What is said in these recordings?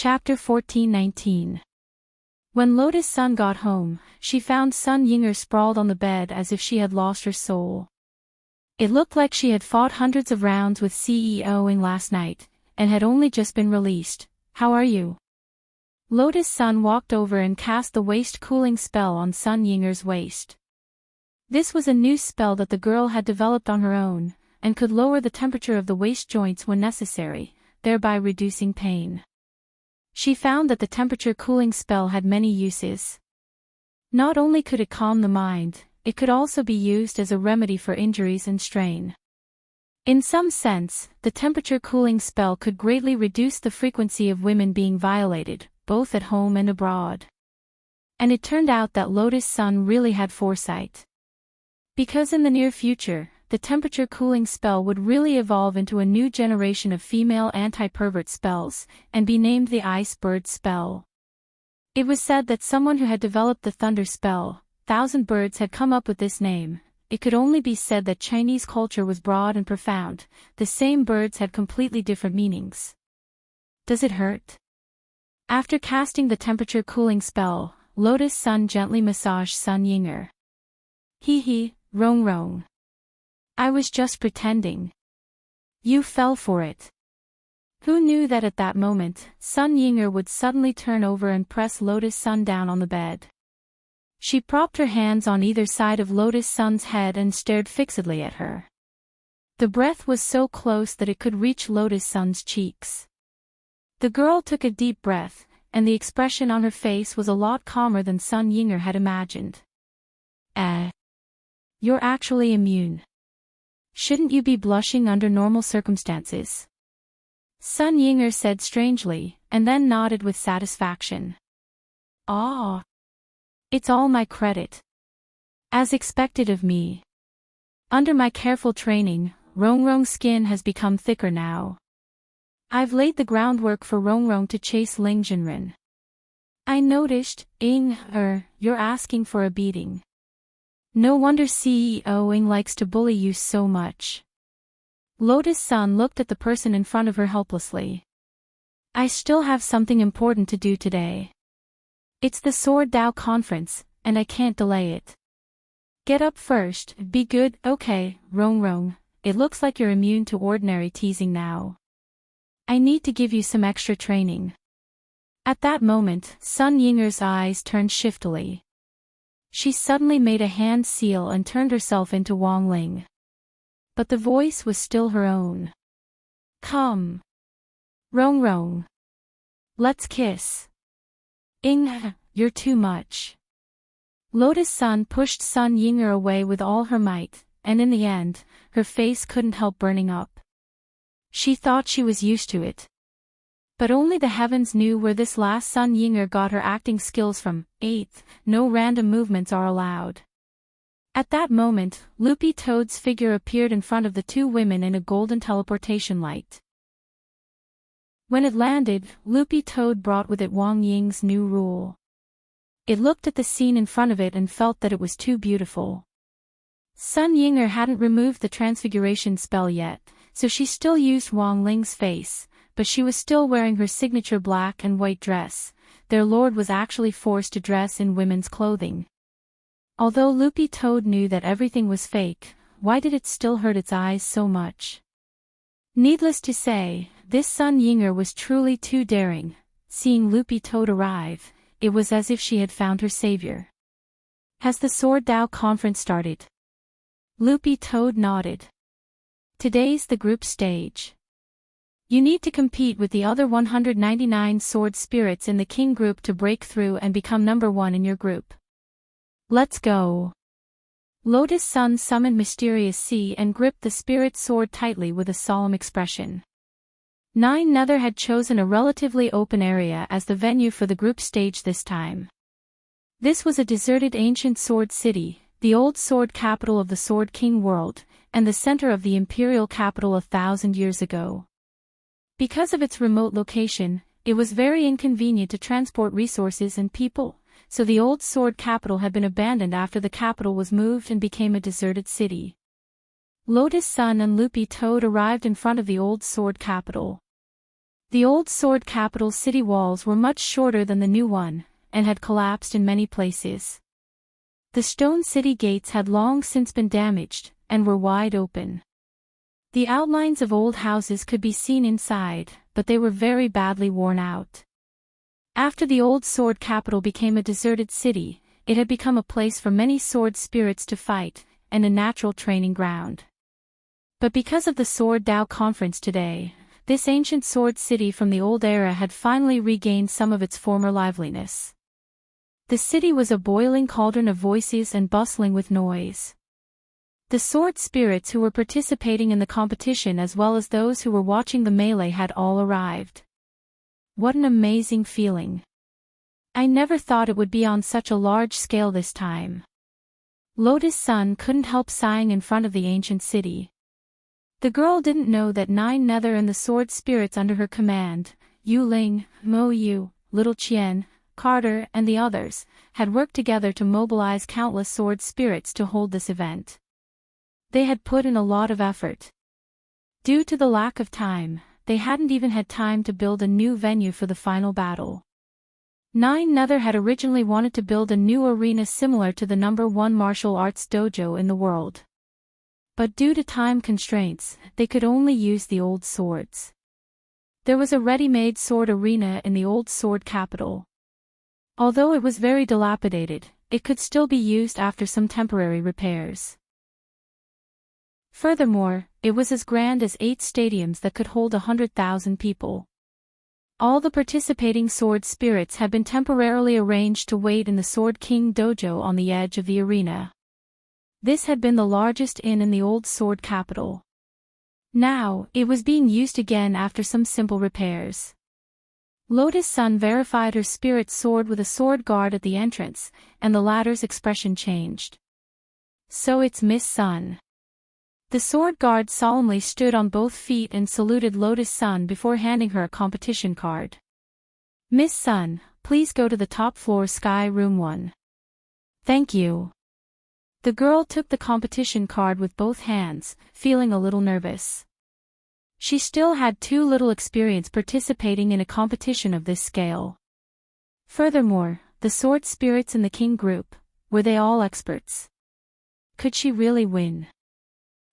Chapter 14-19. When Lotus Sun got home, she found Sun Yinger sprawled on the bed as if she had lost her soul. It looked like she had fought hundreds of rounds with CEO-ing last night, and had only just been released. "How are you?" Lotus Sun walked over and cast the waist cooling spell on Sun Yinger's waist. This was a new spell that the girl had developed on her own, and could lower the temperature of the waist joints when necessary, thereby reducing pain. She found that the temperature cooling spell had many uses. Not only could it calm the mind, it could also be used as a remedy for injuries and strain. In some sense, the temperature cooling spell could greatly reduce the frequency of women being violated, both at home and abroad. And it turned out that Lotus Sun really had foresight. Because in the near future, the temperature cooling spell would really evolve into a new generation of female anti-pervert spells, and be named the Ice Bird spell. It was said that someone who had developed the Thunder spell, Thousand Birds, had come up with this name. It could only be said that Chinese culture was broad and profound. The same birds had completely different meanings. Does it hurt? After casting the temperature cooling spell, Lotus Sun gently massaged Sun Yinger. Hee, Rong Rong. I was just pretending. You fell for it. Who knew that at that moment, Sun Yinger would suddenly turn over and press Lotus Sun down on the bed. She propped her hands on either side of Lotus Sun's head and stared fixedly at her. The breath was so close that it could reach Lotus Sun's cheeks. The girl took a deep breath, and the expression on her face was a lot calmer than Sun Yinger had imagined. You're actually immune. Shouldn't you be blushing under normal circumstances? Sun Yinger said strangely, and then nodded with satisfaction. Ah. It's all my credit. As expected of me. Under my careful training, Rongrong's skin has become thicker now. I've laid the groundwork for Rongrong to chase Ling Jinren. I noticed, you're asking for a beating. No wonder CEO-ing likes to bully you so much. Lotus Sun looked at the person in front of her helplessly. I still have something important to do today. It's the Sword Dao conference, and I can't delay it. Get up first, be good. Okay, Rong, it looks like you're immune to ordinary teasing now. I need to give you some extra training. At that moment, Sun Yinger's eyes turned shiftily. She suddenly made a hand seal and turned herself into Wang Ling. But the voice was still her own. Come. Rong. Let's kiss. You're too much. Lotus Sun pushed Sun Yinger away with all her might, and in the end, her face couldn't help burning up. She thought she was used to it. But only the heavens knew where this last Sun Yinger got her acting skills from. 8th, no random movements are allowed. At that moment, Loopy Toad's figure appeared in front of the two women in a golden teleportation light. When it landed, Loopy Toad brought with it Wang Ying's new rule. It looked at the scene in front of it and felt that it was too beautiful. Sun Yinger hadn't removed the transfiguration spell yet, so she still used Wang Ling's face, but she was still wearing her signature black and white dress. Their lord was actually forced to dress in women's clothing. Although Loopy Toad knew that everything was fake, why did it still hurt its eyes so much? Needless to say, this Sun Yinger was truly too daring. Seeing Loopy Toad arrive, it was as if she had found her savior. Has the Sword Dao conference started? Loopy Toad nodded. Today's the group stage. You need to compete with the other 199 sword spirits in the king group to break through and become number 1 in your group. Let's go. Lotus Sun summoned Mysterious Sea and gripped the spirit sword tightly with a solemn expression. Nine Nether had chosen a relatively open area as the venue for the group stage this time. This was a deserted ancient sword city, the old sword capital of the Sword King world, and the center of the imperial capital 1,000 years ago. Because of its remote location, it was very inconvenient to transport resources and people, so the old sword capital had been abandoned after the capital was moved and became a deserted city. Lotus Sun and Loopy Toad arrived in front of the old sword capital. The old sword capital city walls were much shorter than the new one, and had collapsed in many places. The stone city gates had long since been damaged, and were wide open. The outlines of old houses could be seen inside, but they were very badly worn out. After the old sword capital became a deserted city, it had become a place for many sword spirits to fight, and a natural training ground. But because of the Sword Dao conference today, this ancient sword city from the old era had finally regained some of its former liveliness. The city was a boiling cauldron of voices and bustling with noise. The sword spirits who were participating in the competition as well as those who were watching the melee had all arrived. What an amazing feeling. I never thought it would be on such a large scale this time. Lotus Sun couldn't help sighing in front of the ancient city. The girl didn't know that Nine Nether and the sword spirits under her command, Yu Ling, Mo Yu, Little Qian, Carter and the others, had worked together to mobilize countless sword spirits to hold this event. They had put in a lot of effort. Due to the lack of time, they hadn't even had time to build a new venue for the final battle. Nine Nether had originally wanted to build a new arena similar to the #1 martial arts dojo in the world. But due to time constraints, they could only use the old swords. There was a ready-made sword arena in the old sword capital. Although it was very dilapidated, it could still be used after some temporary repairs. Furthermore, it was as grand as 8 stadiums that could hold 100,000 people. All the participating sword spirits had been temporarily arranged to wait in the Sword King dojo on the edge of the arena. This had been the largest inn in the old sword capital. Now, it was being used again after some simple repairs. Lotus Sun verified her spirit sword with a sword guard at the entrance, and the latter's expression changed. So it's Miss Sun. The sword guard solemnly stood on both feet and saluted Lotus Sun before handing her a competition card. Miss Sun, please go to the top floor Sky Room 1. Thank you. The girl took the competition card with both hands, feeling a little nervous. She still had too little experience participating in a competition of this scale. Furthermore, the sword spirits in the king group, were they all experts? Could she really win?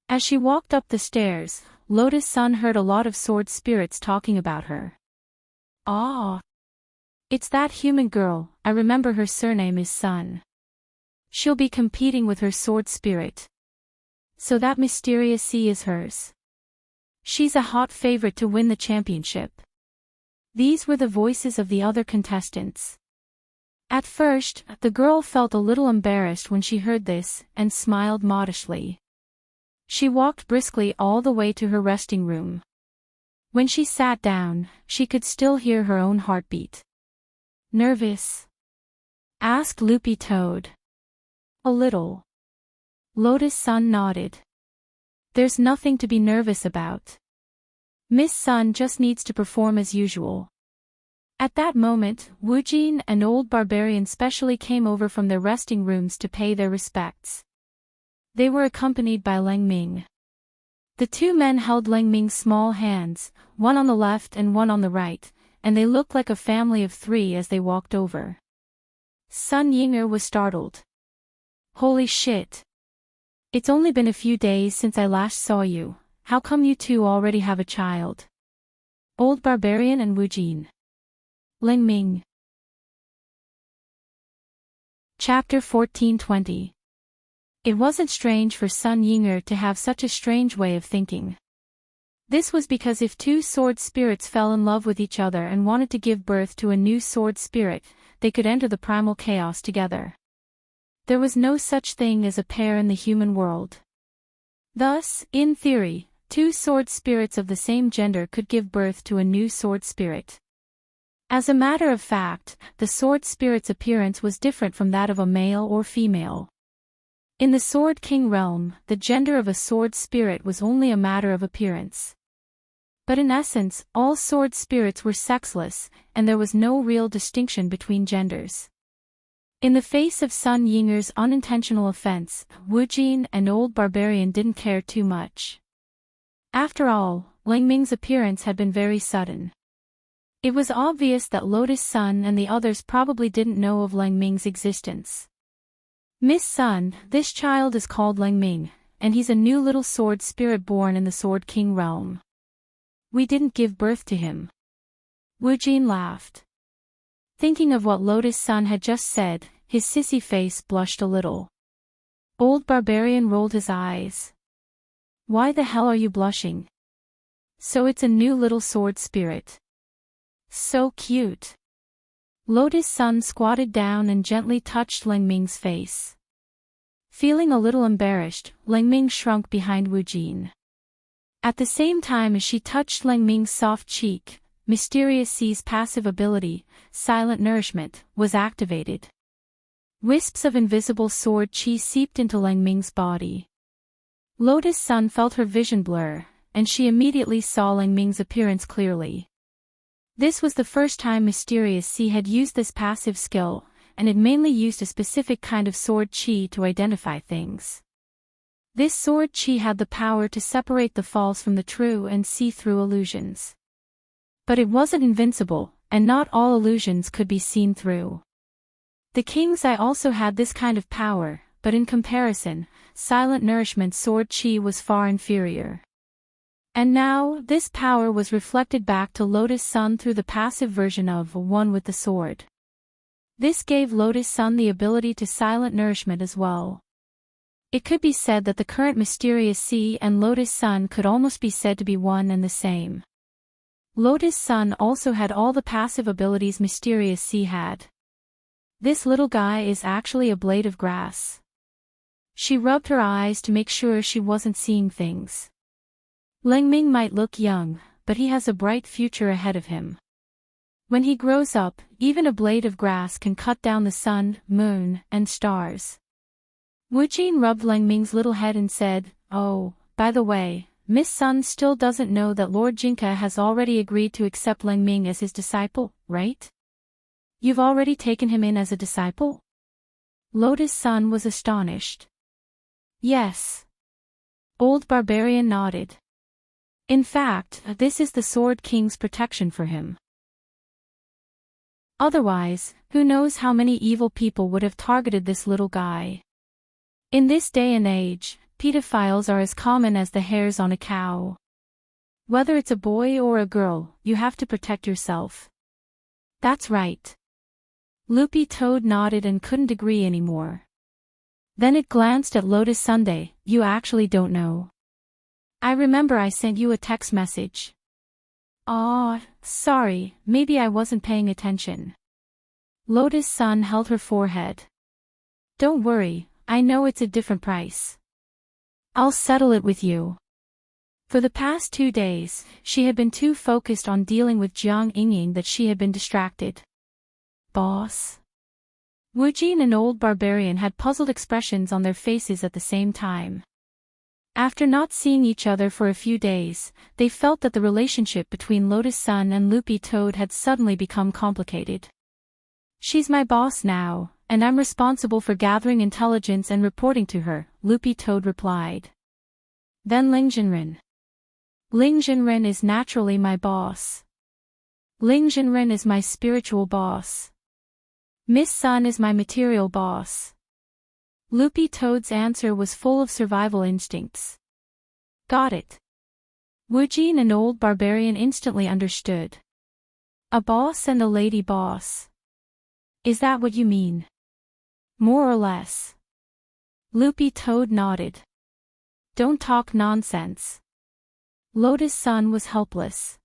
As she walked up the stairs, Lotus Sun heard a lot of sword spirits talking about her. Ah! It's that human girl, I remember her surname is Sun. She'll be competing with her sword spirit. So that mysterious sea is hers. She's a hot favorite to win the championship. These were the voices of the other contestants. At first, the girl felt a little embarrassed when she heard this, and smiled modestly. She walked briskly all the way to her resting room. When she sat down, she could still hear her own heartbeat. Nervous? Asked Loopy Toad. A little. Lotus Sun nodded. There's nothing to be nervous about. Miss Sun just needs to perform as usual. At that moment, Wujin and Old Barbarian specially came over from their resting rooms to pay their respects. They were accompanied by Leng Ming. The two men held Leng Ming's small hands, one on the left and one on the right, and they looked like a family of 3 as they walked over. Sun Yinger was startled. Holy shit. It's only been a few days since I last saw you, how come you two already have a child? Old Barbarian and Wujin. Leng Ming. Chapter 1420. It wasn't strange for Sun Yinger to have such a strange way of thinking. This was because if 2 sword spirits fell in love with each other and wanted to give birth to a new sword spirit, they could enter the primal chaos together. There was no such thing as a pair in the human world. Thus, in theory, 2 sword spirits of the same gender could give birth to a new sword spirit. As a matter of fact, the sword spirit's appearance was different from that of a male or female. In the Sword King realm, the gender of a sword spirit was only a matter of appearance. But in essence, all sword spirits were sexless, and there was no real distinction between genders. In the face of Sun Yinger's unintentional offense, Wujin and Old Barbarian didn't care too much. After all, Leng Ming's appearance had been very sudden. It was obvious that Lotus Sun and the others probably didn't know of Lang Ming's existence. Miss Sun, this child is called Lang Ming, and he's a new little sword spirit born in the Sword King realm. We didn't give birth to him. Wu Jin laughed. Thinking of what Lotus Sun had just said, his sissy face blushed a little. Old Barbarian rolled his eyes. Why the hell are you blushing? So it's a new little sword spirit. So cute. Lotus Sun squatted down and gently touched Lang Ming's face. Feeling a little embarrassed, Lang Ming shrunk behind Wu Jin. At the same time as she touched Lang Ming's soft cheek, Mysterious C's passive ability, Silent Nourishment, was activated. Wisps of invisible sword chi seeped into Lang Ming's body. Lotus Sun felt her vision blur, and she immediately saw Lang Ming's appearance clearly. This was the first time Mysterious C had used this passive skill, and it mainly used a specific kind of sword chi to identify things. This sword chi had the power to separate the false from the true and see through illusions. But it wasn't invincible, and not all illusions could be seen through. The King's Eye also had this kind of power, but in comparison, Silent Nourishment sword chi was far inferior. And now, this power was reflected back to Lotus Sun through the passive version of One with the Sword. This gave Lotus Sun the ability to Silent Nourishment as well. It could be said that the current Mysterious C and Lotus Sun could almost be said to be one and the same. Lotus Sun also had all the passive abilities Mysterious C had. This little guy is actually a blade of grass. She rubbed her eyes to make sure she wasn't seeing things. Lang Ming might look young, but he has a bright future ahead of him. When he grows up, even a blade of grass can cut down the sun, moon, and stars. Wu Jin rubbed Lang Ming's little head and said, "Oh, by the way, Miss Sun still doesn't know that Lord Jinka has already agreed to accept Lang Ming as his disciple, right? You've already taken him in as a disciple?" Lotus Sun was astonished. "Yes." Old Barbarian nodded. In fact, this is the Sword King's protection for him. Otherwise, who knows how many evil people would have targeted this little guy. In this day and age, pedophiles are as common as the hairs on a cow. Whether it's a boy or a girl, you have to protect yourself. That's right. Loopy Toad nodded and couldn't agree anymore. Then it glanced at Lotus Sunday. "You actually don't know. I remember I sent you a text message." "Aw, sorry, maybe I wasn't paying attention." Lotus Sun held her forehead. "Don't worry, I know it's a different price. I'll settle it with you." For the past 2 days, she had been too focused on dealing with Jiang Yingying that she had been distracted. "Boss?" Wu Jin and Old Barbarian had puzzled expressions on their faces at the same time. After not seeing each other for a few days, they felt that the relationship between Lotus Sun and Loopy Toad had suddenly become complicated. "She's my boss now, and I'm responsible for gathering intelligence and reporting to her," Loopy Toad replied. Then Ling Jinren. "Ling Jinren is naturally my boss. Ling Jinren is my spiritual boss. Miss Sun is my material boss." Loopy Toad's answer was full of survival instincts. "Got it." Wu Jin and Old Barbarian instantly understood. A boss and a lady boss. Is that what you mean? More or less. Loopy Toad nodded. "Don't talk nonsense." Lotus Sun was helpless.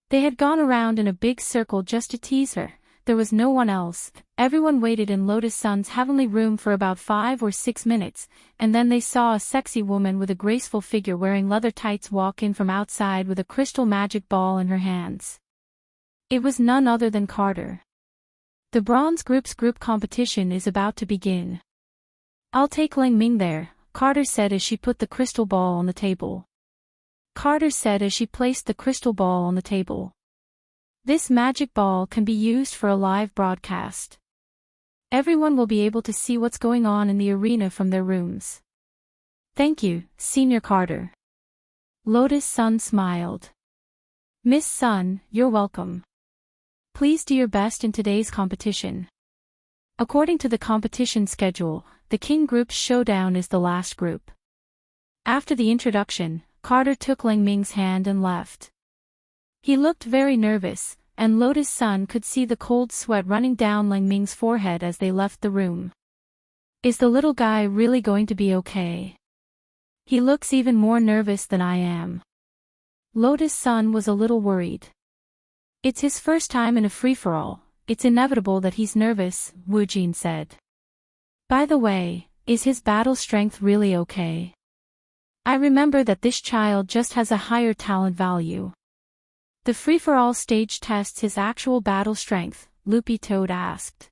They had gone around in a big circle just to tease her. There was no one else. Everyone waited in Lotus Sun's heavenly room for about 5 or 6 minutes, and then they saw a sexy woman with a graceful figure wearing leather tights walk in from outside with a crystal magic ball in her hands. It was none other than Carter. The Bronze Group's group competition is about to begin. "I'll take Lang Ming there," Carter said as she put the crystal ball on the table. Carter said as she placed the crystal ball on the table. "This magic ball can be used for a live broadcast. Everyone will be able to see what's going on in the arena from their rooms." "Thank you, Senior Carter." Lotus Sun smiled. "Miss Sun, you're welcome." Please do your best in today's competition. According to the competition schedule, the King Group's showdown is the last group. After the introduction, Carter took Langming's hand and left. He looked very nervous, and Lotus Sun could see the cold sweat running down Langming's forehead as they left the room. Is the little guy really going to be okay? He looks even more nervous than I am. Lotus Sun was a little worried. It's his first time in a free-for-all. It's inevitable that he's nervous, Wu Jin said. By the way, is his battle strength really okay? I remember that this child just has a higher talent value. The free-for-all stage tests his actual battle strength, Loopy Toad asked.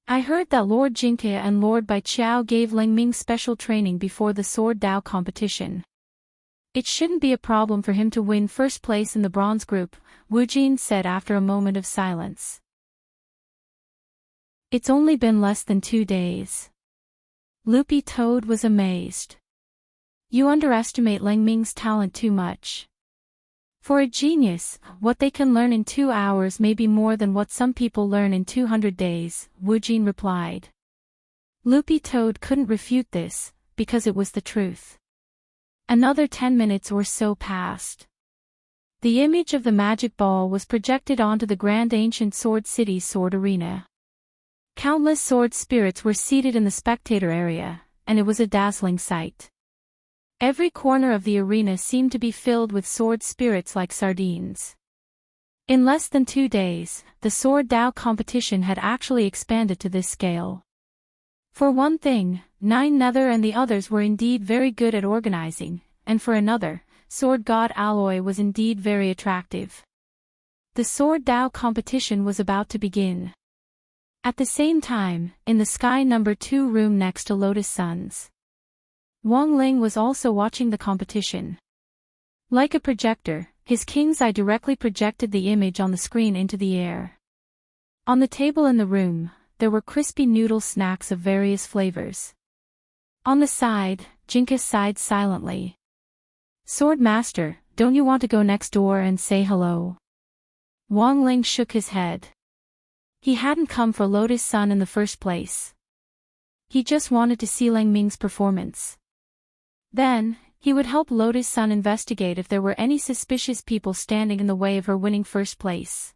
I heard that Lord Jinke and Lord Bai Qiao gave Langming special training before the Sword Dao competition. It shouldn't be a problem for him to win first place in the bronze group, Wu Jin said after a moment of silence. It's only been less than 2 days. Loopy Toad was amazed. You underestimate Langming's talent too much. For a genius, what they can learn in 2 hours may be more than what some people learn in 200 days, Wu Jin replied. Loopy Toad couldn't refute this, because it was the truth. Another 10 minutes or so passed. The image of the magic ball was projected onto the Grand Ancient Sword City's sword arena. Countless sword spirits were seated in the spectator area, and it was a dazzling sight. Every corner of the arena seemed to be filled with sword spirits like sardines. In less than 2 days, the Sword Dao competition had actually expanded to this scale. For one thing, Nine Nether and the others were indeed very good at organizing, and for another, Sword God Alloy was indeed very attractive. The Sword Dao competition was about to begin. At the same time, in the Sky No. 2 room next to Lotus Sun's, Wang Ling was also watching the competition. Like a projector, his king's eye directly projected the image on the screen into the air. On the table in the room, there were crispy noodle snacks of various flavors. On the side, Jinka sighed silently. Sword Master, don't you want to go next door and say hello? Wang Ling shook his head. He hadn't come for Lotus Sun in the first place. He just wanted to see Langming's performance. Then, he would help Lotus Sun investigate if there were any suspicious people standing in the way of her winning first place.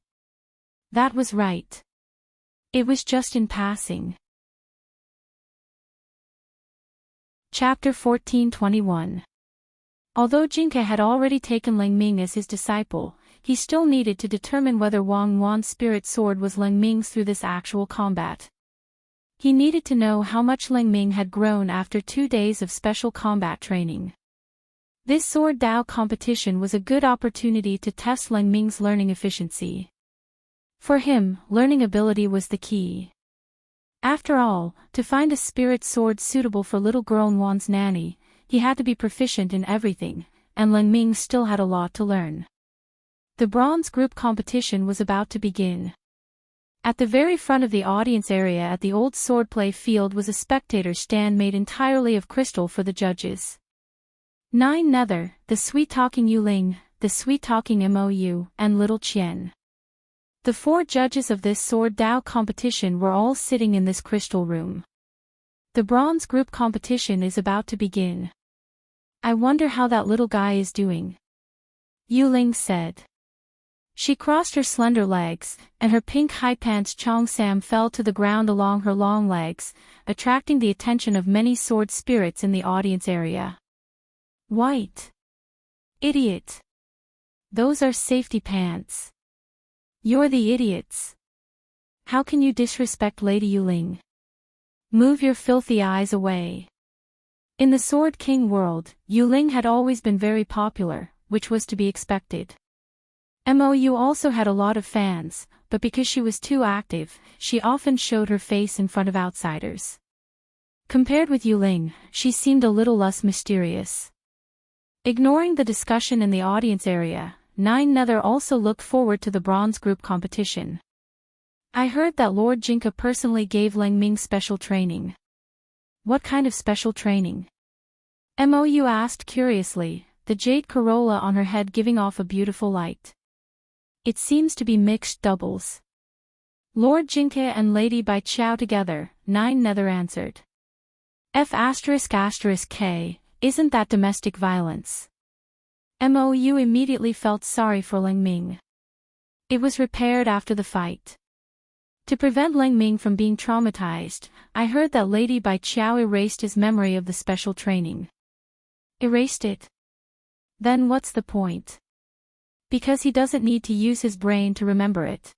That was right. It was just in passing. Chapter 14:21. Although Jinka had already taken Langming as his disciple, he still needed to determine whether Wang Wan's spirit sword was Langming's through this actual combat. He needed to know how much Langming had grown after 2 days of special combat training. This Sword Dao competition was a good opportunity to test Langming's learning efficiency. For him, learning ability was the key. After all, to find a spirit sword suitable for little girl Wan's nanny, he had to be proficient in everything, and Langming still had a lot to learn. The bronze group competition was about to begin. At the very front of the audience area at the old swordplay field was a spectator stand made entirely of crystal for the judges. Nine Nether, the sweet-talking Yuling, the sweet-talking Mou, and Little Qian. The 4 judges of this Sword Dao competition were all sitting in this crystal room. The bronze group competition is about to begin. I wonder how that little guy is doing, Yuling said. She crossed her slender legs, and her pink high pants Cheongsam fell to the ground along her long legs, attracting the attention of many sword spirits in the audience area. White. Idiot. Those are safety pants. You're the idiots. How can you disrespect Lady Yuling? Move your filthy eyes away. In the Sword King world, Yuling had always been very popular, which was to be expected. Mou also had a lot of fans, but because she was too active, she often showed her face in front of outsiders. Compared with Yuling, she seemed a little less mysterious. Ignoring the discussion in the audience area, Nine Nether also looked forward to the bronze group competition. I heard that Lord Jinka personally gave Langming special training. What kind of special training? Mou asked curiously, the jade corolla on her head giving off a beautiful light. It seems to be mixed doubles. Lord Jinke and Lady Bai Chao together, 9 Nether answered. F***K, isn't that domestic violence? Mou immediately felt sorry for Lang Ming. It was repaired after the fight. To prevent Lang Ming from being traumatized, I heard that Lady Bai Chao erased his memory of the special training. Erased it? Then what's the point? Because he doesn't need to use his brain to remember it.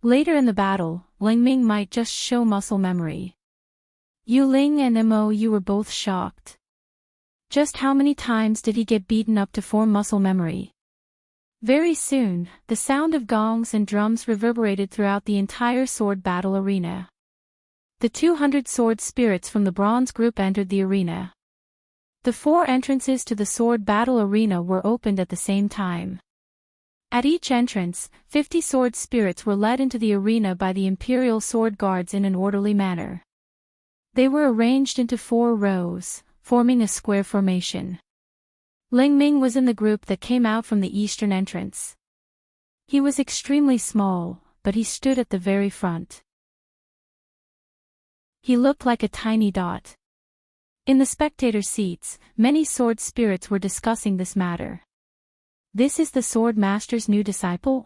Later in the battle, Lang Ming might just show muscle memory. Yu Ling and Mou were both shocked. Just how many times did he get beaten up to form muscle memory? Very soon, the sound of gongs and drums reverberated throughout the entire sword battle arena. The 200 sword spirits from the bronze group entered the arena. The 4 entrances to the sword battle arena were opened at the same time. At each entrance, 50 sword spirits were led into the arena by the Imperial Sword Guards in an orderly manner. They were arranged into 4 rows, forming a square formation. Lang Ming was in the group that came out from the eastern entrance. He was extremely small, but he stood at the very front. He looked like a tiny dot. In the spectator seats, many sword spirits were discussing this matter. This is the sword master's new disciple?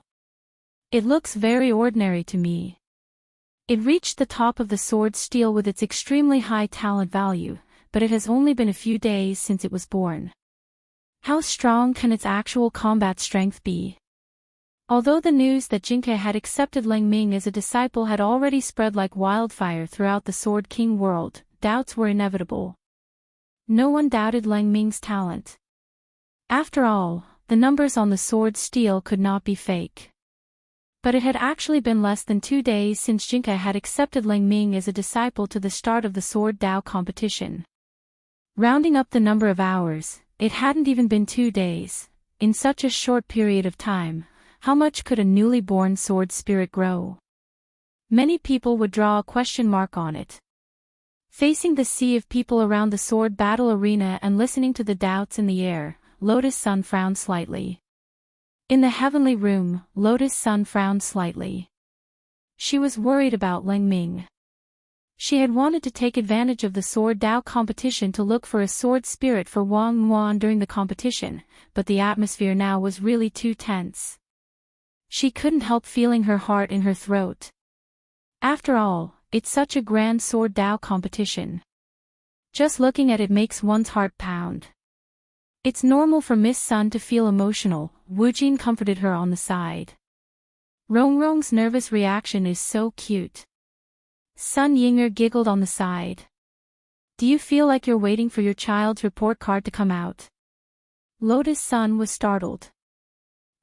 It looks very ordinary to me. It reached the top of the sword steel with its extremely high talent value, but it has only been a few days since it was born. How strong can its actual combat strength be? Although the news that Jinke had accepted Lang Ming as a disciple had already spread like wildfire throughout the Sword King world, doubts were inevitable. No one doubted Lang Ming's talent. After all, the numbers on the sword steel could not be fake. But it had actually been less than 2 days since Jinke had accepted Lang Ming as a disciple to the start of the Sword Dao competition. Rounding up the number of hours, it hadn't even been 2 days. In such a short period of time, how much could a newly born sword spirit grow? Many people would draw a question mark on it. Facing the sea of people around the sword battle arena and listening to the doubts in the air, Lotus Sun frowned slightly. In the heavenly room, Lotus Sun frowned slightly. She was worried about Lang Ming. She had wanted to take advantage of the Sword Dao competition to look for a sword spirit for Wang Yuan during the competition, but the atmosphere now was really too tense. She couldn't help feeling her heart in her throat. After all, it's such a grand Sword Dao competition. Just looking at it makes one's heart pound. It's normal for Miss Sun to feel emotional, Wu Jin comforted her on the side. Rongrong's nervous reaction is so cute. Sun Yinger giggled on the side. Do you feel like you're waiting for your child's report card to come out? Lotus Sun was startled.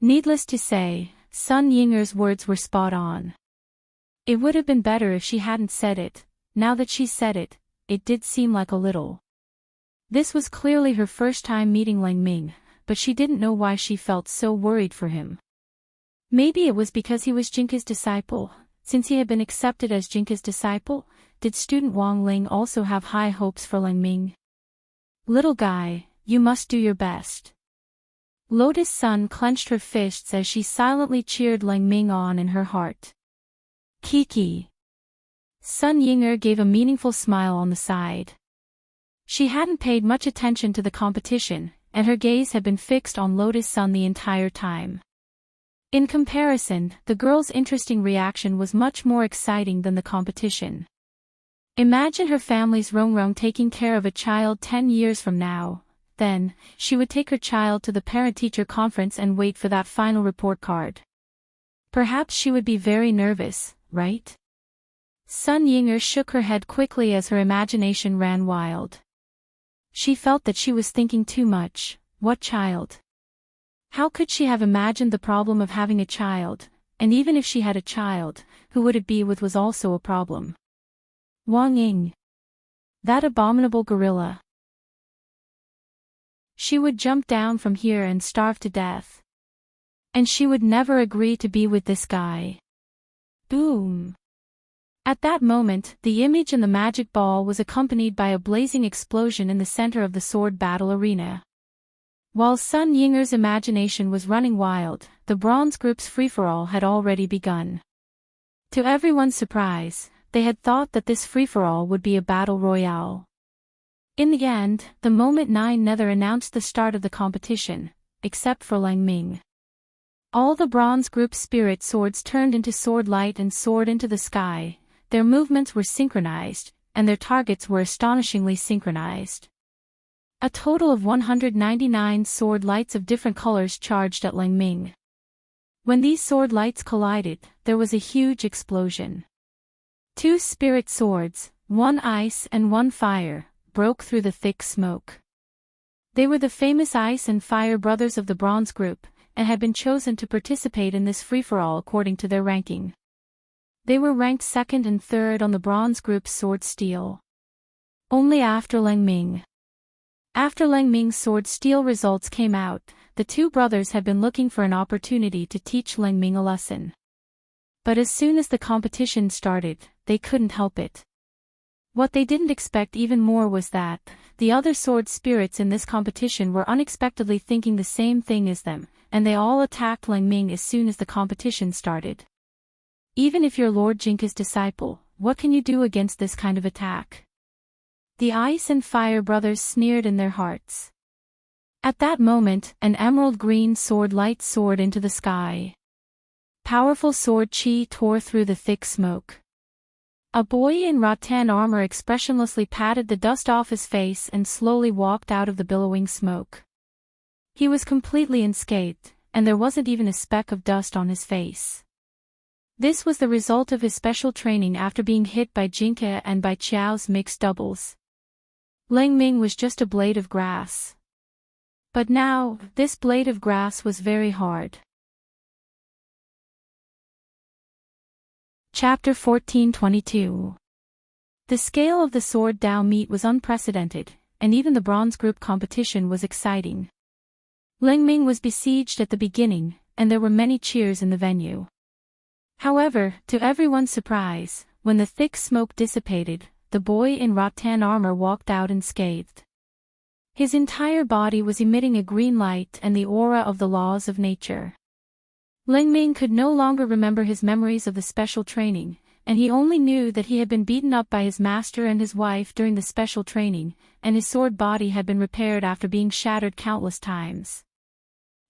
Needless to say, Sun Yinger's words were spot on. It would have been better if she hadn't said it. Now that she said it, it did seem like a little. This was clearly her first time meeting Lang Ming, but she didn't know why she felt so worried for him. Maybe it was because he was Jinke's disciple. Since he had been accepted as Jinke's disciple, did student Wang Ling also have high hopes for Lang Ming? Little guy, you must do your best. Lotus Sun clenched her fists as she silently cheered Lang Ming on in her heart. Kiki. Sun Yinger gave a meaningful smile on the side. She hadn't paid much attention to the competition, and her gaze had been fixed on Lotus Sun the entire time. In comparison, the girl's interesting reaction was much more exciting than the competition. Imagine her family's Rongrong taking care of a child 10 years from now. Then, she would take her child to the parent-teacher conference and wait for that final report card. Perhaps she would be very nervous, right? Sun Yinger shook her head quickly as her imagination ran wild. She felt that she was thinking too much. What child? How could she have imagined the problem of having a child, and even if she had a child, who would it be with was also a problem. Wang Ying. That abominable gorilla. She would jump down from here and starve to death. And she would never agree to be with this guy. Boom. At that moment, the image in the magic ball was accompanied by a blazing explosion in the center of the sword battle arena. While Sun Yinger's imagination was running wild, the bronze group's free-for-all had already begun. To everyone's surprise, they had thought that this free-for-all would be a battle royale. In the end, the moment Nine Nether announced the start of the competition, except for Lang Ming. All the bronze group spirit swords turned into sword light and soared into the sky. Their movements were synchronized, and their targets were astonishingly synchronized. A total of 199 sword lights of different colors charged at Lang Ming. When these sword lights collided, there was a huge explosion. 2 spirit swords, 1 ice and 1 fire, broke through the thick smoke. They were the famous Ice and Fire brothers of the Bronze group, and had been chosen to participate in this free-for-all according to their ranking. They were ranked 2nd and 3rd on the Bronze group's Sword Steel. Only after Lang Ming. After Lang Ming's Sword Steel results came out, the 2 brothers had been looking for an opportunity to teach Lang Ming a lesson. But as soon as the competition started, they couldn't help it. What they didn't expect even more was that the other sword spirits in this competition were unexpectedly thinking the same thing as them, and they all attacked Lang Ming as soon as the competition started. Even if you're Lord Jinka's disciple, what can you do against this kind of attack? The Ice and Fire brothers sneered in their hearts. At that moment, an emerald green sword light soared into the sky. Powerful sword chi tore through the thick smoke. A boy in rattan armor expressionlessly patted the dust off his face and slowly walked out of the billowing smoke. He was completely unscathed, and there wasn't even a speck of dust on his face. This was the result of his special training after being hit by Jinka and by Qiao's mixed doubles. Lang Ming was just a blade of grass. But now, this blade of grass was very hard. Chapter 1422. The scale of the Sword Dao meet was unprecedented, and even the bronze group competition was exciting. Lang Ming was besieged at the beginning, and there were many cheers in the venue. However, to everyone's surprise, when the thick smoke dissipated, the boy in rattan armor walked out unscathed. His entire body was emitting a green light and the aura of the laws of nature. Lang Ming could no longer remember his memories of the special training, and he only knew that he had been beaten up by his master and his wife during the special training, and his sword body had been repaired after being shattered countless times.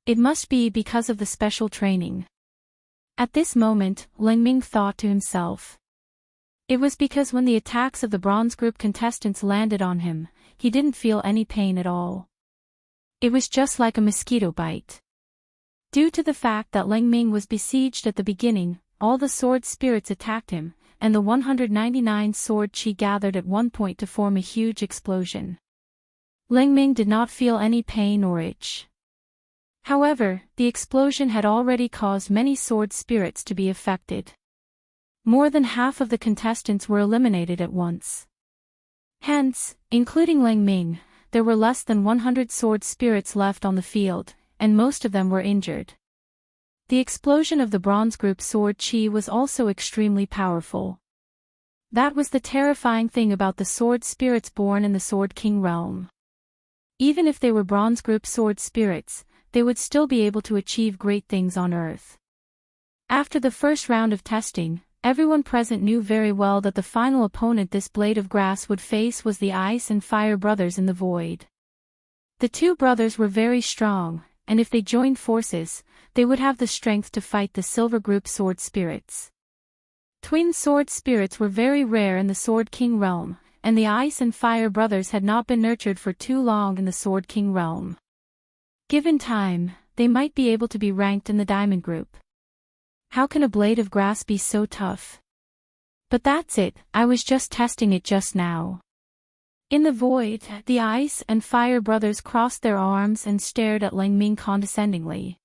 It must be because of the special training. At this moment, Lang Ming thought to himself. It was because when the attacks of the bronze group contestants landed on him, he didn't feel any pain at all. It was just like a mosquito bite. Due to the fact that Lang Ming was besieged at the beginning, all the sword spirits attacked him, and the 199 sword chi gathered at one point to form a huge explosion. Lang Ming did not feel any pain or itch. However, the explosion had already caused many sword spirits to be affected. More than half of the contestants were eliminated at once. Hence, including Lang Ming, there were less than 100 sword spirits left on the field, and most of them were injured. The explosion of the bronze group sword chi was also extremely powerful. That was the terrifying thing about the sword spirits born in the Sword King realm. Even if they were bronze group sword spirits, they would still be able to achieve great things on Earth. After the first round of testing, everyone present knew very well that the final opponent this blade of grass would face was the Ice and Fire brothers in the void. The 2 brothers were very strong, and if they joined forces, they would have the strength to fight the Silver Group sword spirits. Twin sword spirits were very rare in the Sword King realm, and the Ice and Fire brothers had not been nurtured for too long in the Sword King realm. Given time, they might be able to be ranked in the Diamond Group. How can a blade of grass be so tough? But that's it, I was just testing it just now. In the void, the Ice and Fire brothers crossed their arms and stared at Lang Ming condescendingly.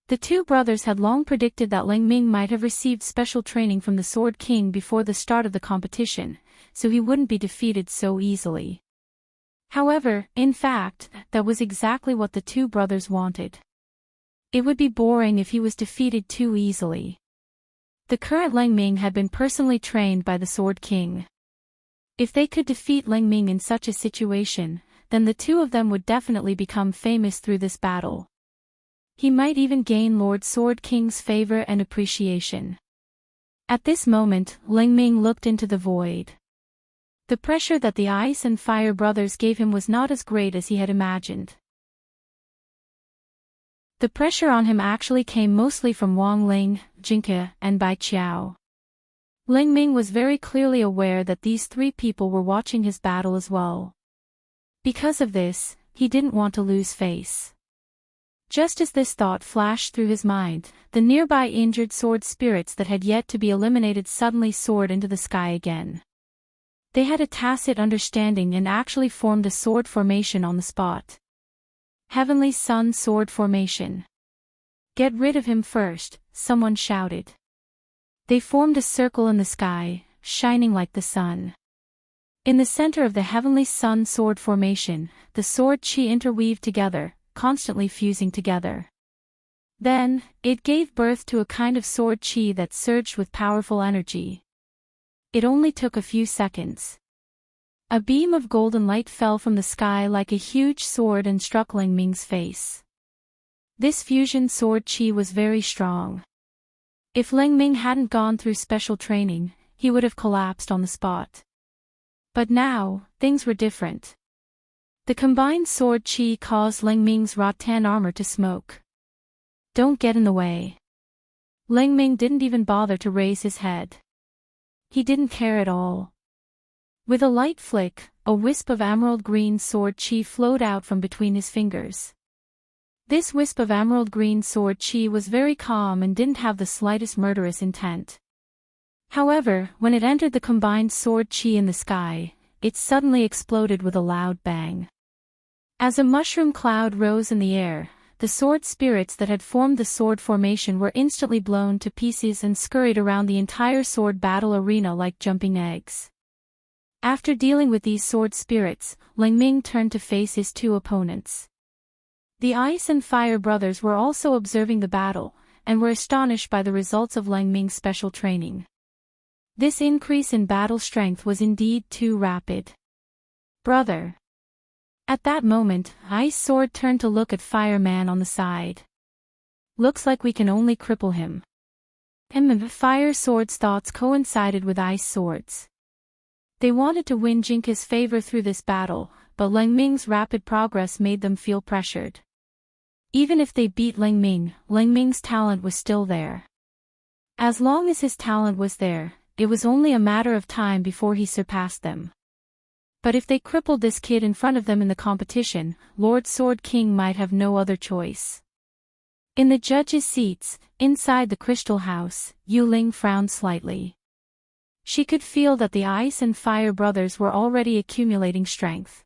The 2 brothers had long predicted that Lang Ming might have received special training from the Sword King before the start of the competition, so he wouldn't be defeated so easily. However, in fact, that was exactly what the 2 brothers wanted. It would be boring if he was defeated too easily. The current Lang Ming had been personally trained by the Sword King. If they could defeat Lang Ming in such a situation, then the two of them would definitely become famous through this battle. He might even gain Lord Sword King's favor and appreciation. At this moment, Ling Ming looked into the void. The pressure that the Ice and Fire brothers gave him was not as great as he had imagined. The pressure on him actually came mostly from Wang Ling, Jinke, and Bai Qiao. Ling Ming was very clearly aware that these three people were watching his battle as well. Because of this, he didn't want to lose face. Just as this thought flashed through his mind, the nearby injured sword spirits that had yet to be eliminated suddenly soared into the sky again. They had a tacit understanding and actually formed a sword formation on the spot. Heavenly Sun Sword Formation. Get rid of him first, someone shouted. They formed a circle in the sky, shining like the sun. In the center of the Heavenly Sun Sword Formation, the sword chi interweaved together, constantly fusing together. Then, it gave birth to a kind of sword chi that surged with powerful energy. It only took a few seconds. A beam of golden light fell from the sky like a huge sword and struck Ling Ming's face. This fusion sword chi was very strong. If Ling Ming hadn't gone through special training, he would have collapsed on the spot. But now, things were different. The combined sword chi caused Ling Ming's rattan armor to smoke. Don't get in the way. Ling Ming didn't even bother to raise his head. He didn't care at all. With a light flick, a wisp of emerald green sword chi flowed out from between his fingers. This wisp of emerald green sword chi was very calm and didn't have the slightest murderous intent. However, when it entered the combined sword chi in the sky, it suddenly exploded with a loud bang. As a mushroom cloud rose in the air, the sword spirits that had formed the sword formation were instantly blown to pieces and scurried around the entire sword battle arena like jumping eggs. After dealing with these sword spirits, Ling Ming turned to face his two opponents. The Ice and Fire brothers were also observing the battle, and were astonished by the results of Ling Ming's special training. This increase in battle strength was indeed too rapid. Brother. At that moment, Ice Sword turned to look at Fireman on the side. Looks like we can only cripple him. And Fire Sword's thoughts coincided with Ice Sword's. They wanted to win Jinke's favor through this battle, but Ling Ming's rapid progress made them feel pressured. Even if they beat Ling Ming's talent was still there. As long as his talent was there, it was only a matter of time before he surpassed them. But if they crippled this kid in front of them in the competition, Lord Sword King might have no other choice. In the judges' seats, inside the crystal house, Yu Ling frowned slightly. She could feel that the Ice and Fire brothers were already accumulating strength.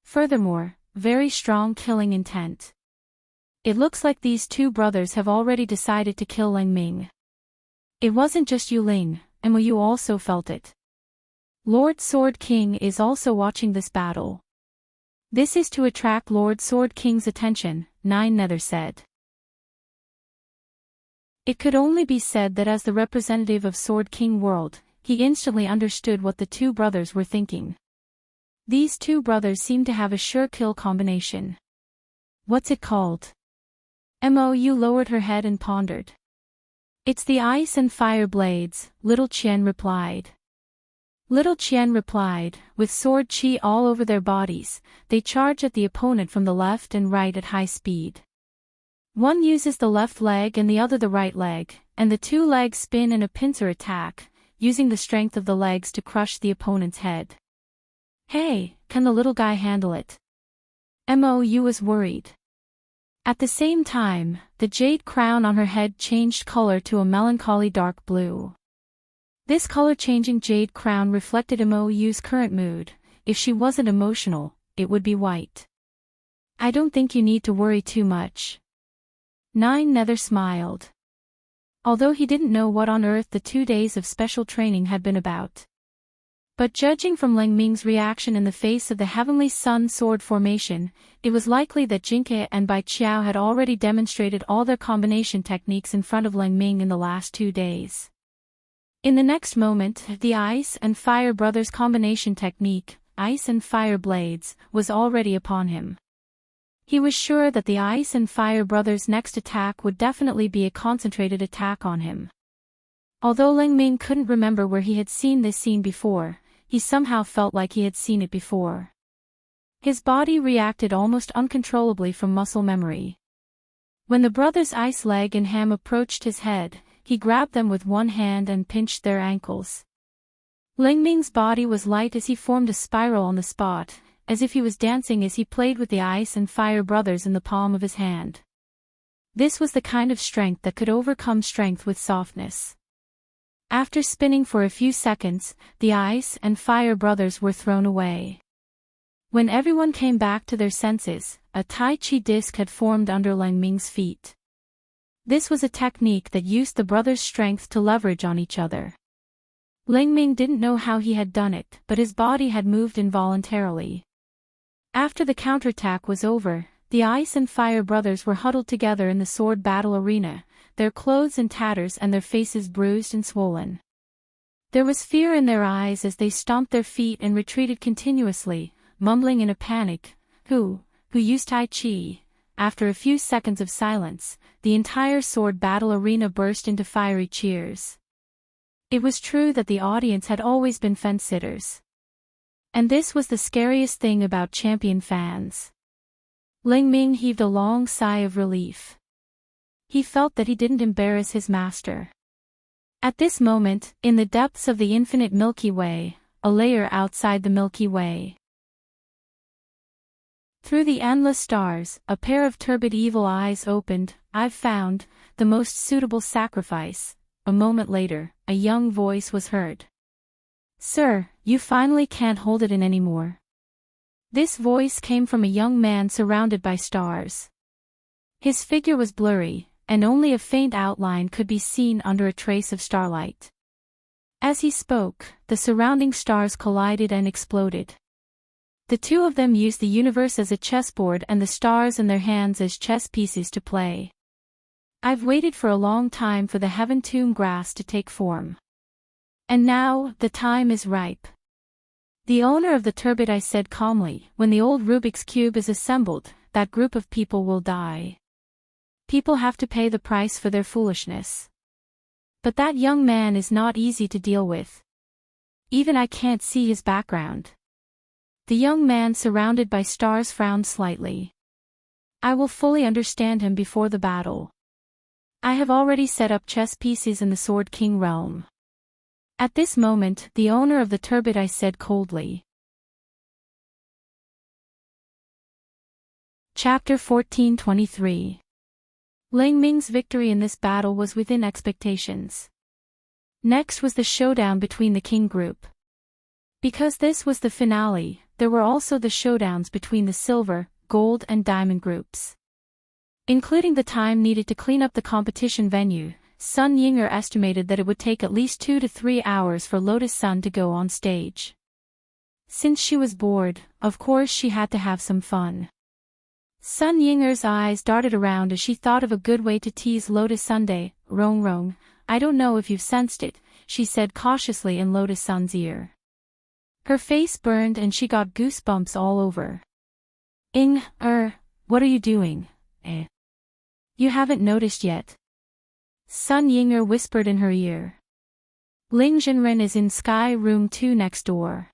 Furthermore, very strong killing intent. It looks like these two brothers have already decided to kill Ling Ming. It wasn't just Yu Ling, and Yu also felt it. Lord Sword King is also watching this battle. This is to attract Lord Sword King's attention, Nine Nether said. It could only be said that as the representative of Sword King World, he instantly understood what the two brothers were thinking. These two brothers seemed to have a sure kill combination. What's it called? Mou lowered her head and pondered. It's the Ice and Fire blades, Little Qian replied. Little Qian replied, with sword chi all over their bodies, they charge at the opponent from the left and right at high speed. One uses the left leg and the other the right leg, and the two legs spin in a pincer attack, using the strength of the legs to crush the opponent's head. Hey, can the little guy handle it? Mou was worried. At the same time, the jade crown on her head changed color to a melancholy dark blue. This color-changing jade crown reflected Mou's current mood. If she wasn't emotional, it would be white. I don't think you need to worry too much. Nine Nether smiled. Although he didn't know what on earth the 2 days of special training had been about. But judging from Ling Ming's reaction in the face of the Heavenly Sun sword formation, it was likely that Jinke and Bai Qiao had already demonstrated all their combination techniques in front of Ling Ming in the last 2 days. In the next moment, the Ice and Fire brothers' combination technique, ice and fire blades, was already upon him. He was sure that the Ice and Fire brothers' next attack would definitely be a concentrated attack on him. Although Ling Ming couldn't remember where he had seen this scene before, he somehow felt like he had seen it before. His body reacted almost uncontrollably from muscle memory. When the brothers' ice leg and ham approached his head, he grabbed them with one hand and pinched their ankles. Ling Ming's body was light as he formed a spiral on the spot, as if he was dancing as he played with the Ice and Fire brothers in the palm of his hand. This was the kind of strength that could overcome strength with softness. After spinning for a few seconds, the Ice and Fire brothers were thrown away. When everyone came back to their senses, a Tai Chi disc had formed under Ling Ming's feet. This was a technique that used the brothers' strength to leverage on each other. Ling Ming didn't know how he had done it, but his body had moved involuntarily. After the counterattack was over, the Ice and Fire brothers were huddled together in the sword battle arena, their clothes in tatters and their faces bruised and swollen. There was fear in their eyes as they stomped their feet and retreated continuously, mumbling in a panic, Who used Tai Chi? After a few seconds of silence, the entire sword battle arena burst into fiery cheers. It was true that the audience had always been fence-sitters. And this was the scariest thing about champion fans. Ling Ming heaved a long sigh of relief. He felt that he didn't embarrass his master. At this moment, in the depths of the infinite Milky Way, a layer outside the Milky Way. Through the endless stars, a pair of turbid evil eyes opened. I've found the most suitable sacrifice. A moment later, a young voice was heard. Sir, you finally can't hold it in anymore. This voice came from a young man surrounded by stars. His figure was blurry, and only a faint outline could be seen under a trace of starlight. As he spoke, the surrounding stars collided and exploded. The two of them used the universe as a chessboard and the stars in their hands as chess pieces to play. I've waited for a long time for the Heaven Tomb grass to take form. And now, the time is ripe. The owner of the turbid I said calmly, when the old Rubik's Cube is assembled, that group of people will die. People have to pay the price for their foolishness. But that young man is not easy to deal with. Even I can't see his background. The young man surrounded by stars frowned slightly. I will fully understand him before the battle. I have already set up chess pieces in the Sword King realm. At this moment, the owner of the turbid I said coldly. Chapter 14:23. Ling Ming's victory in this battle was within expectations. Next was the showdown between the King group. Because this was the finale, there were also the showdowns between the Silver, Gold and Diamond groups. Including the time needed to clean up the competition venue, Sun Yinger estimated that it would take at least 2 to 3 hours for Lotus Sun to go on stage. Since she was bored, of course she had to have some fun. Sun Yinger's eyes darted around as she thought of a good way to tease Lotus Sunday. Rong Rong, I don't know if you've sensed it, she said cautiously in Lotus Sun's ear. Her face burned and she got goosebumps all over. What are you doing? You haven't noticed yet. Sun Yinger whispered in her ear. Ling Jinren is in Sky Room 2 next door.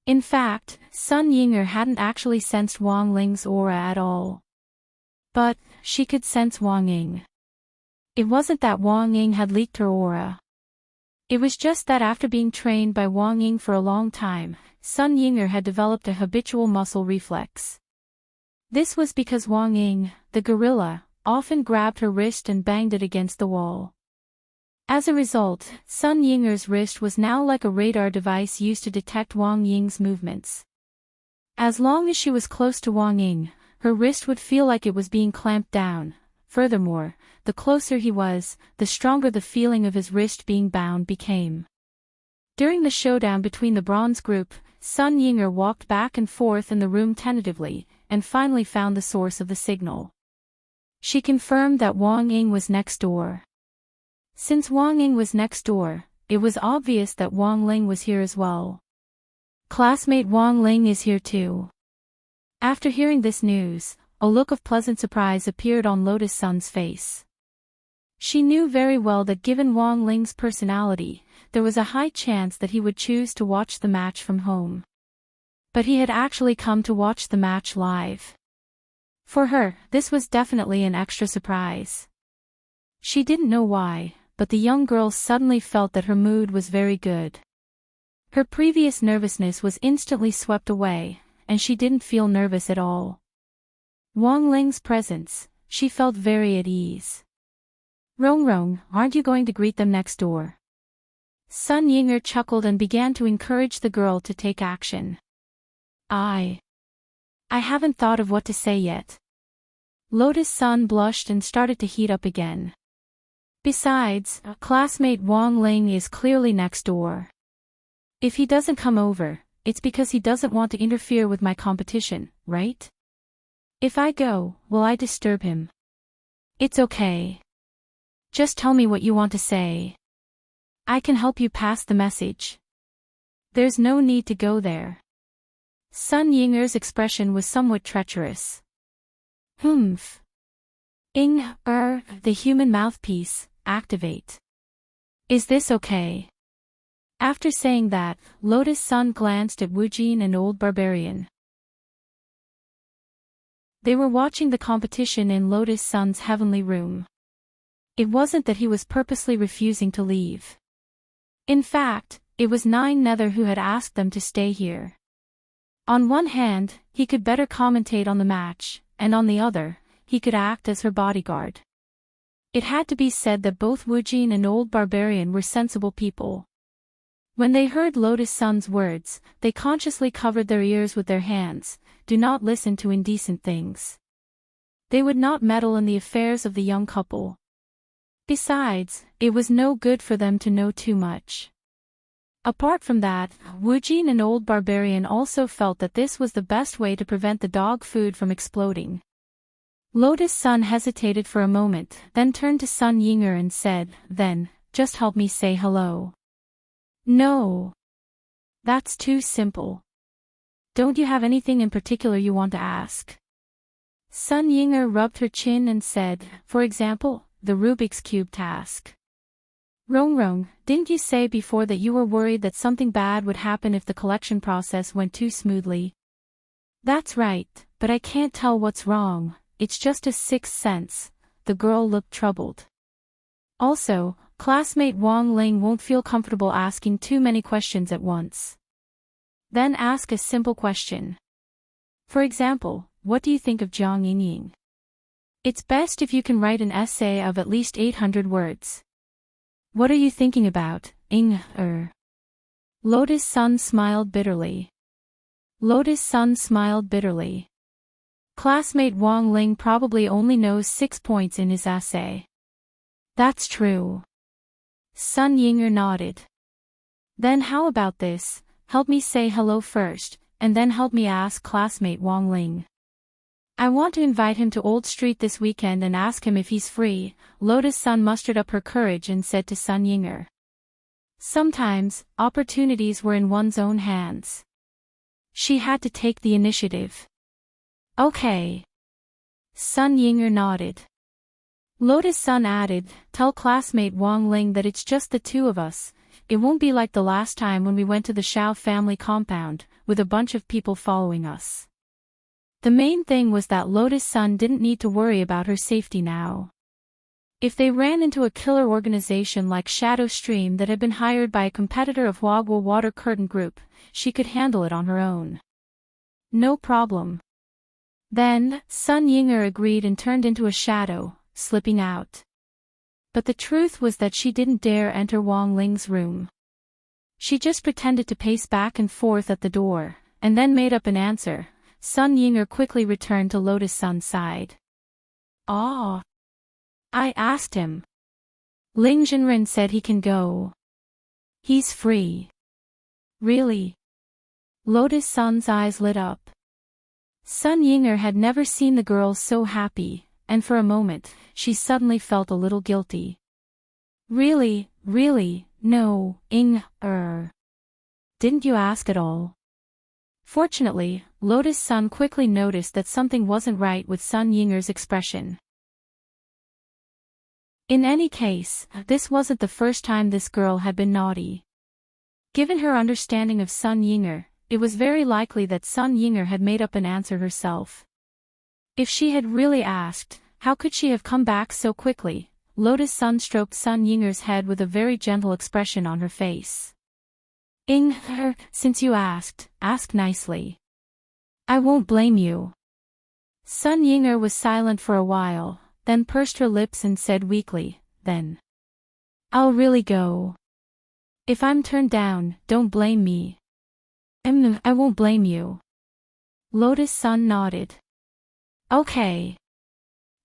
In fact, Sun Yinger hadn't actually sensed Wang Ling's aura at all. But, she could sense Wang Ying. It wasn't that Wang Ying had leaked her aura. It was just that after being trained by Wang Ying for a long time, Sun Yinger had developed a habitual muscle reflex. This was because Wang Ying, the gorilla, often grabbed her wrist and banged it against the wall. As a result, Sun Yinger's wrist was now like a radar device used to detect Wang Ying's movements. As long as she was close to Wang Ying, her wrist would feel like it was being clamped down. Furthermore, the closer he was, the stronger the feeling of his wrist being bound became. During the showdown between the bronze group, Sun Yinger walked back and forth in the room tentatively, and finally found the source of the signal. She confirmed that Wang Ying was next door. Since Wang Ying was next door, it was obvious that Wang Ling was here as well. Classmate Wang Ling is here too. After hearing this news, a look of pleasant surprise appeared on Lotus Sun's face. She knew very well that given Wang Ling's personality, there was a high chance that he would choose to watch the match from home. But he had actually come to watch the match live. For her, this was definitely an extra surprise. She didn't know why, but the young girl suddenly felt that her mood was very good. Her previous nervousness was instantly swept away, and she didn't feel nervous at all. Wang Ling's presence, she felt very at ease. Rong, aren't you going to greet them next door? Sun Yinger chuckled and began to encourage the girl to take action. I haven't thought of what to say yet. Lotus Sun blushed and started to heat up again. Besides, classmate Wang Ling is clearly next door. If he doesn't come over, it's because he doesn't want to interfere with my competition, right? If I go, will I disturb him? It's okay. Just tell me what you want to say. I can help you pass the message. There's no need to go there. Sun Yinger's expression was somewhat treacherous. Humph. The human mouthpiece, activate. Is this okay? After saying that, Lotus Sun glanced at Wu Jin and Old Barbarian. They were watching the competition in Lotus Sun's heavenly room. It wasn't that he was purposely refusing to leave. In fact, it was Nine Nether who had asked them to stay here. On one hand, he could better commentate on the match, and on the other, he could act as her bodyguard. It had to be said that both Wu Jin and Old Barbarian were sensible people. When they heard Lotus Sun's words, they consciously covered their ears with their hands. Do not listen to indecent things. They would not meddle in the affairs of the young couple. Besides, it was no good for them to know too much. Apart from that, Wu Jin and Old Barbarian also felt that this was the best way to prevent the dog food from exploding. Lotus Sun hesitated for a moment, then turned to Sun Yinger and said, "Then, just help me say hello." "No. That's too simple. Don't you have anything in particular you want to ask?" Sun Yinger rubbed her chin and said, "For example, the Rubik's Cube task." Rong, didn't you say before that you were worried that something bad would happen if the collection process went too smoothly? That's right, but I can't tell what's wrong, it's just a sixth sense. The girl looked troubled. Also, classmate Wang Ling won't feel comfortable asking too many questions at once. Then ask a simple question. For example, what do you think of Jiang Yingying? It's best if you can write an essay of at least 800 words. What are you thinking about, Lotus Sun smiled bitterly. Classmate Wang Ling probably only knows 6 points in his essay. That's true. Sun Yinger nodded. Then how about this, help me say hello first, and then help me ask classmate Wang Ling. I want to invite him to Old Street this weekend and ask him if he's free. Lotus Sun mustered up her courage and said to Sun Yinger. Sometimes, opportunities were in one's own hands. She had to take the initiative. Okay. Sun Yinger nodded. Lotus Sun added, tell classmate Wang Ling that it's just the two of us. It won't be like the last time when we went to the Shao family compound, with a bunch of people following us. The main thing was that Lotus Sun didn't need to worry about her safety now. If they ran into a killer organization like Shadow Stream that had been hired by a competitor of Huagua Water Curtain Group, she could handle it on her own. No problem. Then, Sun Yinger agreed and turned into a shadow, slipping out. But the truth was that she didn't dare enter Wang Ling's room. She just pretended to pace back and forth at the door, and then made up an answer. Sun Yinger quickly returned to Lotus Sun's side. I asked him. Ling Jinren said he can go. He's free. Really? Lotus Sun's eyes lit up. Sun Yinger had never seen the girl so happy, and for a moment, she suddenly felt a little guilty. Really, no, Didn't you ask at all? Fortunately, Lotus Sun quickly noticed that something wasn't right with Sun Yinger's expression. In any case, this wasn't the first time this girl had been naughty. Given her understanding of Sun Yinger, it was very likely that Sun Yinger had made up an answer herself. If she had really asked, how could she have come back so quickly? Lotus Sun stroked Sun Yinger's head with a very gentle expression on her face. Since you asked, ask nicely. I won't blame you. Sun Yinger was silent for a while, then pursed her lips and said weakly, then. I'll really go. If I'm turned down, don't blame me. I won't blame you. Lotus Sun nodded. Okay.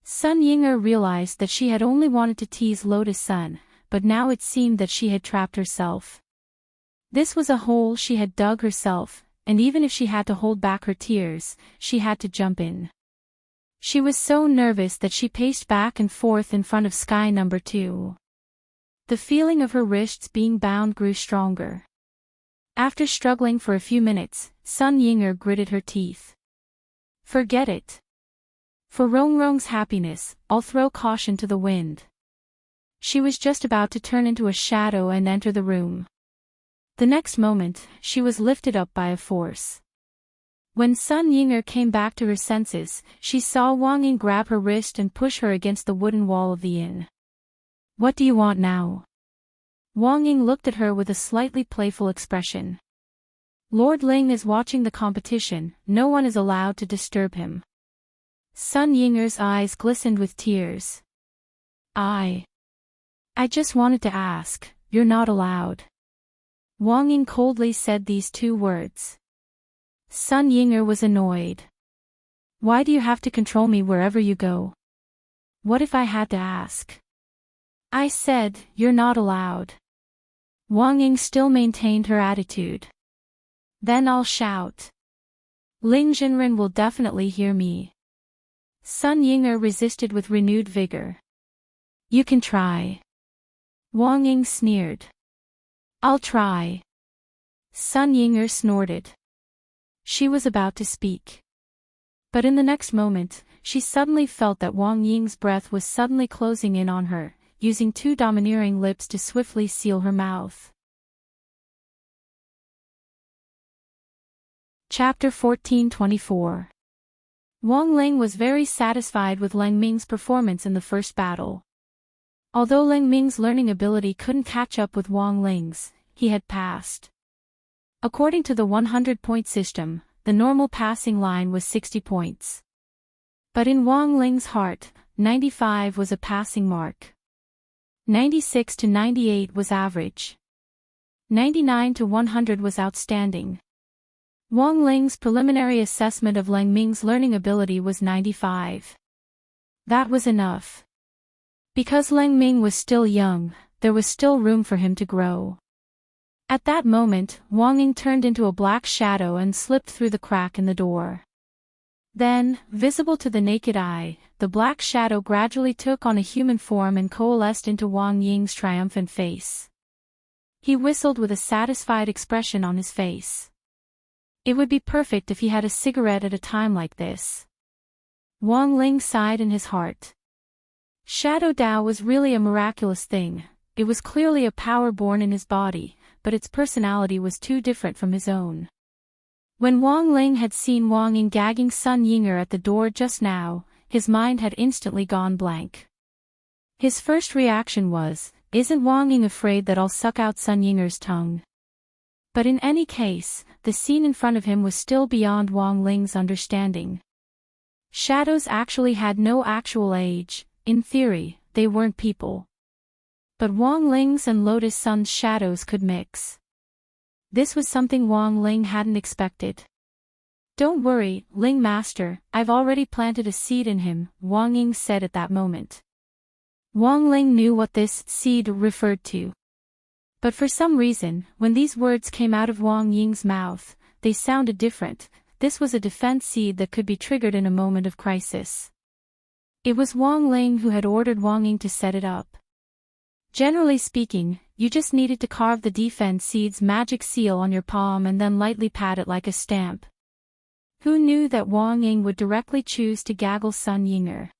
Sun Yinger realized that she had only wanted to tease Lotus Sun, but now it seemed that she had trapped herself. This was a hole she had dug herself, and even if she had to hold back her tears, she had to jump in. She was so nervous that she paced back and forth in front of sky number 2. The feeling of her wrists being bound grew stronger. After struggling for a few minutes, Sun Yinger gritted her teeth. Forget it. For Rongrong's happiness, I'll throw caution to the wind. She was just about to turn into a shadow and enter the room. The next moment, she was lifted up by a force. When Sun Yinger came back to her senses, she saw Wang Ying grab her wrist and push her against the wooden wall of the inn. What do you want now? Wang Ying looked at her with a slightly playful expression. Lord Ling is watching the competition, no one is allowed to disturb him. Sun Yinger's eyes glistened with tears. I just wanted to ask, you're not allowed. Wang Ying coldly said these 2 words. Sun Yinger was annoyed. Why do you have to control me wherever you go? What if I had to ask? I said, you're not allowed. Wang Ying still maintained her attitude. Then I'll shout. Ling Jinren will definitely hear me. Sun Yinger resisted with renewed vigor. You can try. Wang Ying sneered. I'll try. Sun Yinger snorted. She was about to speak. But in the next moment, she suddenly felt that Wang Ying's breath was suddenly closing in on her, using 2 domineering lips to swiftly seal her mouth. Chapter 14:24. Wang Ling was very satisfied with Lang Ming's performance in the first battle. Although Lang Ming's learning ability couldn't catch up with Wang Ling's, he had passed. According to the 100-point system, the normal passing line was 60 points. But in Wang Ling's heart, 95 was a passing mark. 96 to 98 was average. 99 to 100 was outstanding. Wang Ling's preliminary assessment of Lang Ming's learning ability was 95. That was enough. Because Lang Ming was still young, there was still room for him to grow. At that moment, Wang Ying turned into a black shadow and slipped through the crack in the door. Then, visible to the naked eye, the black shadow gradually took on a human form and coalesced into Wang Ying's triumphant face. He whistled with a satisfied expression on his face. It would be perfect if he had a cigarette at a time like this. Wang Ling sighed in his heart. Shadow Dao was really a miraculous thing. It was clearly a power born in his body, but its personality was too different from his own. When Wang Ling had seen Wang Ying gagging Sun Yinger at the door just now, his mind had instantly gone blank. His first reaction was, isn't Wang Ying afraid that I'll suck out Sun Yinger's tongue? But in any case, the scene in front of him was still beyond Wang Ling's understanding. Shadows actually had no actual age. In theory, they weren't people. But Wang Ling's and Lotus Sun's shadows could mix. This was something Wang Ling hadn't expected. Don't worry, Ling Master, I've already planted a seed in him, Wang Ying said at that moment. Wang Ling knew what this seed referred to. But for some reason, when these words came out of Wang Ying's mouth, they sounded different. This was a defense seed that could be triggered in a moment of crisis. It was Wang Ling who had ordered Wang Ying to set it up. Generally speaking, you just needed to carve the defense seed's magic seal on your palm and then lightly pat it like a stamp, Who knew that Wang Ying would directly choose to gaggle Sun Yinger?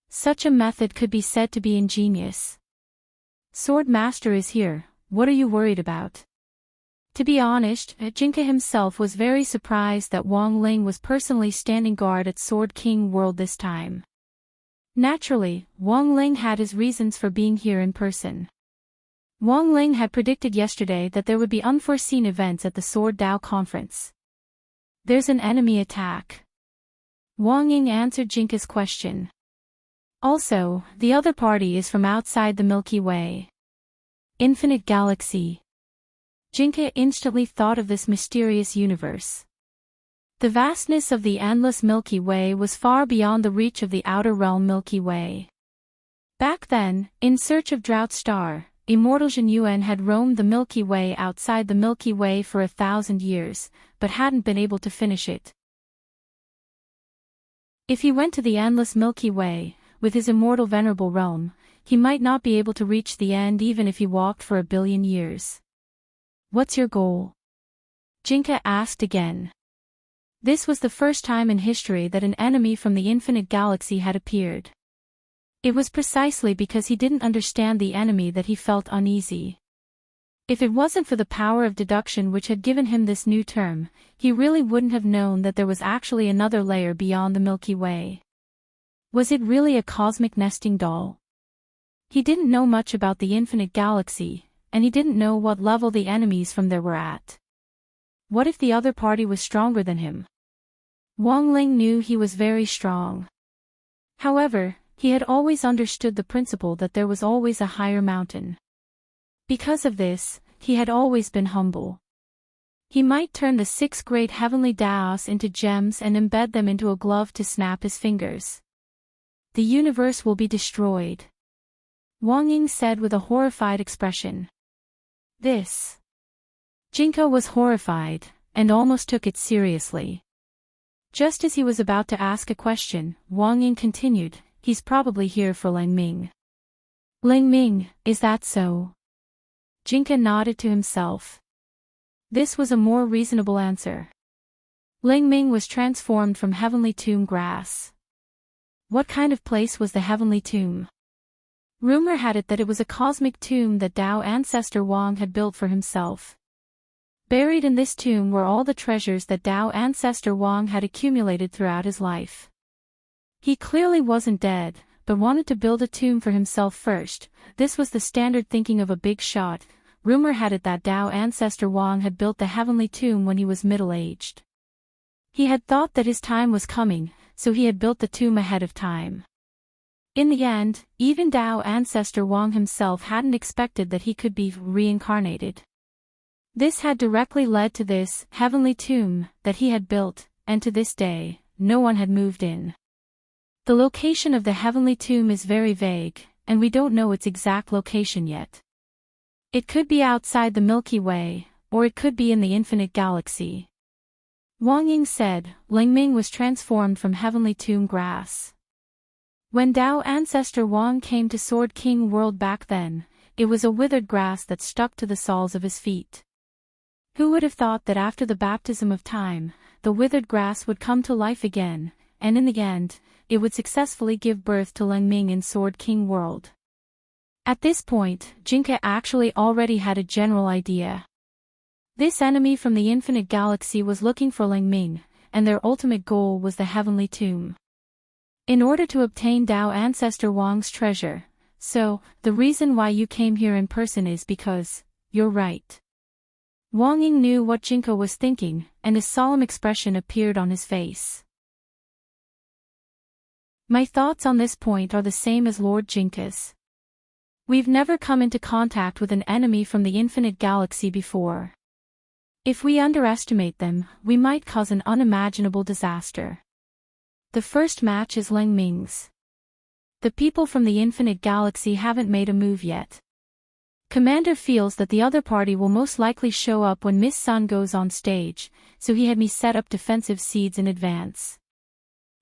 Such a method could be said to be ingenious. Sword Master is here, what are you worried about? To be honest, Jinka himself was very surprised that Wang Ling was personally standing guard at Sword King World this time. Naturally, Wang Ling had his reasons for being here in person. Wang Ling had predicted yesterday that there would be unforeseen events at the Sword Dao conference. There's an enemy attack. Wang Ying answered Jinka's question. Also, the other party is from outside the Milky Way. Infinite Galaxy. Jinka instantly thought of this mysterious universe. The vastness of the endless Milky Way was far beyond the reach of the outer realm Milky Way. Back then, in search of Drought Star, immortal Zhen Yuan had roamed the Milky Way outside the Milky Way for 1,000 years, but hadn't been able to finish it. If he went to the endless Milky Way, with his immortal venerable realm, he might not be able to reach the end even if he walked for 1 billion years. What's your goal? Jinka asked again. This was the first time in history that an enemy from the infinite galaxy had appeared. It was precisely because he didn't understand the enemy that he felt uneasy. If it wasn't for the power of deduction which had given him this new term, he really wouldn't have known that there was actually another layer beyond the Milky Way. Was it really a cosmic nesting doll? He didn't know much about the infinite galaxy, and he didn't know what level the enemies from there were at. What if the other party was stronger than him? Wang Ling knew he was very strong. However, he had always understood the principle that there was always a higher mountain. Because of this, he had always been humble. He might turn the 6 great heavenly Daos into gems and embed them into a glove to snap his fingers. The universe will be destroyed. Wang Ying said with a horrified expression. This. Jinka was horrified, and almost took it seriously. Just as he was about to ask a question, Wang Ying continued, he's probably here for Lang Ming. Lang Ming, is that so? Jinka nodded to himself. This was a more reasonable answer. Lang Ming was transformed from heavenly tomb grass. What kind of place was the heavenly tomb? Rumor had it that it was a cosmic tomb that Dao ancestor Wang had built for himself. Buried in this tomb were all the treasures that Dao ancestor Wang had accumulated throughout his life. He clearly wasn't dead, but wanted to build a tomb for himself first. This was the standard thinking of a big shot. Rumor had it that Dao ancestor Wang had built the heavenly tomb when he was middle-aged. He had thought that his time was coming, so he had built the tomb ahead of time. In the end, even Dao ancestor Wang himself hadn't expected that he could be reincarnated. This had directly led to this heavenly tomb that he had built, and to this day, no one had moved in. The location of the heavenly tomb is very vague, and we don't know its exact location yet. It could be outside the Milky Way, or it could be in the infinite galaxy. Wang Ying said, Lang Ming was transformed from heavenly tomb grass. When Dao ancestor Wang came to Sword King World back then, it was a withered grass that stuck to the soles of his feet. Who would have thought that after the baptism of time, the withered grass would come to life again, and in the end, it would successfully give birth to Lang Ming in Sword King World. At this point, Jinka actually already had a general idea. This enemy from the infinite galaxy was looking for Lang Ming, and their ultimate goal was the heavenly tomb. In order to obtain Dao ancestor Wang's treasure, so, the reason why you came here in person is because, you're right. Wang Ying knew what Jinka was thinking, and a solemn expression appeared on his face. My thoughts on this point are the same as Lord Jinka's. We've never come into contact with an enemy from the infinite galaxy before. If we underestimate them, we might cause an unimaginable disaster. The first match is Lang Ming's. The people from the infinite galaxy haven't made a move yet. Commander feels that the other party will most likely show up when Miss Sun goes on stage, so he had me set up defensive seeds in advance.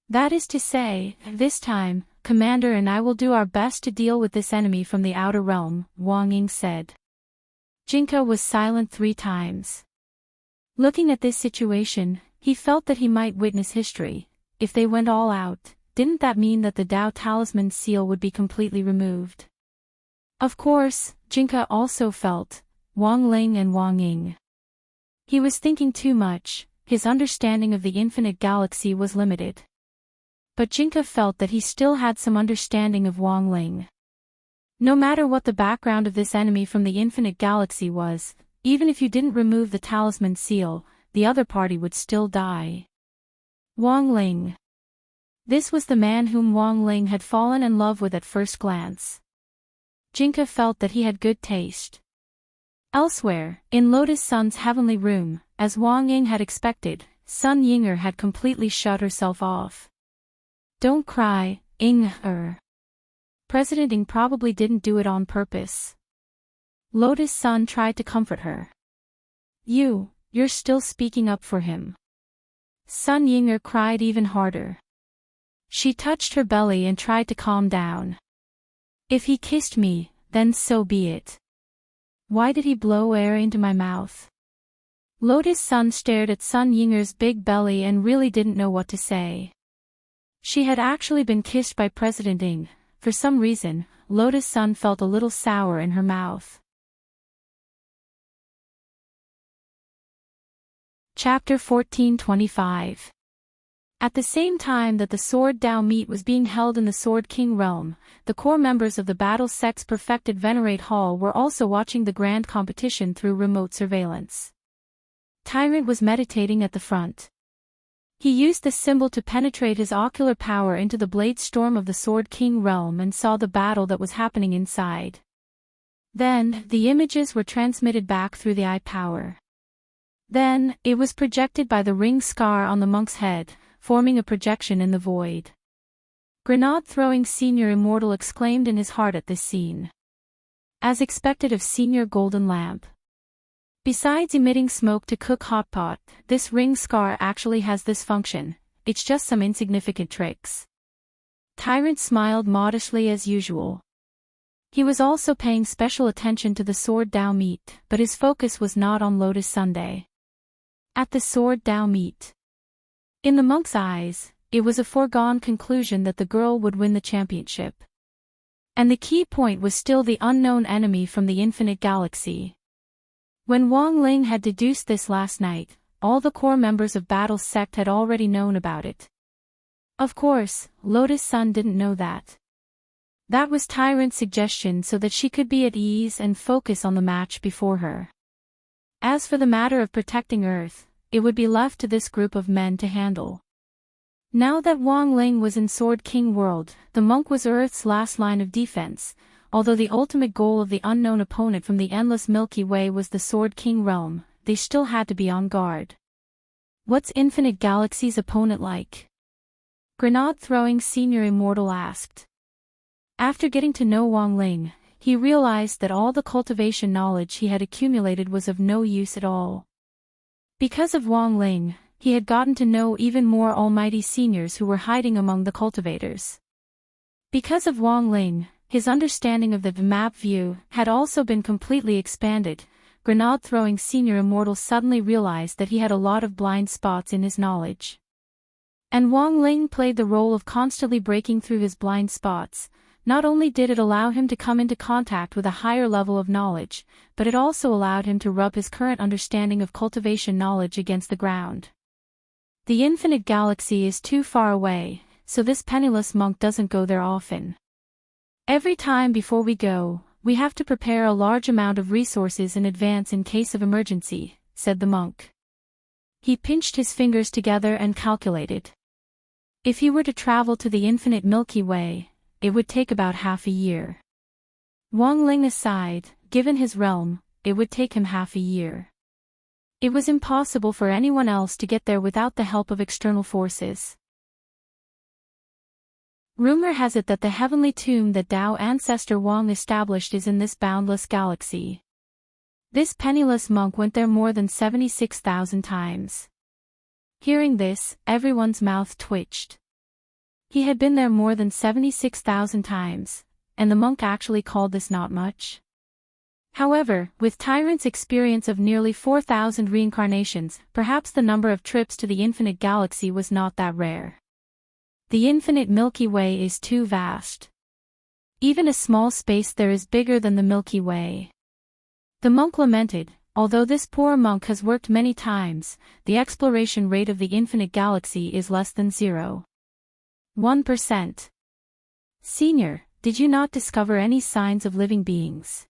That is to say, this time, Commander and I will do our best to deal with this enemy from the outer realm, Wang Ying said. Jinka was silent 3 times. Looking at this situation, He felt that he might witness history. If they went all out, didn't that mean that the Tao talisman seal would be completely removed? Of course, Jinka also felt, Wang Ling and Wang Ying. He was thinking too much, his understanding of the infinite galaxy was limited. But Jinka felt that he still had some understanding of Wang Ling. No matter what the background of this enemy from the infinite galaxy was, even if you didn't remove the talisman seal, the other party would still die. Wang Ling. This was the man whom Wang Ling had fallen in love with at first glance. Jinka felt that he had good taste. Elsewhere, in Lotus Sun's heavenly room, as Wang Ying had expected, Sun Yinger had completely shut herself off. Don't cry, Ying-er. President Ying probably didn't do it on purpose. Lotus Sun tried to comfort her. You're still speaking up for him. Sun Yinger cried even harder. She touched her belly and tried to calm down. If he kissed me, then so be it. Why did he blow air into my mouth? Lotus Sun stared at Sun Yinger's big belly and really didn't know what to say. She had actually been kissed by President Ying. For some reason, Lotus Sun felt a little sour in her mouth. Chapter 1425. At the same time that the Sword Dao meet was being held in the Sword King realm, the core members of the Battle Sect's perfected Venerate Hall were also watching the grand competition through remote surveillance. Tyrant was meditating at the front. He used the symbol to penetrate his ocular power into the blade storm of the Sword King realm and saw the battle that was happening inside. Then, the images were transmitted back through the eye power. Then, it was projected by the ring scar on the monk's head, forming a projection in the void. Grenade-throwing Senior Immortal exclaimed in his heart at this scene. As expected of Senior Golden Lamp. Besides emitting smoke to cook hot pot, this ring scar actually has this function, it's just some insignificant tricks. Tyrant smiled modestly as usual. He was also paying special attention to the Sword Dao meet, but his focus was not on Lotus Sunday. At the Sword Dao meet. In the monk's eyes, it was a foregone conclusion that the girl would win the championship. And the key point was still the unknown enemy from the infinite galaxy. When Wang Ling had deduced this last night, all the core members of Battle Sect had already known about it. Of course, Lotus Sun didn't know that. That was Tyrant's suggestion so that she could be at ease and focus on the match before her. As for the matter of protecting Earth, it would be left to this group of men to handle. Now that Wang Ling was in Sword King world, the monk was Earth's last line of defense, although the ultimate goal of the unknown opponent from the endless Milky Way was the Sword King realm, they still had to be on guard. What's Infinite Galaxy's opponent like? Grenade-throwing Senior Immortal asked. After getting to know Wang Ling, he realized that all the cultivation knowledge he had accumulated was of no use at all. Because of Wang Ling, he had gotten to know even more almighty seniors who were hiding among the cultivators. Because of Wang Ling, his understanding of the map view had also been completely expanded. Grenade-throwing Senior Immortal suddenly realized that he had a lot of blind spots in his knowledge. And Wang Ling played the role of constantly breaking through his blind spots. Not only did it allow him to come into contact with a higher level of knowledge, but it also allowed him to rub his current understanding of cultivation knowledge against the ground. The infinite galaxy is too far away, so this penniless monk doesn't go there often. Every time before we go, we have to prepare a large amount of resources in advance in case of emergency, said the monk. He pinched his fingers together and calculated. If he were to travel to the infinite Milky Way, it would take about half a year. Wang Ling aside, given his realm, it would take him half a year. It was impossible for anyone else to get there without the help of external forces. Rumor has it that the heavenly tomb that Tao ancestor Wang established is in this boundless galaxy. This penniless monk went there more than 76,000 times. Hearing this, everyone's mouth twitched. He had been there more than 76,000 times, and the monk actually called this not much. However, with Tyrant's experience of nearly 4,000 reincarnations, perhaps the number of trips to the infinite galaxy was not that rare. The infinite Milky Way is too vast. Even a small space there is bigger than the Milky Way. The monk lamented, although this poor monk has worked many times, the exploration rate of the infinite galaxy is less than 0.1%. Senior, did you not discover any signs of living beings?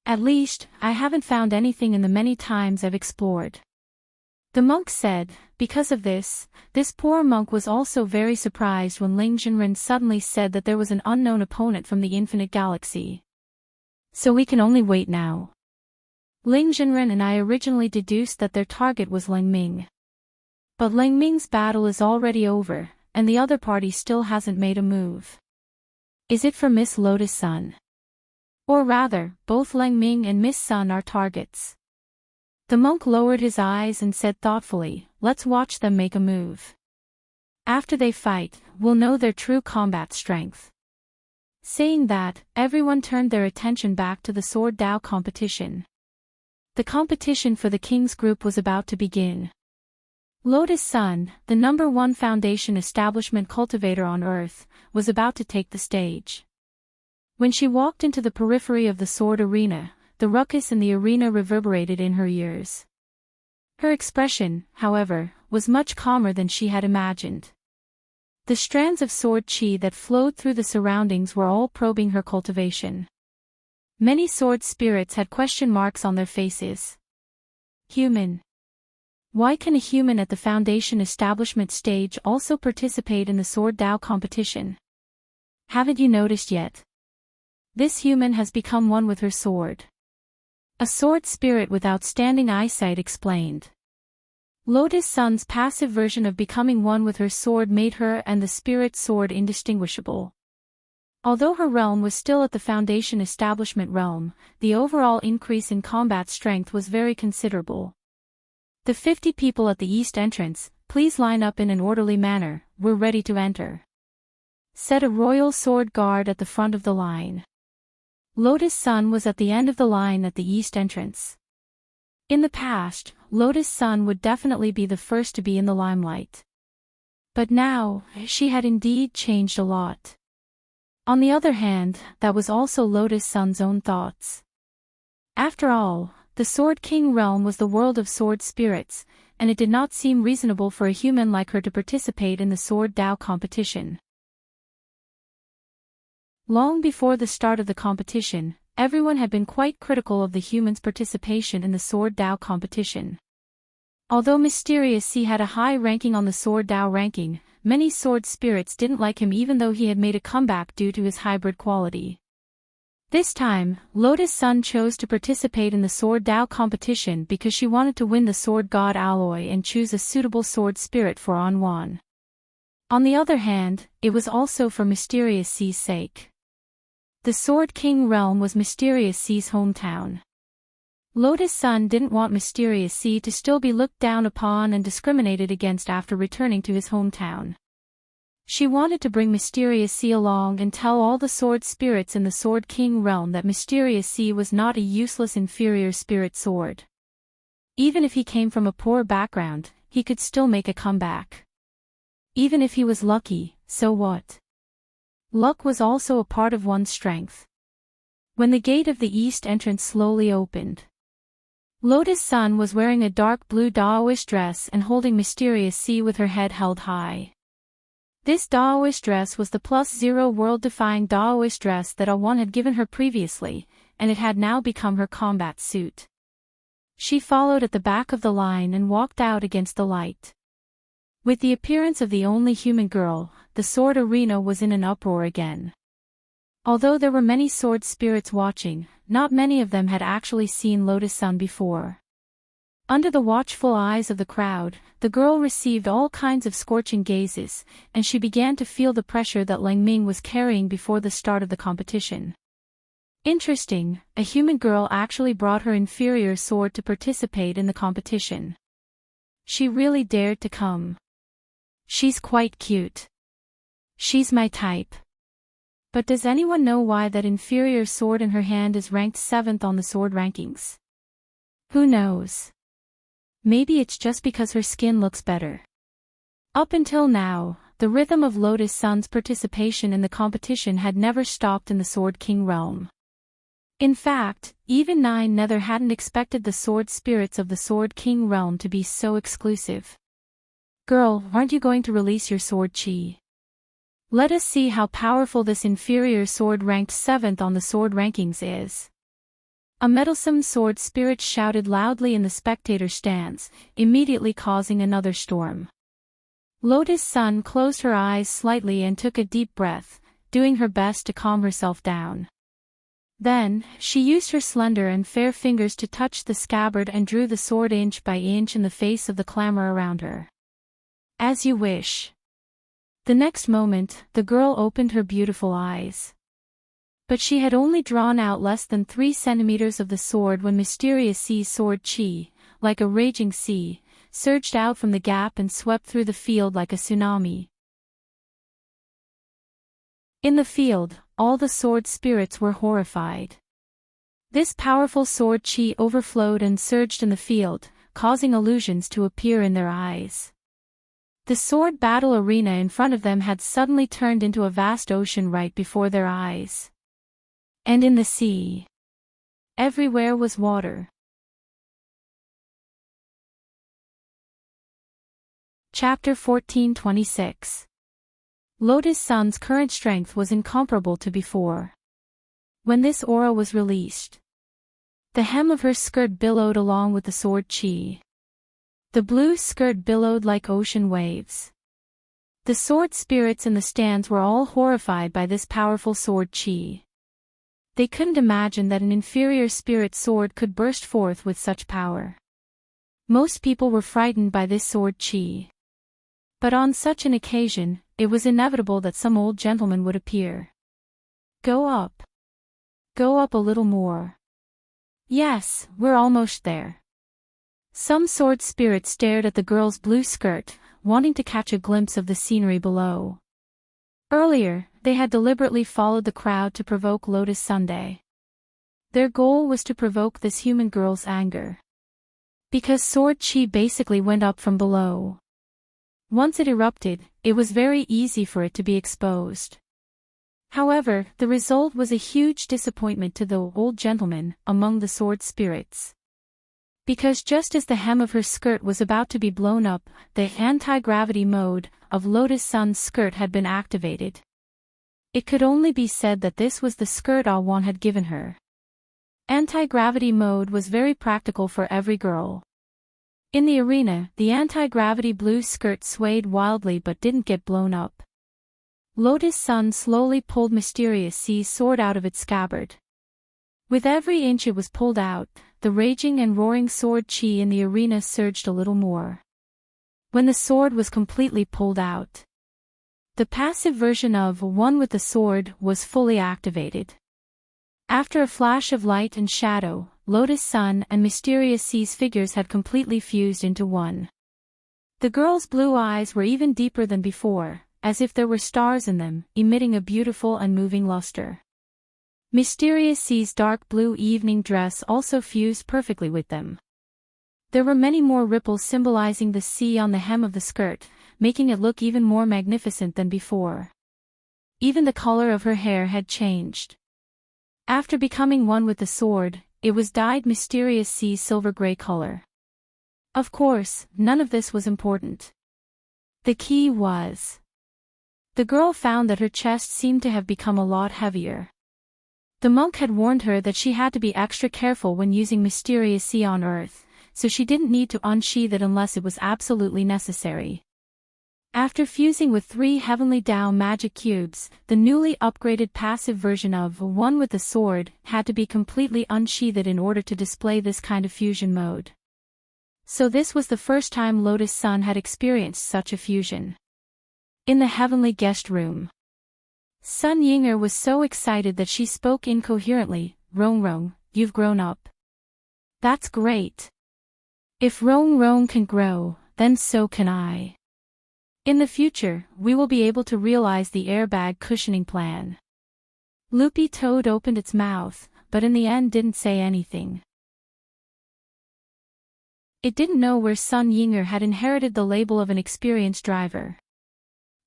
At least, I haven't found anything in the many times I've explored. The monk said. Because of this poor monk was also very surprised when Ling Jinren suddenly said that there was an unknown opponent from the infinite galaxy. So we can only wait now. Ling Jinren and I originally deduced that their target was Lang Ming. But Lang Ming's battle is already over, and the other party still hasn't made a move. Is it for Miss Lotus Sun? Or rather, both Lang Ming and Miss Sun are targets. The monk lowered his eyes and said thoughtfully, let's watch them make a move. After they fight, we'll know their true combat strength. Saying that, everyone turned their attention back to the Sword Dao competition. The competition for the King's group was about to begin. Lotus Sun, the #1 foundation establishment cultivator on Earth, was about to take the stage. When she walked into the periphery of the sword arena, the ruckus in the arena reverberated in her ears. Her expression, however, was much calmer than she had imagined. The strands of sword chi that flowed through the surroundings were all probing her cultivation. Many sword spirits had question marks on their faces. Human. Why can a human at the foundation establishment stage also participate in the Sword Dao competition? Haven't you noticed yet? This human has become one with her sword. A sword spirit with outstanding eyesight explained. Lotus Sun's passive version of becoming one with her sword made her and the spirit sword indistinguishable. Although her realm was still at the foundation establishment realm, the overall increase in combat strength was very considerable. The 50 people at the east entrance, please line up in an orderly manner, we're ready to enter, said a royal sword guard at the front of the line. Lotus Sun was at the end of the line at the east entrance. In the past, Lotus Sun would definitely be the first to be in the limelight. But now, she had indeed changed a lot. On the other hand, that was also Lotus Sun's own thoughts. After all, the Sword King realm was the world of sword spirits, and it did not seem reasonable for a human like her to participate in the Sword Dao competition. Long before the start of the competition, everyone had been quite critical of the human's participation in the Sword Dao competition. Although Mysterious C had a high ranking on the Sword Dao ranking, many sword spirits didn't like him even though he had made a comeback due to his hybrid quality. This time, Lotus Sun chose to participate in the Sword Dao competition because she wanted to win the Sword God alloy and choose a suitable sword spirit for Anwan. On the other hand, it was also for Mysterious C's sake. The Sword King realm was Mysterious C's hometown. Lotus Sun didn't want Mysterious C to still be looked down upon and discriminated against after returning to his hometown. She wanted to bring Mysterious C along and tell all the sword spirits in the Sword King realm that Mysterious C was not a useless inferior spirit sword. Even if he came from a poor background, he could still make a comeback. Even if he was lucky, so what? Luck was also a part of one's strength. When the gate of the east entrance slowly opened, Lotus Sun was wearing a dark blue Daoist dress and holding Mysterious C with her head held high. This Daoist dress was the +0 world-defying Daoist dress that Awan had given her previously, and it had now become her combat suit. She followed at the back of the line and walked out against the light. With the appearance of the only human girl, the sword arena was in an uproar again. Although there were many sword spirits watching, not many of them had actually seen Lotus Sun before. Under the watchful eyes of the crowd, the girl received all kinds of scorching gazes, and she began to feel the pressure that Lang Ming was carrying before the start of the competition. Interesting, a human girl actually brought her inferior sword to participate in the competition. She really dared to come. She's quite cute. She's my type. But does anyone know why that inferior sword in her hand is ranked 7th on the sword rankings? Who knows? Maybe it's just because her skin looks better. Up until now, the rhythm of Lotus Sun's participation in the competition had never stopped in the Sword King realm. In fact, even Nine Nether hadn't expected the sword spirits of the Sword King realm to be so exclusive. Girl, aren't you going to release your sword chi? Let us see how powerful this inferior sword ranked 7th on the sword rankings is. A meddlesome sword spirit shouted loudly in the spectator stands, immediately causing another storm. Lotus Sun closed her eyes slightly and took a deep breath, doing her best to calm herself down. Then, she used her slender and fair fingers to touch the scabbard and drew the sword inch by inch in the face of the clamor around her. As you wish. The next moment, the girl opened her beautiful eyes. But she had only drawn out less than 3 centimeters of the sword when Mysterious Sea's sword chi, like a raging sea, surged out from the gap and swept through the field like a tsunami. In the field, all the sword spirits were horrified. This powerful sword chi overflowed and surged in the field, causing illusions to appear in their eyes. The sword battle arena in front of them had suddenly turned into a vast ocean right before their eyes. And in the sea, everywhere was water. Chapter 14:26. Lotus Sun's current strength was incomparable to before. When this aura was released, the hem of her skirt billowed along with the sword chi. The blue skirt billowed like ocean waves. The sword spirits in the stands were all horrified by this powerful sword chi. They couldn't imagine that an inferior spirit sword could burst forth with such power. Most people were frightened by this sword chi. But on such an occasion, it was inevitable that some old gentleman would appear. Go up. Go up a little more. Yes, we're almost there. Some sword spirit stared at the girl's blue skirt, wanting to catch a glimpse of the scenery below. Earlier, they had deliberately followed the crowd to provoke Lotus Sunday. Their goal was to provoke this human girl's anger. Because sword chi basically went up from below. Once it erupted, it was very easy for it to be exposed. However, the result was a huge disappointment to the old gentleman among the sword spirits. Because just as the hem of her skirt was about to be blown up, the anti-gravity mode of Lotus Sun's skirt had been activated. It could only be said that this was the skirt Awan had given her. Anti-gravity mode was very practical for every girl. In the arena, the anti-gravity blue skirt swayed wildly but didn't get blown up. Lotus Sun slowly pulled Mysterious Sea's sword out of its scabbard. With every inch it was pulled out, the raging and roaring sword chi in the arena surged a little more. When the sword was completely pulled out, the passive version of One with the Sword was fully activated. After a flash of light and shadow, Lotus Sun and Mysterious Sea's figures had completely fused into one. The girl's blue eyes were even deeper than before, as if there were stars in them, emitting a beautiful and moving luster. Mysterious Sea's dark blue evening dress also fused perfectly with them. There were many more ripples symbolizing the sea on the hem of the skirt, making it look even more magnificent than before. Even the color of her hair had changed. After becoming one with the sword, it was dyed Mysterious Sea's silver-gray color. Of course, none of this was important. The key was, the girl found that her chest seemed to have become a lot heavier. The monk had warned her that she had to be extra careful when using Mysterious Sea on Earth, so she didn't need to unsheath it unless it was absolutely necessary. After fusing with 3 Heavenly Tao magic cubes, the newly upgraded passive version of One with the Sword had to be completely unsheathed in order to display this kind of fusion mode. So this was the first time Lotus Sun had experienced such a fusion. In the heavenly guest room, Sun Yinger was so excited that she spoke incoherently. Rong Rong, you've grown up. That's great. If Rong Rong can grow, then so can I. In the future, we will be able to realize the airbag cushioning plan. Loopy Toad opened its mouth, but in the end didn't say anything. It didn't know where Sun Yinger had inherited the label of an experienced driver.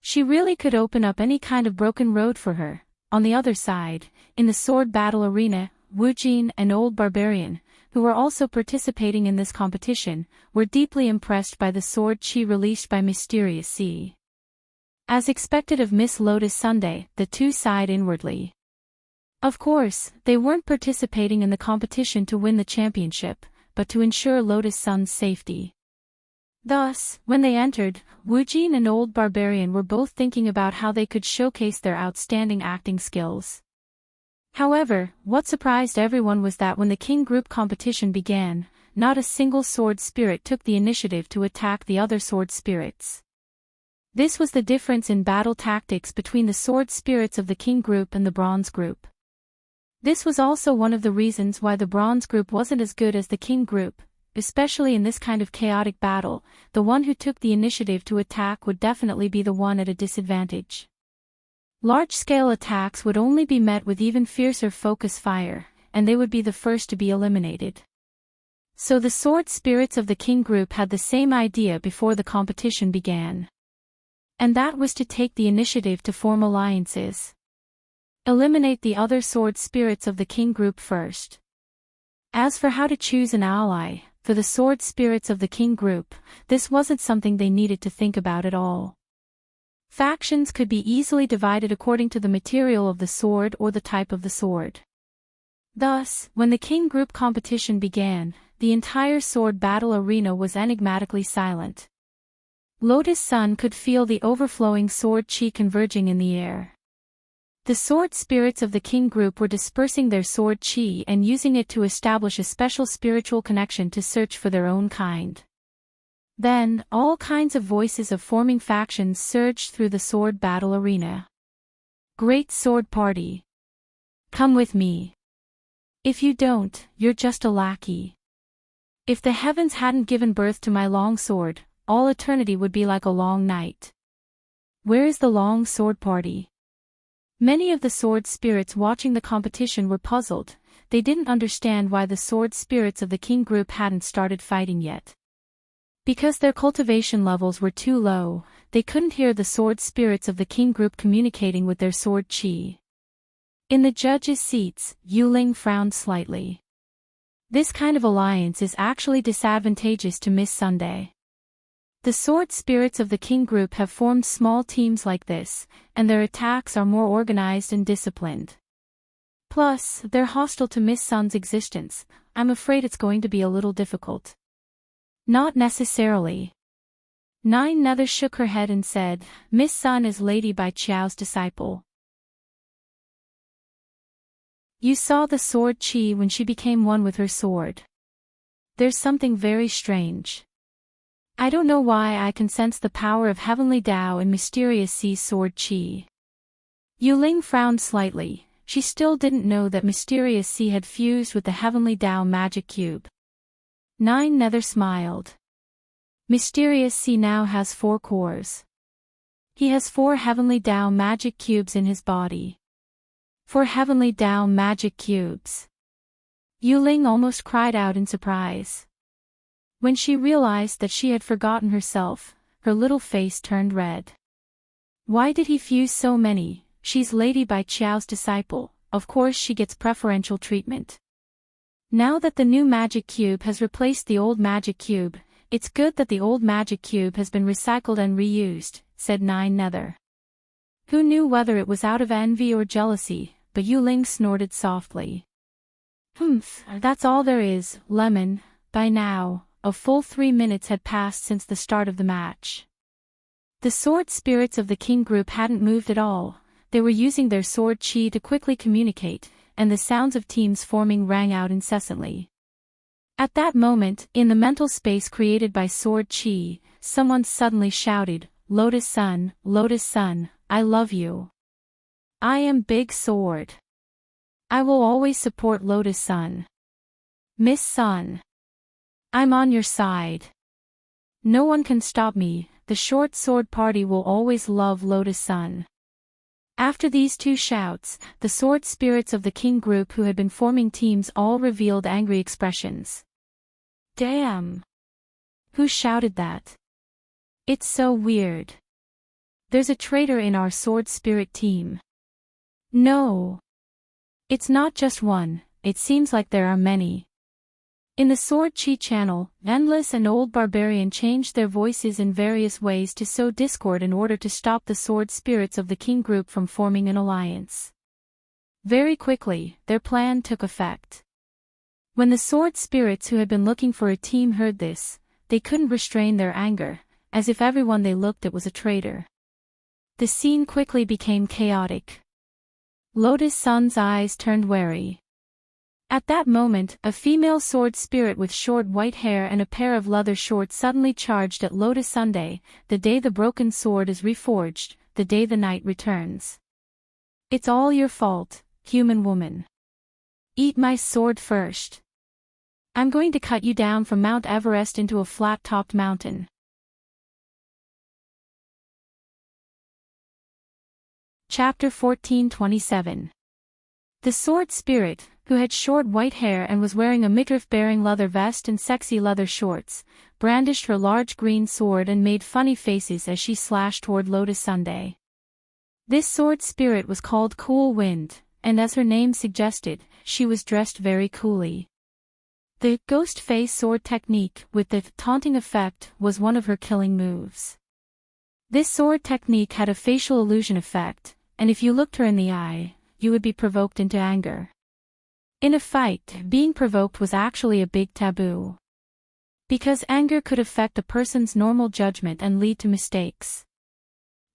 She really could open up any kind of broken road for her. On the other side, in the sword battle arena, Wu Jin and Old Barbarian, who were also participating in this competition, were deeply impressed by the sword chi released by Mysterious Sea. As expected of Miss Lotus Sunday, the two sighed inwardly. Of course, they weren't participating in the competition to win the championship, but to ensure Lotus Sun's safety. Thus, when they entered, Wu Jin and Old Barbarian were both thinking about how they could showcase their outstanding acting skills. However, what surprised everyone was that when the King Group competition began, not a single sword spirit took the initiative to attack the other sword spirits. This was the difference in battle tactics between the sword spirits of the King Group and the Bronze Group. This was also one of the reasons why the Bronze Group wasn't as good as the King Group, especially in this kind of chaotic battle. The one who took the initiative to attack would definitely be the one at a disadvantage. Large-scale attacks would only be met with even fiercer focus fire, and they would be the first to be eliminated. So the sword spirits of the King Group had the same idea before the competition began. And that was to take the initiative to form alliances. Eliminate the other sword spirits of the King Group first. As for how to choose an ally, for the sword spirits of the King Group, this wasn't something they needed to think about at all. Factions could be easily divided according to the material of the sword or the type of the sword. Thus, when the King Group competition began, the entire sword battle arena was enigmatically silent. Lotus Sun could feel the overflowing sword chi converging in the air. The sword spirits of the King Group were dispersing their sword chi and using it to establish a special spiritual connection to search for their own kind. Then, all kinds of voices of forming factions surged through the sword battle arena. Great sword party! Come with me. If you don't, you're just a lackey. If the heavens hadn't given birth to my long sword, all eternity would be like a long night. Where is the long sword party? Many of the sword spirits watching the competition were puzzled. They didn't understand why the sword spirits of the King Group hadn't started fighting yet. Because their cultivation levels were too low, they couldn't hear the sword spirits of the King Group communicating with their sword chi. In the judges' seats, Yu Ling frowned slightly. This kind of alliance is actually disadvantageous to Miss Sunday. The sword spirits of the King Group have formed small teams like this, and their attacks are more organized and disciplined. Plus, they're hostile to Miss Sun's existence. I'm afraid it's going to be a little difficult. Not necessarily. Nine Nether shook her head and said, Miss Sun is Lady Bai Qiao's disciple. You saw the sword chi when she became one with her sword. There's something very strange. I don't know why I can sense the power of Heavenly Tao in Mysterious Sea's sword chi. Yu Ling frowned slightly. She still didn't know that Mysterious Sea had fused with the Heavenly Tao magic cube. Nine Nether smiled. Mysterious Sea now has 4 cores. He has 4 Heavenly Tao magic cubes in his body. 4 Heavenly Tao magic cubes. Yu Ling almost cried out in surprise. When she realized that she had forgotten herself, her little face turned red. Why did he fuse so many? She's Lady Bai Qiao's disciple, of course she gets preferential treatment. Now that the new magic cube has replaced the old magic cube, it's good that the old magic cube has been recycled and reused, said Nine Nether. Who knew whether it was out of envy or jealousy, but Yu Ling snorted softly. That's all there is, Lemon. By now, a full 3 minutes had passed since the start of the match. The sword spirits of the King Group hadn't moved at all. They were using their sword chi to quickly communicate, and the sounds of teams forming rang out incessantly. At that moment, in the mental space created by sword chi, someone suddenly shouted, Lotus Sun, I love you. I am Big Sword. I will always support Lotus Sun. Miss Sun. I'm on your side. No one can stop me, the short sword party will always love Lotus Sun. After these two shouts, the sword spirits of the king group who had been forming teams all revealed angry expressions. Damn! Who shouted that? It's so weird. There's a traitor in our sword spirit team. No. It's not just one, it seems like there are many. In the Sword Chi channel, Endless and Old Barbarian changed their voices in various ways to sow discord in order to stop the sword spirits of the king group from forming an alliance. Very quickly, their plan took effect. When the sword spirits who had been looking for a team heard this, they couldn't restrain their anger, as if everyone they looked at was a traitor. The scene quickly became chaotic. Lotus Sun's eyes turned wary. At that moment, a female sword spirit with short white hair and a pair of leather shorts suddenly charged at Lotus Sunday, the day the broken sword is reforged, the day the night returns. It's all your fault, human woman. Eat my sword first. I'm going to cut you down from Mount Everest into a flat-topped mountain. Chapter 14:27. The sword spirit, who had short white hair and was wearing a midriff-bearing leather vest and sexy leather shorts, brandished her large green sword and made funny faces as she slashed toward Lotus Sunday. This sword spirit was called Cool Wind, and as her name suggested, she was dressed very coolly. The ghost face sword technique with the taunting effect was one of her killing moves. This sword technique had a facial illusion effect, and if you looked her in the eye, you would be provoked into anger. In a fight, being provoked was actually a big taboo. Because anger could affect a person's normal judgment and lead to mistakes.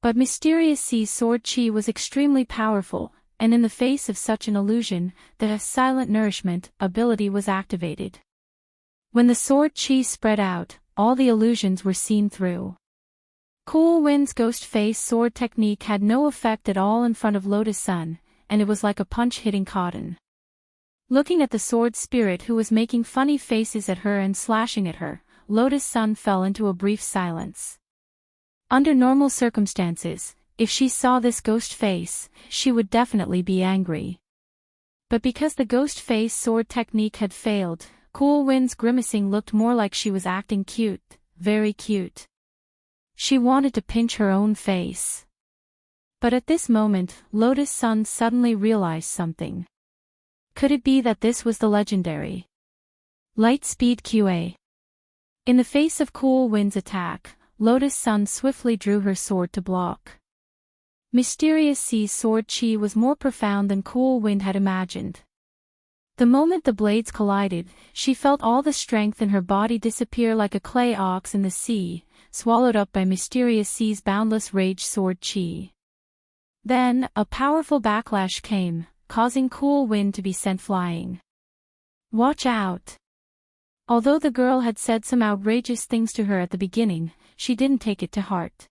But Mysterious Sea's sword chi was extremely powerful, and in the face of such an illusion, the silent nourishment ability was activated. When the sword chi spread out, all the illusions were seen through. Cool Wind's ghost face sword technique had no effect at all in front of Lotus Sun, and it was like a punch hitting cotton. Looking at the sword spirit who was making funny faces at her and slashing at her, Lotus Sun fell into a brief silence. Under normal circumstances, if she saw this ghost face, she would definitely be angry. But because the ghost face sword technique had failed, Cool Wind's grimacing looked more like she was acting cute, very cute. She wanted to pinch her own face. But at this moment, Lotus Sun suddenly realized something. Could it be that this was the legendary Lightspeed QA? In the face of Cool Wind's attack, Lotus Sun swiftly drew her sword to block. Mysterious Sea's sword chi was more profound than Cool Wind had imagined. The moment the blades collided, she felt all the strength in her body disappear like a clay ox in the sea, swallowed up by Mysterious Sea's boundless rage sword chi. Then, a powerful backlash came, causing Cool Wind to be sent flying. Watch out! Although the girl had said some outrageous things to her at the beginning, she didn't take it to heart.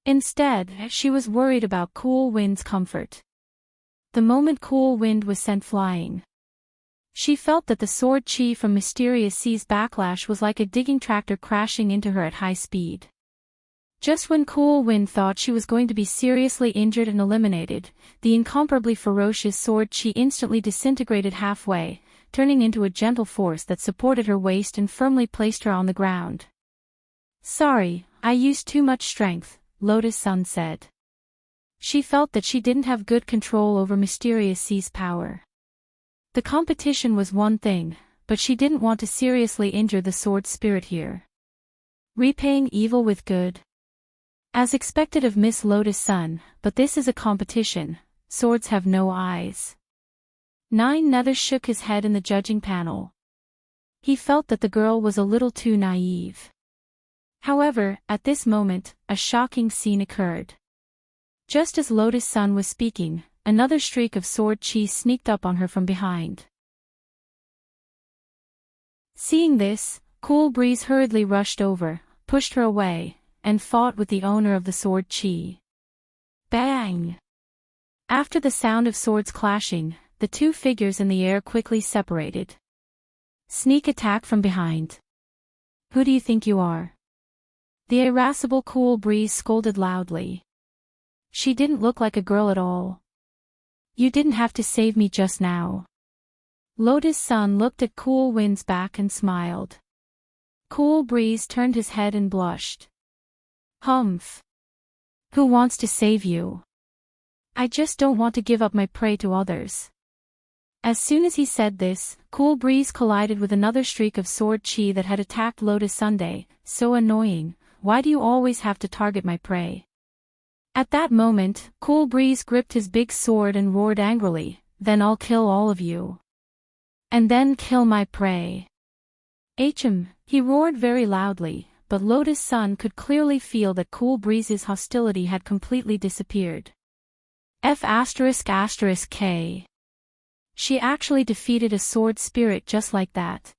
Instead, she was worried about Cool Wind's comfort. The moment Cool Wind was sent flying, she felt that the sword chi from Mysterious Sea's backlash was like a digging tractor crashing into her at high speed. Just when Cool Wind thought she was going to be seriously injured and eliminated, the incomparably ferocious sword chi instantly disintegrated halfway, turning into a gentle force that supported her waist and firmly placed her on the ground. Sorry, I used too much strength, Lotus Sun said. She felt that she didn't have good control over Mysterious Sea's power. The competition was one thing, but she didn't want to seriously injure the sword spirit here. Repaying evil with good? As expected of Miss Lotus Sun, but this is a competition, swords have no eyes. Nine Nether shook his head in the judging panel. He felt that the girl was a little too naive. However, at this moment, a shocking scene occurred. Just as Lotus Sun was speaking, another streak of sword chi sneaked up on her from behind. Seeing this, Cool Breeze hurriedly rushed over, pushed her away, and fought with the owner of the sword chi. Bang! After the sound of swords clashing, the two figures in the air quickly separated. Sneak attack from behind. Who do you think you are? The irascible Cool Breeze scolded loudly. She didn't look like a girl at all. You didn't have to save me just now. Lotus Sun looked at Cool Wind's back and smiled. Cool Breeze turned his head and blushed. Humph. Who wants to save you? I just don't want to give up my prey to others. As soon as he said this, Cool Breeze collided with another streak of sword chi that had attacked Lotus Sunday. So annoying, why do you always have to target my prey? At that moment, Cool Breeze gripped his big sword and roared angrily, then I'll kill all of you. And then kill my prey. Hm, he roared very loudly, but Lotus Sun could clearly feel that Cool Breeze's hostility had completely disappeared. F***K. She actually defeated a sword spirit just like that.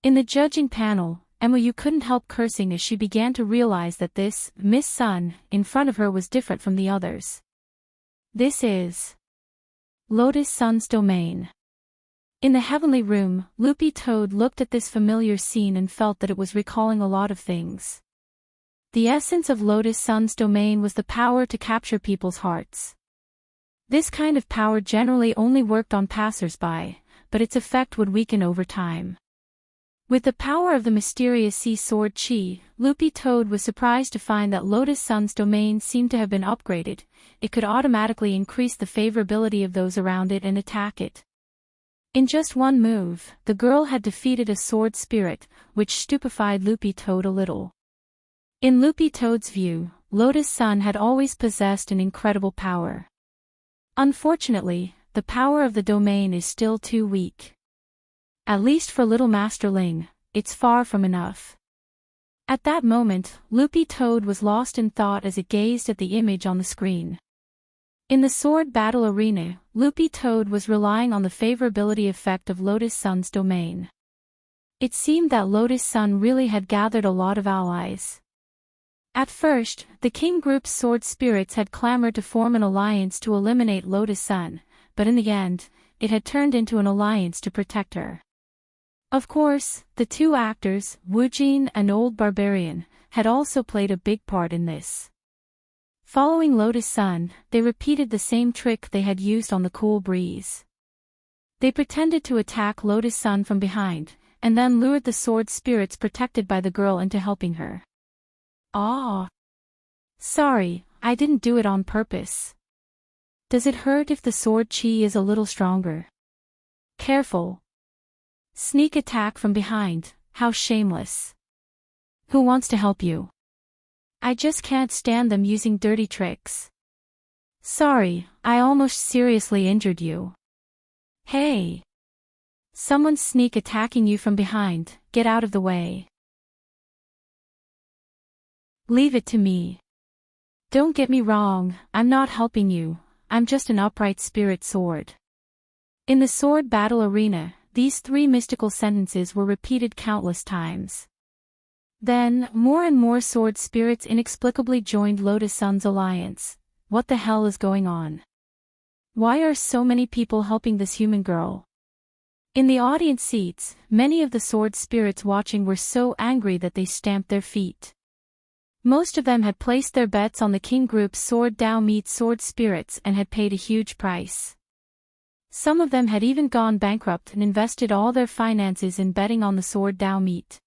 In the judging panel, Emu couldn't help cursing as she began to realize that this Miss Sun in front of her was different from the others. This is Lotus Sun's domain. In the heavenly room, Loopy Toad looked at this familiar scene and felt that it was recalling a lot of things. The essence of Lotus Sun's domain was the power to capture people's hearts. This kind of power generally only worked on passers-by, but its effect would weaken over time. With the power of the mysterious sea sword chi, Loopy Toad was surprised to find that Lotus Sun's domain seemed to have been upgraded. It could automatically increase the favorability of those around it and attack it. In just one move, the girl had defeated a sword spirit, which stupefied Loopy Toad a little. In Loopy Toad's view, Lotus Sun had always possessed an incredible power. Unfortunately, the power of the domain is still too weak. At least for little Master Ling, it's far from enough. At that moment, Loopy Toad was lost in thought as it gazed at the image on the screen. In the sword battle arena, Loopy Toad was relying on the favorability effect of Lotus Sun's domain. It seemed that Lotus Sun really had gathered a lot of allies. At first, the King Group's sword spirits had clamored to form an alliance to eliminate Lotus Sun, but in the end, it had turned into an alliance to protect her. Of course, the two actors, Woojin and Old Barbarian, had also played a big part in this. Following Lotus Sun, they repeated the same trick they had used on the Cool Breeze. They pretended to attack Lotus Sun from behind, and then lured the sword spirits protected by the girl into helping her. Ah. Sorry, I didn't do it on purpose. Does it hurt if the sword chi is a little stronger? Careful. Sneak attack from behind, how shameless. Who wants to help you? I just can't stand them using dirty tricks. Sorry, I almost seriously injured you. Hey. Someone's sneak attacking you from behind, get out of the way. Leave it to me. Don't get me wrong, I'm not helping you, I'm just an upright spirit sword. In the sword battle arena, these three mystical sentences were repeated countless times. Then, more and more sword spirits inexplicably joined Lotus Sun's alliance. What the hell is going on? Why are so many people helping this human girl? In the audience seats, many of the sword spirits watching were so angry that they stamped their feet. Most of them had placed their bets on the King Group's sword Dao meet sword spirits and had paid a huge price. Some of them had even gone bankrupt and invested all their finances in betting on the sword Dao meet.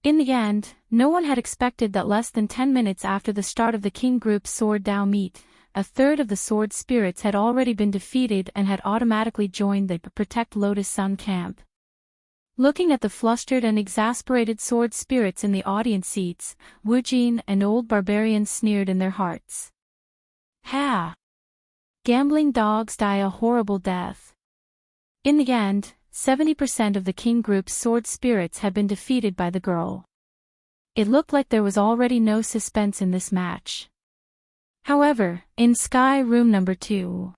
In the end, no one had expected that less than 10 minutes after the start of the King Group's sword Dao meet, a third of the sword spirits had already been defeated and had automatically joined the Protect Lotus Sun camp. Looking at the flustered and exasperated sword spirits in the audience seats, Woojin and Old Barbarian sneered in their hearts. Ha! Gambling dogs die a horrible death. In the end, 70% of the King Group's sword spirits had been defeated by the girl. It looked like there was already no suspense in this match. However, in Sky Room number 2,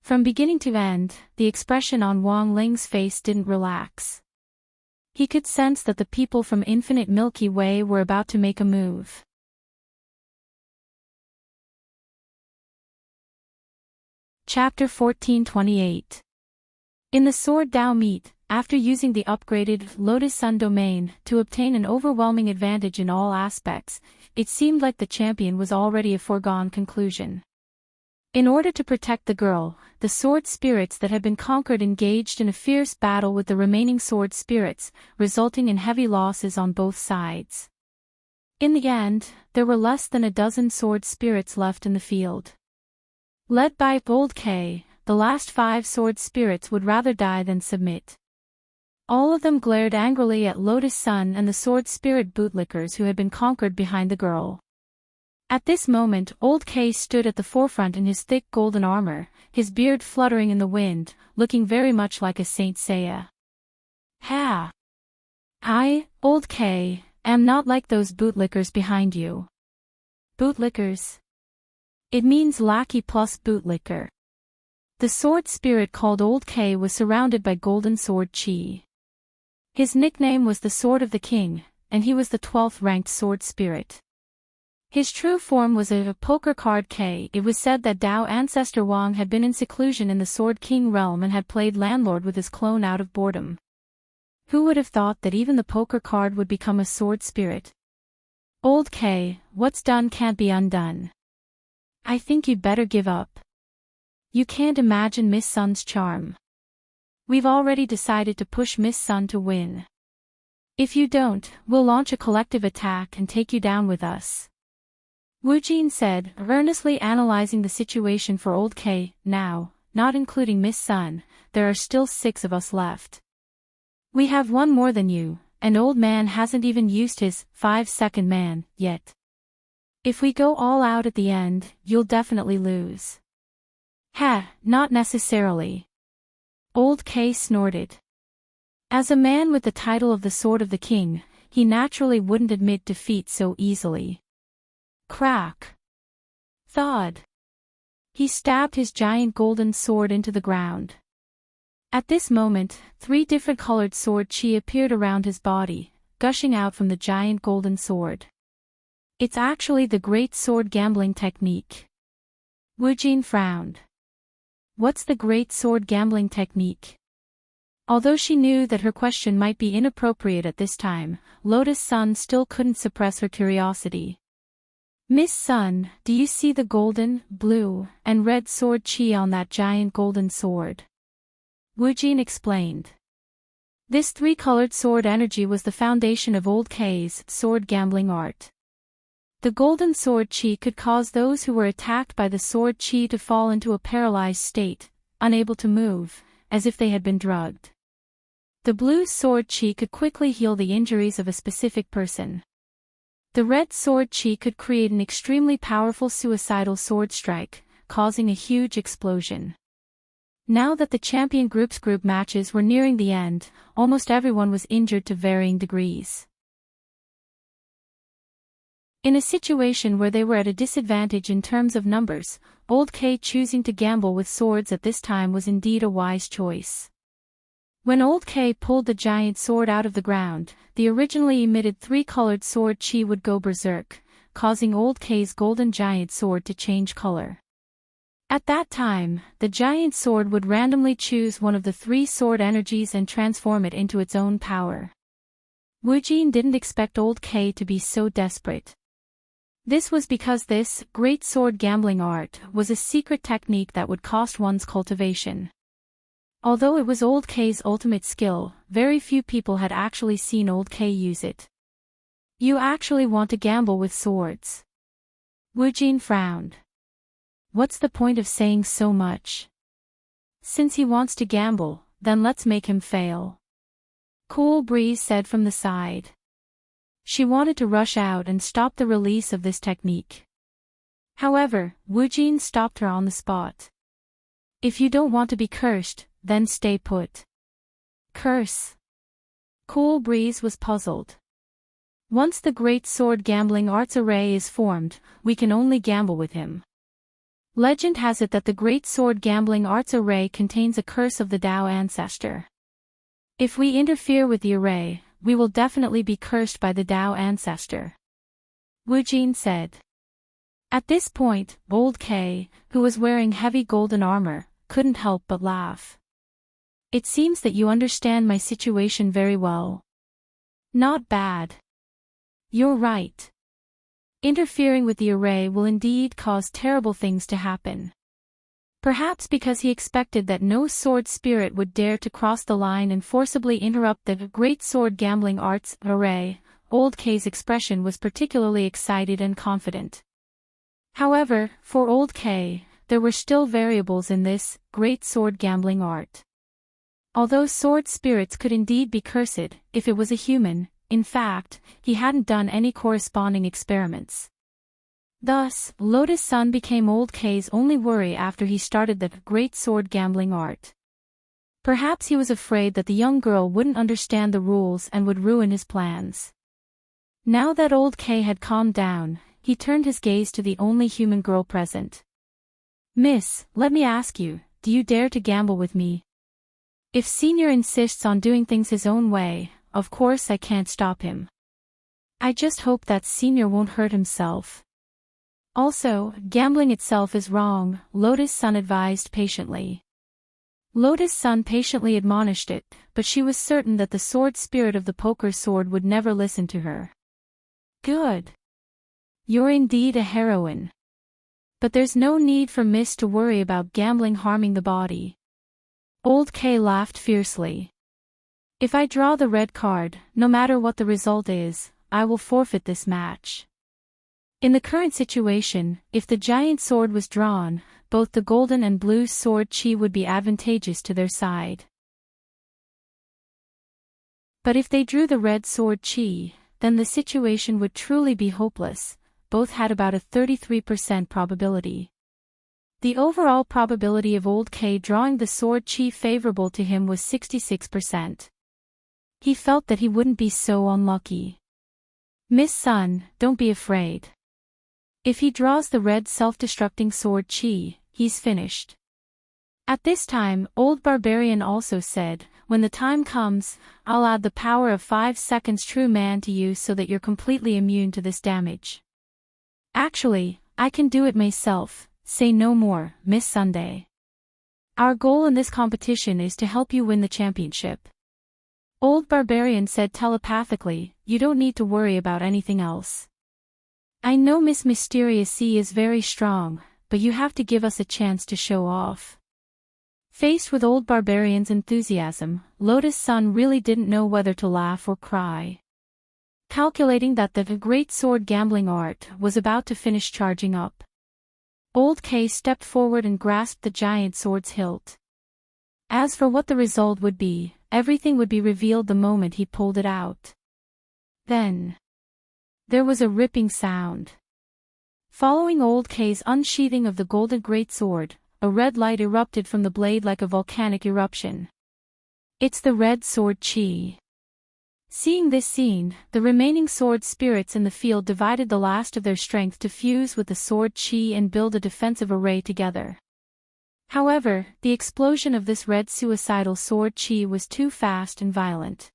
from beginning to end, the expression on Wang Ling's face didn't relax. He could sense that the people from Infinite Milky Way were about to make a move. Chapter 1428. In the Sword Dao meet, after using the upgraded Lotus Sun domain to obtain an overwhelming advantage in all aspects, it seemed like the champion was already a foregone conclusion. In order to protect the girl, the sword spirits that had been conquered engaged in a fierce battle with the remaining sword spirits, resulting in heavy losses on both sides. In the end, there were less than a dozen sword spirits left in the field. Led by Old K, the last 5 sword spirits would rather die than submit. All of them glared angrily at Lotus Sun and the sword spirit bootlickers who had been conquered behind the girl. At this moment, Old K stood at the forefront in his thick golden armor, his beard fluttering in the wind, looking very much like a Saint Seiya. Ha! I, Old K, am not like those bootlickers behind you. Bootlickers? It means lackey plus bootlicker. The sword spirit called Old K was surrounded by golden sword chi. His nickname was the Sword of the King, and he was the 12th ranked sword spirit. His true form was a poker card K. It was said that Dao ancestor Wang had been in seclusion in the Sword King realm and had played landlord with his clone out of boredom. Who would have thought that even the poker card would become a sword spirit? Old K, what's done can't be undone. I think you'd better give up. You can't imagine Miss Sun's charm. We've already decided to push Miss Sun to win. If you don't, we'll launch a collective attack and take you down with us. Wu Jin said, earnestly analyzing the situation for Old K. Now, not including Miss Sun, there are still 6 of us left. We have 1 more than you, and Old Man hasn't even used his 5-second man yet. If we go all out at the end, you'll definitely lose. Ha, not necessarily. Old K snorted. As a man with the title of the Sword of the King, he naturally wouldn't admit defeat so easily. Crack. Thud. He stabbed his giant golden sword into the ground. At this moment, 3 different colored sword chi appeared around his body, gushing out from the giant golden sword. It's actually the great sword gambling technique. Wu Jin frowned. What's the great sword gambling technique? Although she knew that her question might be inappropriate at this time, Lotus Sun still couldn't suppress her curiosity. Miss Sun, do you see the golden, blue, and red sword chi on that giant golden sword? Wu Jin explained. This 3-colored sword energy was the foundation of Old K's sword gambling art. The golden sword chi could cause those who were attacked by the sword chi to fall into a paralyzed state, unable to move, as if they had been drugged. The blue sword chi could quickly heal the injuries of a specific person. The red sword chi could create an extremely powerful suicidal sword strike, causing a huge explosion. Now that the champion group's group matches were nearing the end, almost everyone was injured to varying degrees. In a situation where they were at a disadvantage in terms of numbers, Old K choosing to gamble with swords at this time was indeed a wise choice. When Old K pulled the giant sword out of the ground, the originally emitted 3-colored sword chi would go berserk, causing Old K's golden giant sword to change color. At that time, the giant sword would randomly choose one of the 3 sword energies and transform it into its own power. Wu Jin didn't expect Old K to be so desperate. This was because this great sword gambling art was a secret technique that would cost one's cultivation. Although it was Old K's ultimate skill, very few people had actually seen Old K use it. You actually want to gamble with swords? Wu Jin frowned. What's the point of saying so much? Since he wants to gamble, then let's make him fail. Cool Breeze said from the side. She wanted to rush out and stop the release of this technique. However, Wu Jin stopped her on the spot. If you don't want to be cursed, then stay put. Curse? Cool Breeze was puzzled. Once the great sword gambling arts array is formed, we can only gamble with him. Legend has it that the great sword gambling arts array contains a curse of the Dao ancestor. If we interfere with the array, we will definitely be cursed by the Dao ancestor. Wu Jin said. At this point, Old K, who was wearing heavy golden armor, couldn't help but laugh. It seems that you understand my situation very well. Not bad. You're right. Interfering with the array will indeed cause terrible things to happen. Perhaps because he expected that no sword spirit would dare to cross the line and forcibly interrupt the great sword gambling arts array, Old K's expression was particularly excited and confident. However, for Old K, there were still variables in this great sword gambling art. Although sword spirits could indeed be cursed, if it was a human, in fact, he hadn't done any corresponding experiments. Thus, Lotus Sun became Old K's only worry after he started the great sword gambling art. Perhaps he was afraid that the young girl wouldn't understand the rules and would ruin his plans. Now that Old K had calmed down, he turned his gaze to the only human girl present. "Miss, let me ask you, do you dare to gamble with me? If Senior insists on doing things his own way, of course I can't stop him. I just hope that Senior won't hurt himself. Also, gambling itself is wrong," Lotus Sun advised patiently. Lotus Sun patiently admonished it, but she was certain that the sword spirit of the poker sword would never listen to her. "Good. You're indeed a heroine. But there's no need for Miss to worry about gambling harming the body." Old K laughed fiercely. "If I draw the red card, no matter what the result is, I will forfeit this match." In the current situation, if the giant sword was drawn, both the golden and blue sword chi would be advantageous to their side. But if they drew the red sword chi, then the situation would truly be hopeless. Both had about a 33% probability. The overall probability of Old K drawing the sword chi favorable to him was 66%. He felt that he wouldn't be so unlucky. "Miss Sun, don't be afraid. If he draws the red self-destructing sword chi, he's finished." At this time, Old Barbarian also said, "When the time comes, I'll add the power of 5 seconds True Man to you so that you're completely immune to this damage. Actually, I can do it myself, say no more, Miss Sunday. Our goal in this competition is to help you win the championship." Old Barbarian said telepathically, "You don't need to worry about anything else. I know Miss Mysterious C is very strong, but you have to give us a chance to show off." Faced with Old Barbarian's enthusiasm, Lotus Sun really didn't know whether to laugh or cry. Calculating that the great sword gambling art was about to finish charging up, Old K stepped forward and grasped the giant sword's hilt. As for what the result would be, everything would be revealed the moment he pulled it out. Then there was a ripping sound. Following Old K's unsheathing of the golden greatsword, a red light erupted from the blade like a volcanic eruption. "It's the red sword chi." Seeing this scene, the remaining sword spirits in the field divided the last of their strength to fuse with the sword chi and build a defensive array together. However, the explosion of this red suicidal sword chi was too fast and violent.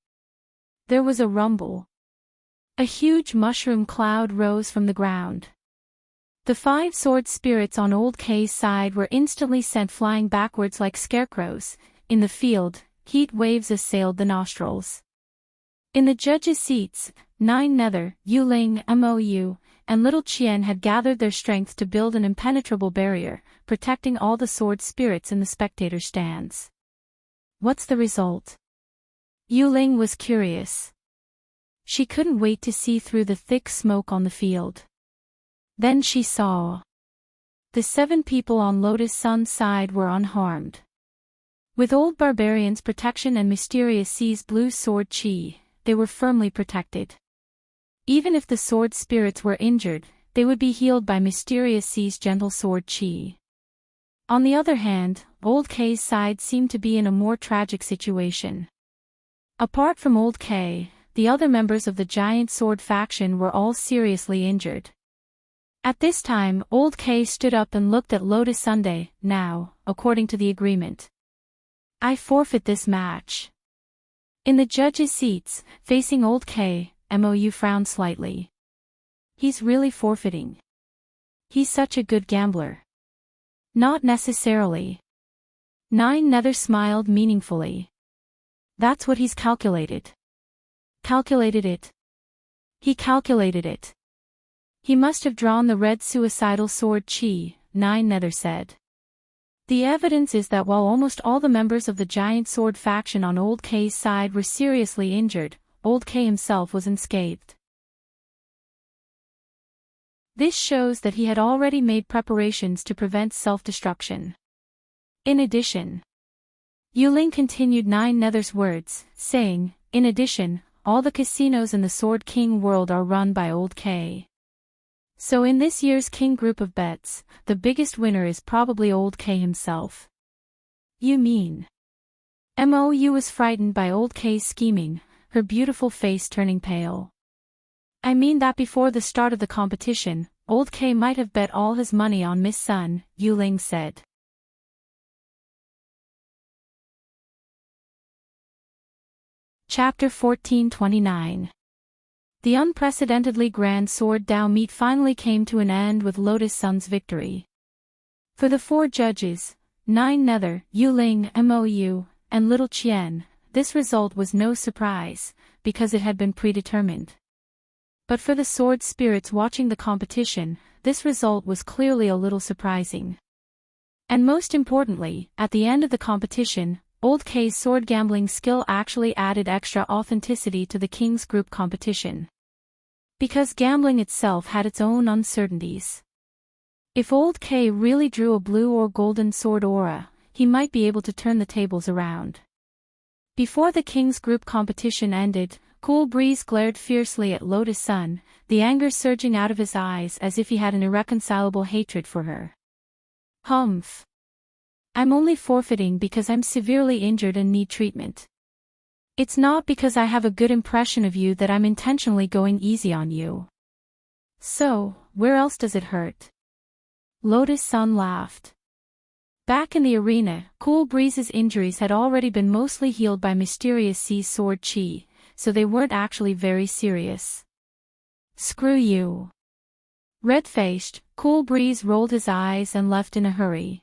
There was a rumble. A huge mushroom cloud rose from the ground. The 5 sword spirits on Old K's side were instantly sent flying backwards like scarecrows. In the field, heat waves assailed the nostrils. In the judges' seats, 9 Nether, Yuling, Mou, and Little Chien had gathered their strength to build an impenetrable barrier, protecting all the sword spirits in the spectator stands. "What's the result?" Yuling was curious. She couldn't wait to see through the thick smoke on the field. Then she saw. The 7 people on Lotus Sun's side were unharmed. With Old Barbarian's protection and Mysterious C's blue sword chi, they were firmly protected. Even if the sword spirits were injured, they would be healed by Mysterious C's gentle sword chi. On the other hand, Old K's side seemed to be in a more tragic situation. Apart from Old K, the other members of the giant sword faction were all seriously injured. At this time, Old K stood up and looked at Lotus Sunday. "Now, according to the agreement, I forfeit this match." In the judges' seats, facing Old K, Mou frowned slightly. "He's really forfeiting. He's such a good gambler." "Not necessarily." 9 Nether smiled meaningfully. "That's what he's calculated." "Calculated it?" "He calculated it." He must have drawn the red suicidal sword chi, Nine Nether said. The evidence is that while almost all the members of the giant sword faction on Old K's side were seriously injured, Old K himself was unscathed. This shows that he had already made preparations to prevent self-destruction. In addition, Yuling continued Nine Nether's words, saying, in addition, all the casinos in the Sword King world are run by Old K. So in this year's King group of bets, the biggest winner is probably Old K himself. You mean? Mou was frightened by Old K's scheming, her beautiful face turning pale. I mean that before the start of the competition, Old K might have bet all his money on Miss Sun, Yuling said. Chapter 1429. The unprecedentedly grand sword Dao meet finally came to an end with Lotus Sun's victory. For the 4 judges, Nine Nether, Yuling, Mou, and Little Qian, this result was no surprise, because it had been predetermined. But for the sword spirits watching the competition, this result was clearly a little surprising. And most importantly, at the end of the competition, Old K's sword gambling skill actually added extra authenticity to the King's group competition. Because gambling itself had its own uncertainties. If Old K really drew a blue or golden sword aura, he might be able to turn the tables around. Before the King's group competition ended, Cool Breeze glared fiercely at Lotus Sun, the anger surging out of his eyes as if he had an irreconcilable hatred for her. Humph. I'm only forfeiting because I'm severely injured and need treatment. It's not because I have a good impression of you that I'm intentionally going easy on you. So, where else does it hurt? Lotus Sun laughed. Back in the arena, Cool Breeze's injuries had already been mostly healed by Mysterious Sea's sword chi, so they weren't actually very serious. Screw you. Red-faced, Cool Breeze rolled his eyes and left in a hurry.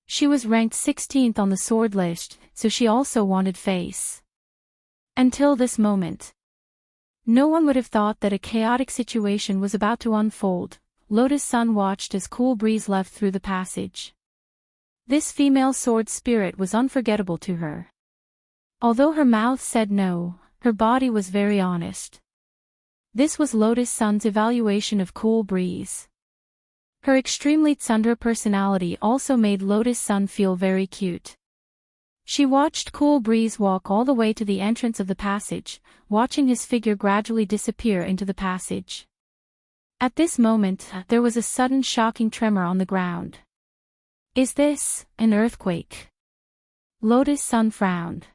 She was ranked 16th on the sword list, so she also wanted face. Until this moment, no one would have thought that a chaotic situation was about to unfold. Lotus Sun watched as Cool Breeze left through the passage. This female sword spirit was unforgettable to her. Although her mouth said no, her body was very honest. This was Lotus Sun's evaluation of Cool Breeze. Her extremely tsundere personality also made Lotus Sun feel very cute. She watched Cool Breeze walk all the way to the entrance of the passage, watching his figure gradually disappear into the passage. At this moment, there was a sudden shocking tremor on the ground. Is this an earthquake? Lotus Sun frowned.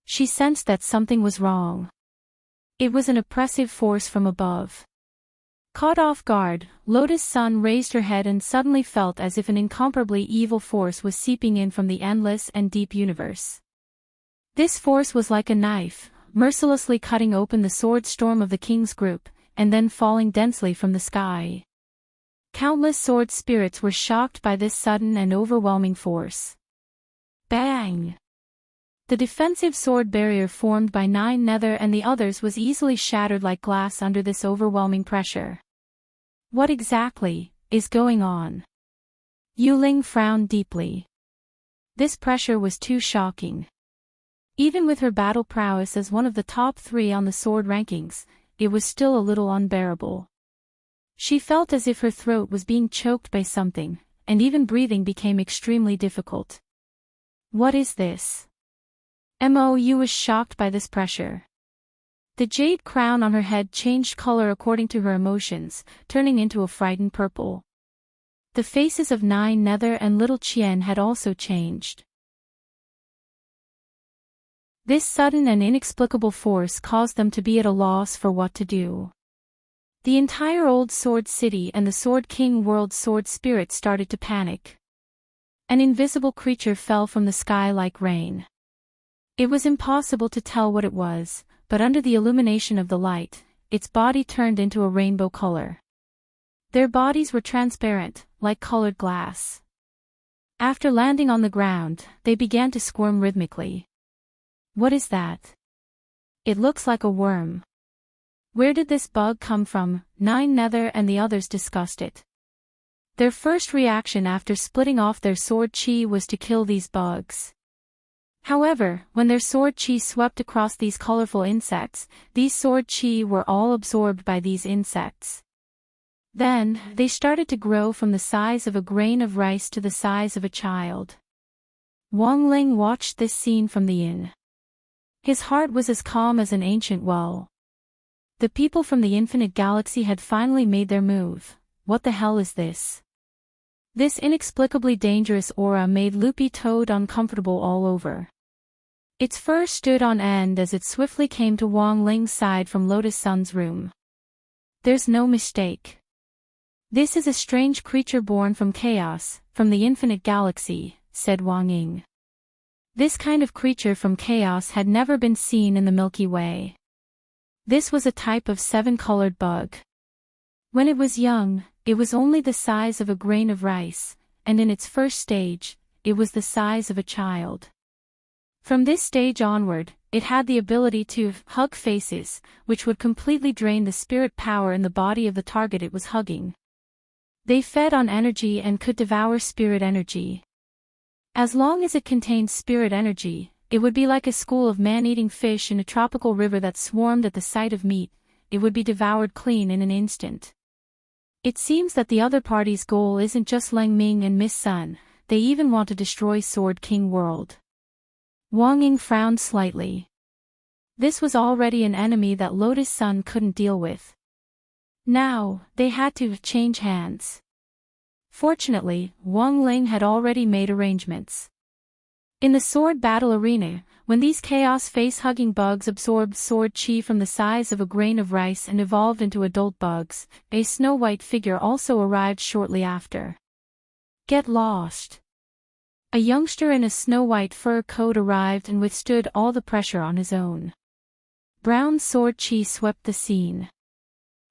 She sensed that something was wrong. It was an oppressive force from above. Caught off guard, Lotus Sun raised her head and suddenly felt as if an incomparably evil force was seeping in from the endless and deep universe. This force was like a knife, mercilessly cutting open the sword storm of the King's group, and then falling densely from the sky. Countless sword spirits were shocked by this sudden and overwhelming force. Bang! The defensive sword barrier formed by Nine Nether and the others was easily shattered like glass under this overwhelming pressure. What exactly is going on? Yuling frowned deeply. This pressure was too shocking. Even with her battle prowess as one of the top 3 on the sword rankings, it was still a little unbearable. She felt as if her throat was being choked by something, and even breathing became extremely difficult. What is this? Mou was shocked by this pressure. The jade crown on her head changed color according to her emotions, turning into a frightened purple. The faces of Nine Nether and Little Qian had also changed. This sudden and inexplicable force caused them to be at a loss for what to do. The entire Old Sword City and the Sword King world sword spirit started to panic. An invisible creature fell from the sky like rain. It was impossible to tell what it was, but under the illumination of the light, its body turned into a rainbow color. Their bodies were transparent, like colored glass. After landing on the ground, they began to squirm rhythmically. What is that? It looks like a worm. Where did this bug come from? Nine Nether and the others discussed it. Their first reaction after splitting off their sword chi was to kill these bugs. However, when their sword chi swept across these colorful insects, these sword chi were all absorbed by these insects. Then, they started to grow from the size of a grain of rice to the size of a child. Wang Ling watched this scene from the inn. His heart was as calm as an ancient well. The people from the infinite galaxy had finally made their move. What the hell is this? This inexplicably dangerous aura made Loopy Toad uncomfortable all over. Its fur stood on end as it swiftly came to Wang Ling's side from Lotus Sun's room. There's no mistake. This is a strange creature born from chaos, from the infinite galaxy, said Wang Ying. This kind of creature from chaos had never been seen in the Milky Way. This was a type of seven-colored bug. When it was young, it was only the size of a grain of rice, and in its first stage, it was the size of a child. From this stage onward, it had the ability to hug faces, which would completely drain the spirit power in the body of the target it was hugging. They fed on energy and could devour spirit energy. As long as it contained spirit energy, it would be like a school of man-eating fish in a tropical river that swarmed at the sight of meat. It would be devoured clean in an instant. It seems that the other party's goal isn't just Lang Ming and Miss Sun, they even want to destroy Sword King World. Wang Ying frowned slightly. This was already an enemy that Lotus Sun couldn't deal with. Now, they had to change hands. Fortunately, Wang Ling had already made arrangements. In the sword battle arena, when these chaos face-hugging bugs absorbed sword chi from the size of a grain of rice and evolved into adult bugs, a snow-white figure also arrived shortly after. Get lost. A youngster in a snow-white fur coat arrived and withstood all the pressure on his own. Brown sword chi swept the scene.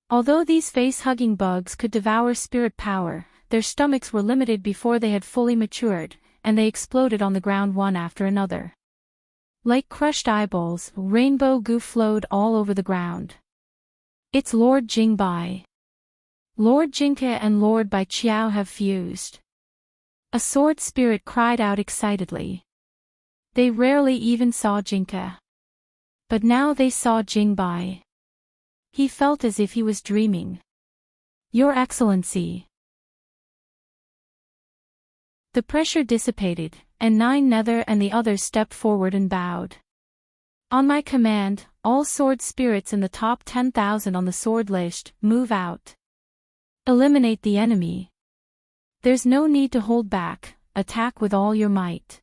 Although these face-hugging bugs could devour spirit power, their stomachs were limited before they had fully matured, and they exploded on the ground one after another. Like crushed eyeballs, rainbow goo flowed all over the ground. It's Lord Jingbai. Lord Jinke and Lord Bai Qiao have fused. A sword spirit cried out excitedly. They rarely even saw Jinke. But now they saw Jingbai. He felt as if he was dreaming. Your Excellency. The pressure dissipated, and Nine Nether and the others stepped forward and bowed. On my command, all sword spirits in the top 10,000 on the sword list, move out. Eliminate the enemy. There's no need to hold back, attack with all your might.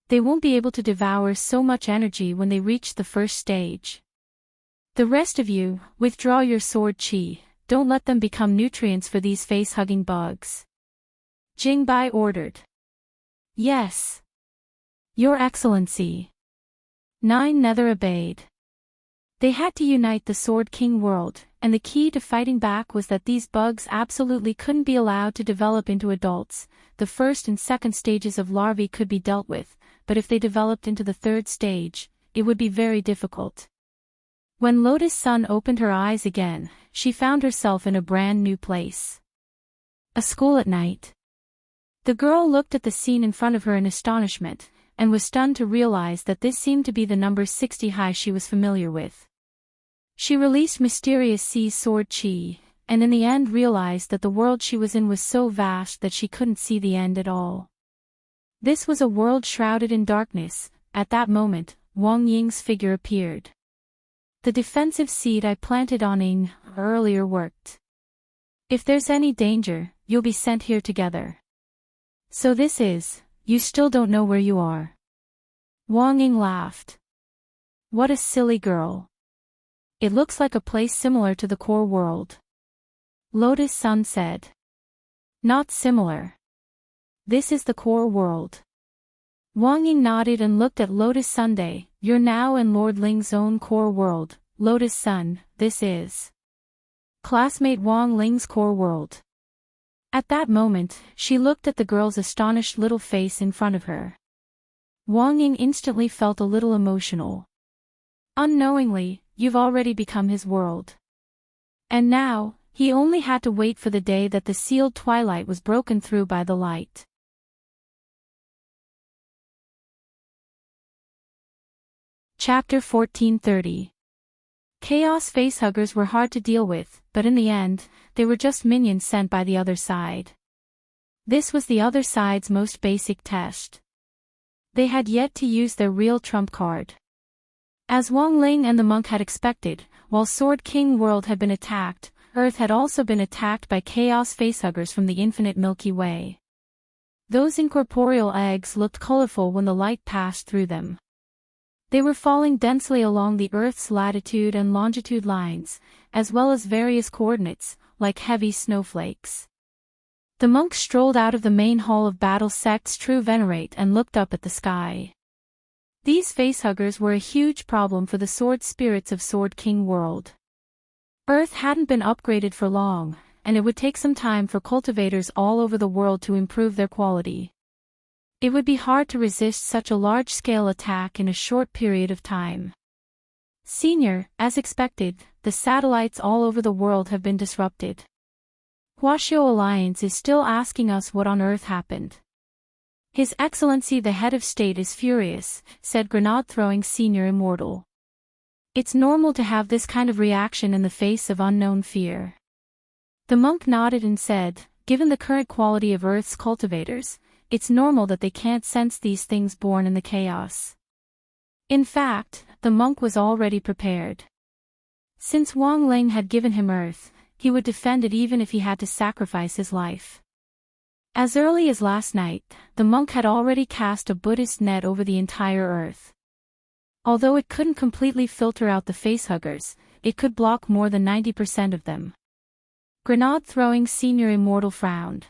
They won't be able to devour so much energy when they reach the first stage. The rest of you, withdraw your sword chi, don't let them become nutrients for these face-hugging bugs. Jingbai ordered. Yes. Your Excellency. Nine Nether obeyed. They had to unite the Sword King world, and the key to fighting back was that these bugs absolutely couldn't be allowed to develop into adults. The first and second stages of larvae could be dealt with, but if they developed into the third stage, it would be very difficult. When Lotus Sun opened her eyes again, she found herself in a brand new place. A school at night. The girl looked at the scene in front of her in astonishment, and was stunned to realize that this seemed to be the number 60 high she was familiar with. She released mysterious sea sword chi, and in the end realized that the world she was in was so vast that she couldn't see the end at all. This was a world shrouded in darkness. At that moment, Wang Ying's figure appeared. The defensive seed I planted on Ying earlier worked. If there's any danger, you'll be sent here together. So this is, you still don't know where you are. Wang Ying laughed. What a silly girl. It looks like a place similar to the core world. Lotus Sun said. Not similar. This is the core world. Wang Ying nodded and looked at Lotus Sunday. You're now in Lord Ling's own core world, Lotus Sun, this is. Classmate Wang Ling's core world. At that moment, she looked at the girl's astonished little face in front of her. Wang Ying instantly felt a little emotional. Unknowingly, you've already become his world. And now, he only had to wait for the day that the sealed twilight was broken through by the light. Chapter 1430. Chaos facehuggers were hard to deal with, but in the end, they were just minions sent by the other side. This was the other side's most basic test. They had yet to use their real trump card. As Wang Ling and the monk had expected, while Sword King World had been attacked, Earth had also been attacked by chaos facehuggers from the infinite Milky Way. Those incorporeal eggs looked colorful when the light passed through them. They were falling densely along the Earth's latitude and longitude lines, as well as various coordinates, like heavy snowflakes. The monk strolled out of the main hall of Battle Sect's True Venerate and looked up at the sky. These facehuggers were a huge problem for the sword spirits of Sword King World. Earth hadn't been upgraded for long, and it would take some time for cultivators all over the world to improve their quality. It would be hard to resist such a large-scale attack in a short period of time. Senior, as expected, the satellites all over the world have been disrupted. Huaxiao Alliance is still asking us what on earth happened. His Excellency the Head of State is furious, said grenade-throwing Senior Immortal. It's normal to have this kind of reaction in the face of unknown fear. The monk nodded and said, given the current quality of Earth's cultivators, it's normal that they can't sense these things born in the chaos. In fact, the monk was already prepared. Since Wang Ling had given him Earth, he would defend it even if he had to sacrifice his life. As early as last night, the monk had already cast a Buddhist net over the entire Earth. Although it couldn't completely filter out the facehuggers, it could block more than 90% of them. Grenade-throwing Senior Immortal frowned.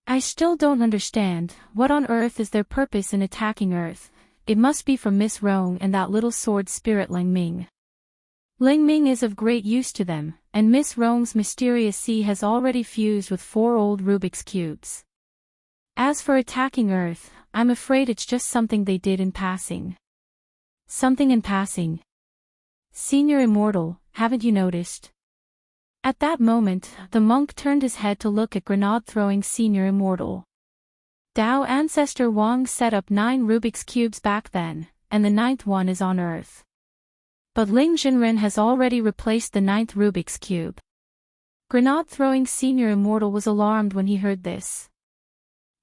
I still don't understand, what on earth is their purpose in attacking Earth? It must be for Miss Rong and that little sword spirit Ling Ming. Ling Ming is of great use to them, and Miss Rong's mysterious sea has already fused with 4 old Rubik's Cubes. As for attacking Earth, I'm afraid it's just something they did in passing. Something in passing. Senior Immortal, haven't you noticed? At that moment, the monk turned his head to look at grenade-throwing Senior Immortal. Dao Ancestor Wang set up 9 Rubik's Cubes back then, and the 9th one is on Earth. But Ling Jinren has already replaced the 9th Rubik's Cube. Grenade-throwing Senior Immortal was alarmed when he heard this.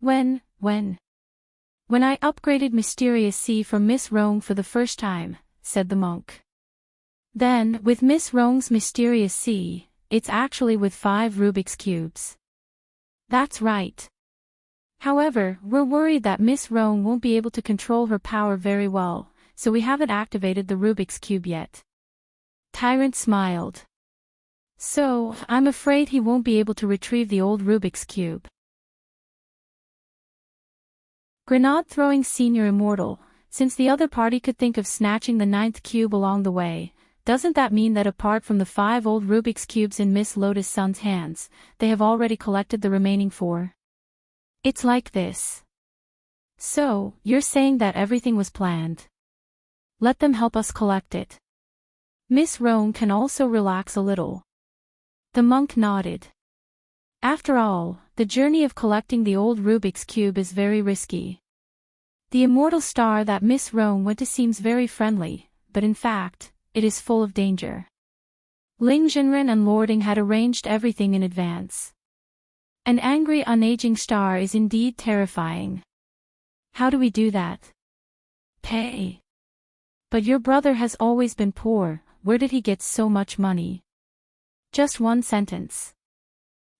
When I upgraded Mysterious Sea from Miss Rong for the first time, said the monk. Then, with Miss Rong's Mysterious Sea, it's actually with 5 Rubik's Cubes. That's right. However, we're worried that Miss Rong won't be able to control her power very well, so we haven't activated the Rubik's Cube yet. Tyrant smiled. So, I'm afraid he won't be able to retrieve the old Rubik's Cube. Grenade-throwing Senior Immortal, since the other party could think of snatching the 9th cube along the way, doesn't that mean that apart from the 5 old Rubik's Cubes in Miss Lotus Sun's hands, they have already collected the remaining 4? It's like this. So, you're saying that everything was planned. Let them help us collect it. Miss Rong can also relax a little. The monk nodded. After all, the journey of collecting the old Rubik's Cube is very risky. The immortal star that Miss Rong went to seems very friendly, but in fact, it is full of danger. Ling Jinren and Lording had arranged everything in advance. An angry unaging star is indeed terrifying. How do we do that? Pay. But your brother has always been poor, where did he get so much money? Just one sentence.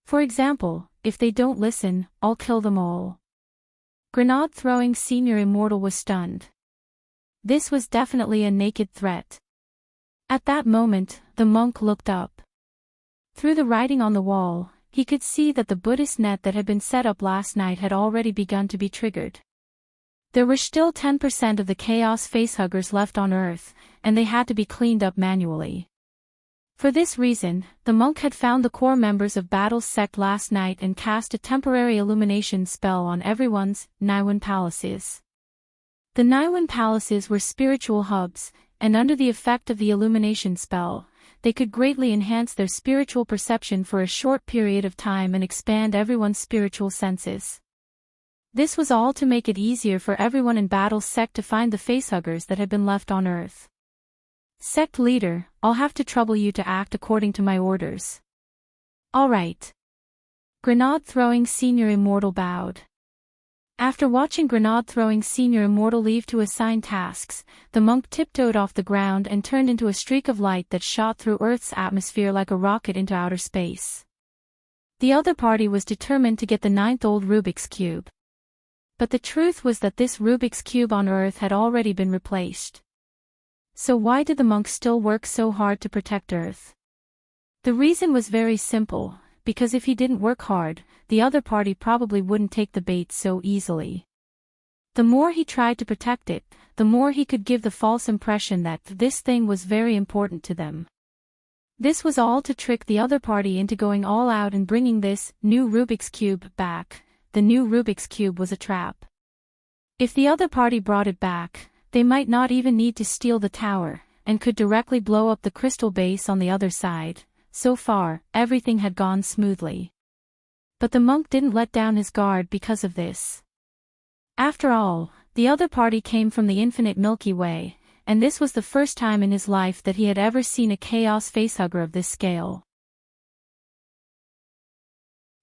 For example, if they don't listen, I'll kill them all. Grenade-throwing Senior Immortal was stunned. This was definitely a naked threat. At that moment, the monk looked up. Through the writing on the wall, he could see that the Buddhist net that had been set up last night had already begun to be triggered. There were still 10% of the chaos facehuggers left on Earth, and they had to be cleaned up manually. For this reason, the monk had found the core members of Battle's sect last night and cast a temporary illumination spell on everyone's Naiwan palaces. The Naiwan palaces were spiritual hubs, and under the effect of the illumination spell, they could greatly enhance their spiritual perception for a short period of time and expand everyone's spiritual senses. This was all to make it easier for everyone in Battle's sect to find the facehuggers that had been left on Earth. Sect leader, I'll have to trouble you to act according to my orders. All right. Grenade-throwing Senior Immortal bowed. After watching Grenade-throwing Senior Immortal leave to assign tasks, the monk tiptoed off the ground and turned into a streak of light that shot through Earth's atmosphere like a rocket into outer space. The other party was determined to get the 9th old Rubik's Cube. But the truth was that this Rubik's Cube on Earth had already been replaced. So why did the monk still work so hard to protect Earth? The reason was very simple, because if he didn't work hard, the other party probably wouldn't take the bait so easily. The more he tried to protect it, the more he could give the false impression that this thing was very important to them. This was all to trick the other party into going all out and bringing this new Rubik's Cube back. The new Rubik's Cube was a trap. If the other party brought it back, they might not even need to steal the tower, and could directly blow up the crystal base on the other side. So far, everything had gone smoothly. But the monk didn't let down his guard because of this. After all, the other party came from the infinite Milky Way, and this was the first time in his life that he had ever seen a chaos facehugger of this scale.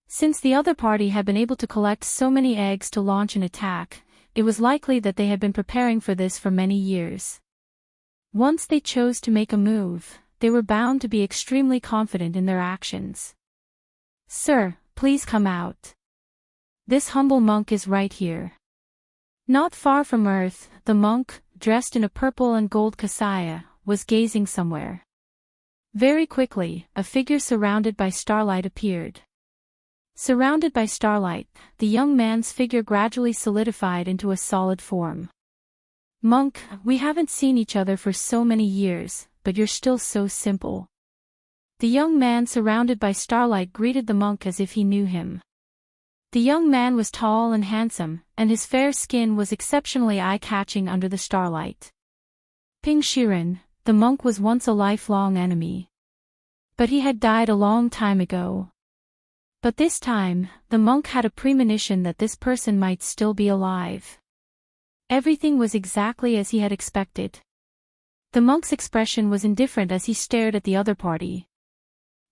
Since the other party had been able to collect so many eggs to launch an attack, it was likely that they had been preparing for this for many years. Once they chose to make a move, they were bound to be extremely confident in their actions. Sir, please come out. This humble monk is right here. Not far from Earth, the monk, dressed in a purple and gold kasaya, was gazing somewhere. Very quickly, a figure surrounded by starlight appeared. Surrounded by starlight, the young man's figure gradually solidified into a solid form. Monk, we haven't seen each other for so many years, but you're still so simple. The young man surrounded by starlight greeted the monk as if he knew him. The young man was tall and handsome, and his fair skin was exceptionally eye-catching under the starlight. Ping Shiren, the monk was once a lifelong enemy. But he had died a long time ago. But this time, the monk had a premonition that this person might still be alive. Everything was exactly as he had expected. The monk's expression was indifferent as he stared at the other party.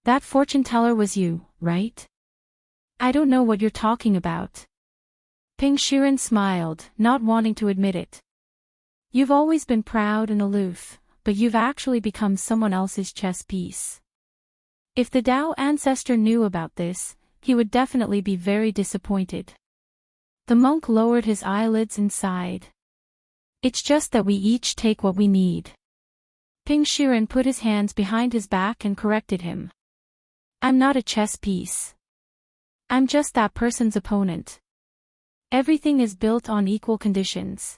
That fortune teller was you, right? I don't know what you're talking about. Ping Shiren smiled, not wanting to admit it. You've always been proud and aloof, but you've actually become someone else's chess piece. If the Tao ancestor knew about this, he would definitely be very disappointed. The monk lowered his eyelids and sighed. It's just that we each take what we need. Ping Shiren put his hands behind his back and corrected him. I'm not a chess piece. I'm just that person's opponent. Everything is built on equal conditions.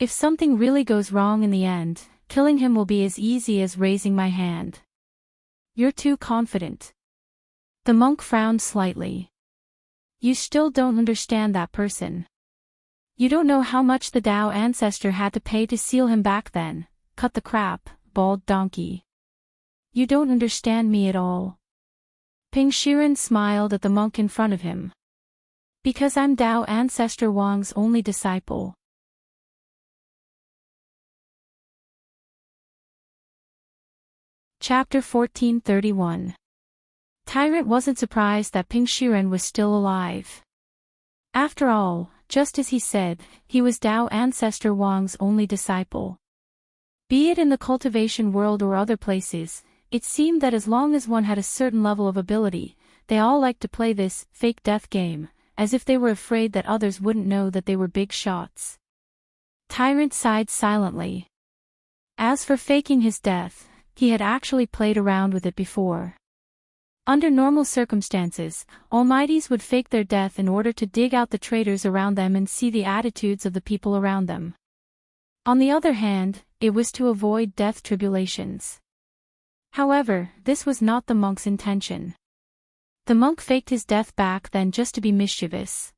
If something really goes wrong in the end, killing him will be as easy as raising my hand. You're too confident. The monk frowned slightly. You still don't understand that person. You don't know how much the Tao ancestor had to pay to seal him back then. Cut the crap, bald donkey. You don't understand me at all. Ping Shiren smiled at the monk in front of him. Because I'm Tao ancestor Wang's only disciple. Chapter 1431. Tyrant wasn't surprised that Ping Shiren was still alive. After all, just as he said, he was Tao ancestor Wang's only disciple. Be it in the cultivation world or other places, it seemed that as long as one had a certain level of ability, they all liked to play this fake death game, as if they were afraid that others wouldn't know that they were big shots. Tyrant sighed silently. As for faking his death, he had actually played around with it before. Under normal circumstances, Almighties would fake their death in order to dig out the traitors around them and see the attitudes of the people around them. On the other hand, it was to avoid death tribulations. However, this was not the monk's intention. The monk faked his death back then just to be mischievous.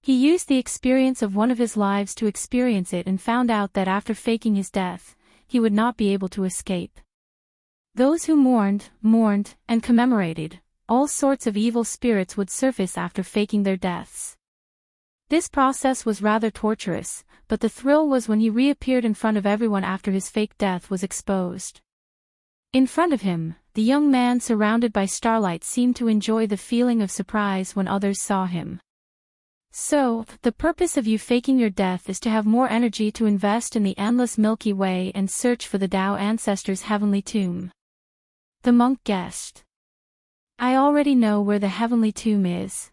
He used the experience of one of his lives to experience it and found out that after faking his death, he would not be able to escape. Those who mourned, and commemorated, all sorts of evil spirits would surface after faking their deaths. This process was rather torturous, but the thrill was when he reappeared in front of everyone after his fake death was exposed. In front of him, the young man surrounded by starlight seemed to enjoy the feeling of surprise when others saw him. So, the purpose of you faking your death is to have more energy to invest in the endless Milky Way and search for the Tao ancestors' heavenly tomb. The monk guessed. I already know where the heavenly tomb is.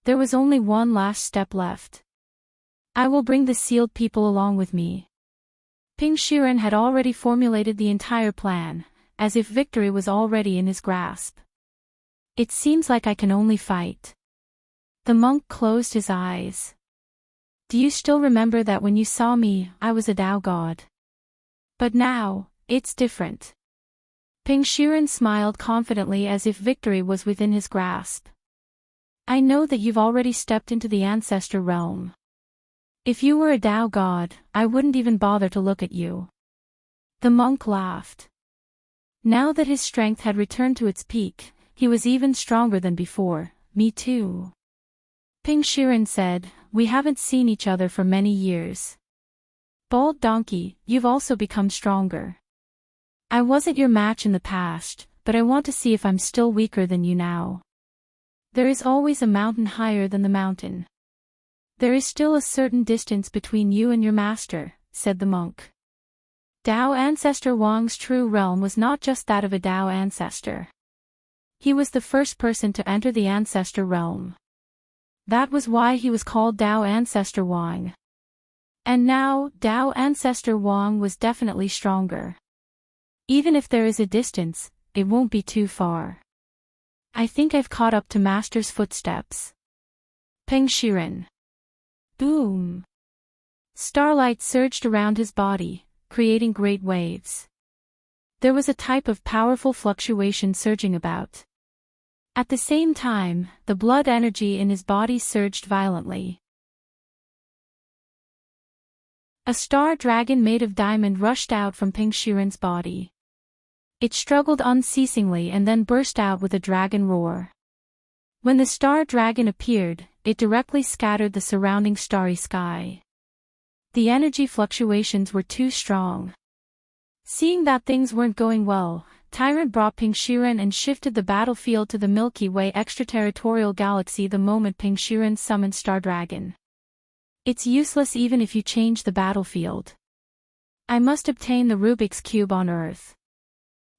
There was only one last step left. I will bring the sealed people along with me. Ping Shiren had already formulated the entire plan, as if victory was already in his grasp. It seems like I can only fight. The monk closed his eyes. Do you still remember that when you saw me, I was a Tao god? But now, it's different. Ping Shiren smiled confidently as if victory was within his grasp. I know that you've already stepped into the ancestor realm. If you were a Tao god, I wouldn't even bother to look at you. The monk laughed. Now that his strength had returned to its peak, he was even stronger than before. Me too. Ping Shiren said, we haven't seen each other for many years. Bald donkey, you've also become stronger. I wasn't your match in the past, but I want to see if I'm still weaker than you now. There is always a mountain higher than the mountain. There is still a certain distance between you and your master, said the monk. Tao ancestor Wang's true realm was not just that of a Tao ancestor. He was the first person to enter the ancestor realm. That was why he was called Tao ancestor Wang. And now, Tao ancestor Wang was definitely stronger. Even if there is a distance, it won't be too far. I think I've caught up to Master's footsteps. Ping Shiren. Boom. Starlight surged around his body, creating great waves. There was a type of powerful fluctuation surging about. At the same time, the blood energy in his body surged violently. A star dragon made of diamond rushed out from Ping Shiren's body. It struggled unceasingly and then burst out with a dragon roar. When the star dragon appeared, it directly scattered the surrounding starry sky. The energy fluctuations were too strong. Seeing that things weren't going well, Tyrant brought Ping Shiren and shifted the battlefield to the Milky Way extraterritorial galaxy the moment Ping Shiren summoned Star Dragon. It's useless even if you change the battlefield. I must obtain the Rubik's Cube on Earth.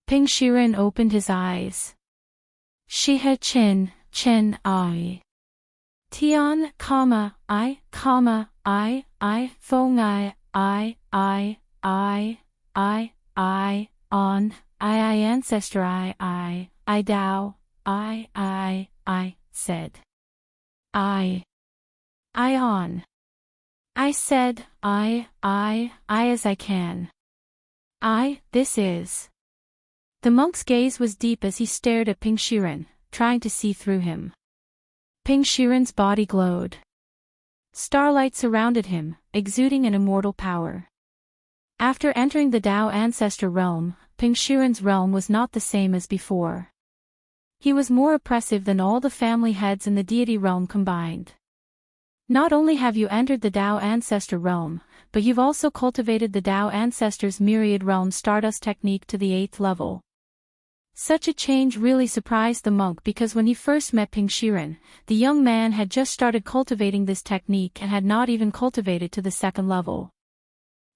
Ping Shiren opened his eyes. Shihe Chin, I. Tian, I, Fong I, on, I ancestor I Tao, I, said. I on. I said, I as I can. This is. The monk's gaze was deep as he stared at Ping Shiren, trying to see through him. Ping Shiren's body glowed. Starlight surrounded him, exuding an immortal power. After entering the Tao ancestor realm, Ping Shiren's realm was not the same as before. He was more oppressive than all the family heads in the deity realm combined. Not only have you entered the Tao ancestor realm, but you've also cultivated the Tao ancestor's myriad realm Stardust technique to the 8th level. Such a change really surprised the monk because when he first met Ping Shiren, the young man had just started cultivating this technique and had not even cultivated to the 2nd level.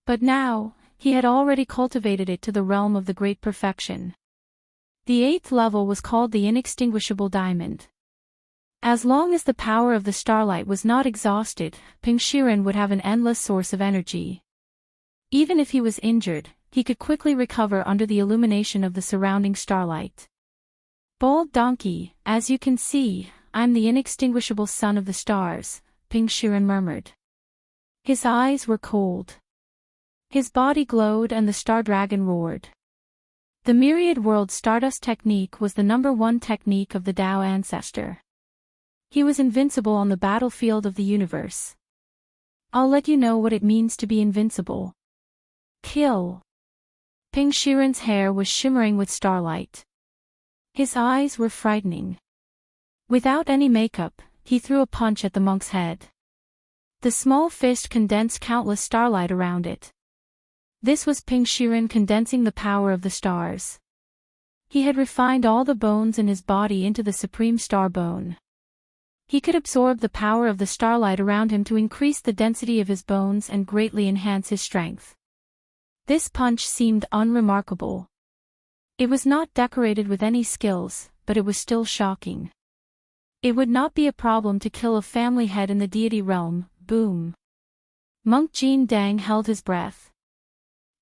But now, he had already cultivated it to the realm of the great perfection. The 8th level was called the inextinguishable diamond. As long as the power of the starlight was not exhausted, Ping Shiren would have an endless source of energy. Even if he was injured, he could quickly recover under the illumination of the surrounding starlight. Bold donkey, as you can see, I'm the inextinguishable son of the stars, Ping Shiren murmured. His eyes were cold. His body glowed and the star dragon roared. The myriad world Stardust technique was the #1 technique of the Tao ancestor. He was invincible on the battlefield of the universe. I'll let you know what it means to be invincible. Kill. Ping Shiren's hair was shimmering with starlight. His eyes were frightening. Without any makeup, he threw a punch at the monk's head. The small fist condensed countless starlight around it. This was Ping Shiren condensing the power of the stars. He had refined all the bones in his body into the supreme star bone. He could absorb the power of the starlight around him to increase the density of his bones and greatly enhance his strength. This punch seemed unremarkable. It was not decorated with any skills, but it was still shocking. It would not be a problem to kill a family head in the deity realm. Boom. Monk Jin Dang held his breath.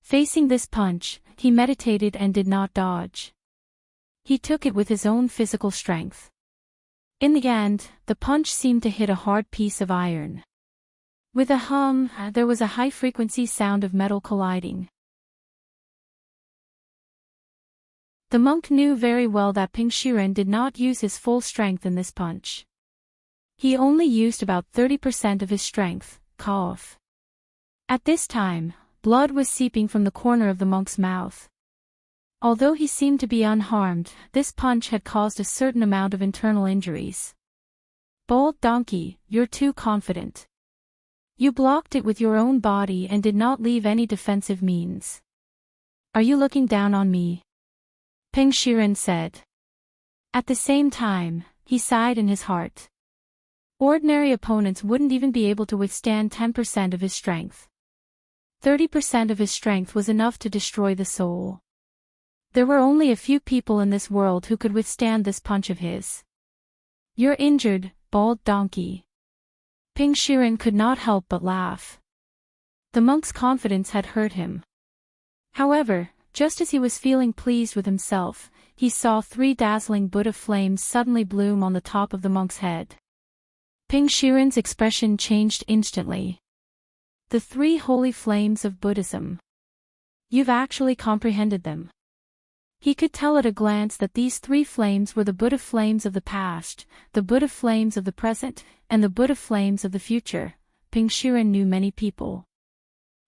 Facing this punch, he meditated and did not dodge. He took it with his own physical strength. In the end, the punch seemed to hit a hard piece of iron. With a hum, there was a high-frequency sound of metal colliding. The monk knew very well that Ping Shiren did not use his full strength in this punch. He only used about 30% of his strength. Cough. At this time, blood was seeping from the corner of the monk's mouth. Although he seemed to be unharmed, this punch had caused a certain amount of internal injuries. Bold donkey, you're too confident. You blocked it with your own body and did not leave any defensive means. Are you looking down on me? Ping Shiren said. At the same time, he sighed in his heart. Ordinary opponents wouldn't even be able to withstand 10% of his strength. 30% of his strength was enough to destroy the soul. There were only a few people in this world who could withstand this punch of his. You're injured, bald donkey. Ping Shiren could not help but laugh. The monk's confidence had hurt him. However, just as he was feeling pleased with himself, he saw 3 dazzling Buddha flames suddenly bloom on the top of the monk's head. Ping Shiren's expression changed instantly. The 3 holy flames of Buddhism. You've actually comprehended them. He could tell at a glance that these 3 flames were the Buddha flames of the past, the Buddha flames of the present, and the Buddha flames of the future. Ping Shiren knew many people.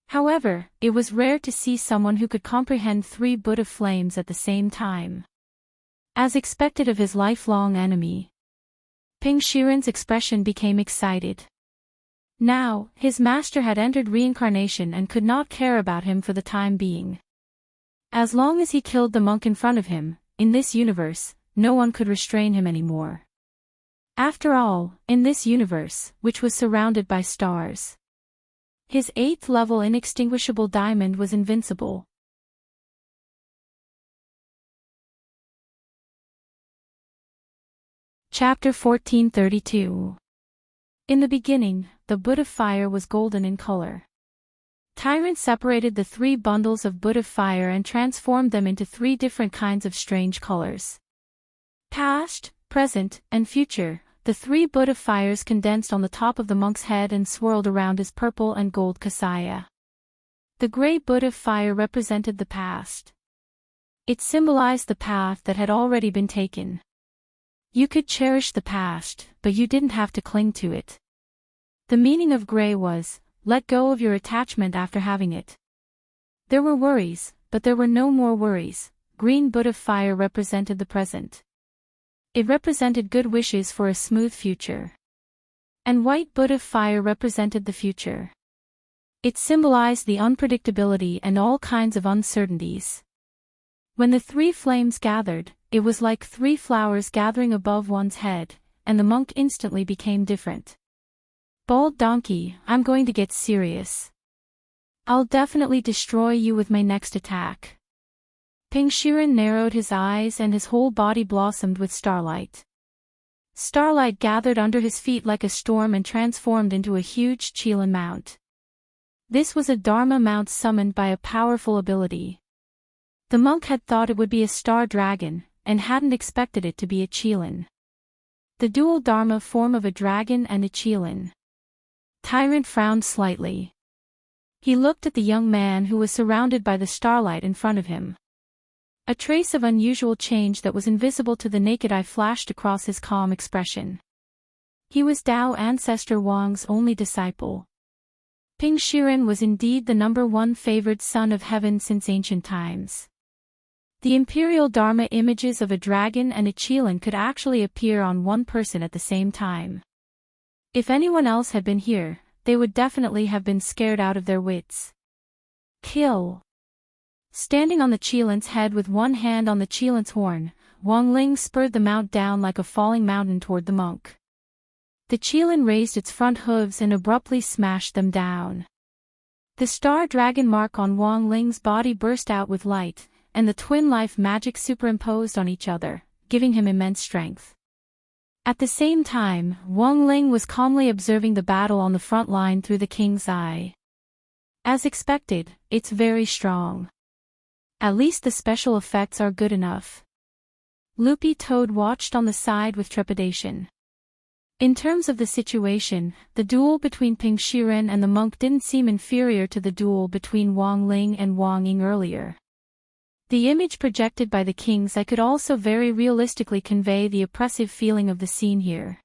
However, it was rare to see someone who could comprehend 3 Buddha flames at the same time. As expected of his lifelong enemy, Ping Shiren's expression became excited. Now, his master had entered reincarnation and could not care about him for the time being. As long as he killed the monk in front of him, in this universe, no one could restrain him anymore. After all, in this universe, which was surrounded by stars, his 8th level inextinguishable diamond was invincible. Chapter 1432. In the beginning, the Buddha fire was golden in color. Tyrant separated the 3 bundles of Buddha fire and transformed them into 3 different kinds of strange colors. Past, present, and future, the 3 Buddha fires condensed on the top of the monk's head and swirled around his purple and gold kasaya. The gray Buddha fire represented the past. It symbolized the path that had already been taken. You could cherish the past, but you didn't have to cling to it. The meaning of gray was, let go of your attachment after having it. There were worries, but there were no more worries. Green Buddha fire represented the present. It represented good wishes for a smooth future. And white Buddha fire represented the future. It symbolized the unpredictability and all kinds of uncertainties. When the 3 flames gathered, it was like 3 flowers gathering above one's head, and the monk instantly became different. Bald donkey, I'm going to get serious. I'll definitely destroy you with my next attack. Ping Shiren narrowed his eyes and his whole body blossomed with starlight. Starlight gathered under his feet like a storm and transformed into a huge Qilin mount. This was a Dharma mount summoned by a powerful ability. The monk had thought it would be a star dragon, and hadn't expected it to be a Qilin. The dual Dharma form of a dragon and a Qilin. Tyrant frowned slightly. He looked at the young man who was surrounded by the starlight in front of him. A trace of unusual change that was invisible to the naked eye flashed across his calm expression. He was Tao Ancestor Wang's only disciple. Ping Shiren was indeed the #1 favored son of heaven since ancient times. The imperial Dharma images of a dragon and a qilin could actually appear on one person at the same time. If anyone else had been here, they would definitely have been scared out of their wits. Kill. Standing on the qilin's head with one hand on the qilin's horn, Wang Ling spurred the mount down like a falling mountain toward the monk. The qilin raised its front hooves and abruptly smashed them down. The star dragon mark on Wang Ling's body burst out with light, and the twin life magic superimposed on each other, giving him immense strength. At the same time, Wang Ling was calmly observing the battle on the front line through the king's eye. As expected, it's very strong. At least the special effects are good enough. Loopy Toad watched on the side with trepidation. In terms of the situation, the duel between Ping Shiren and the monk didn't seem inferior to the duel between Wang Ling and Wang Ying earlier. The image projected by the king's eye could also very realistically convey the oppressive feeling of the scene here.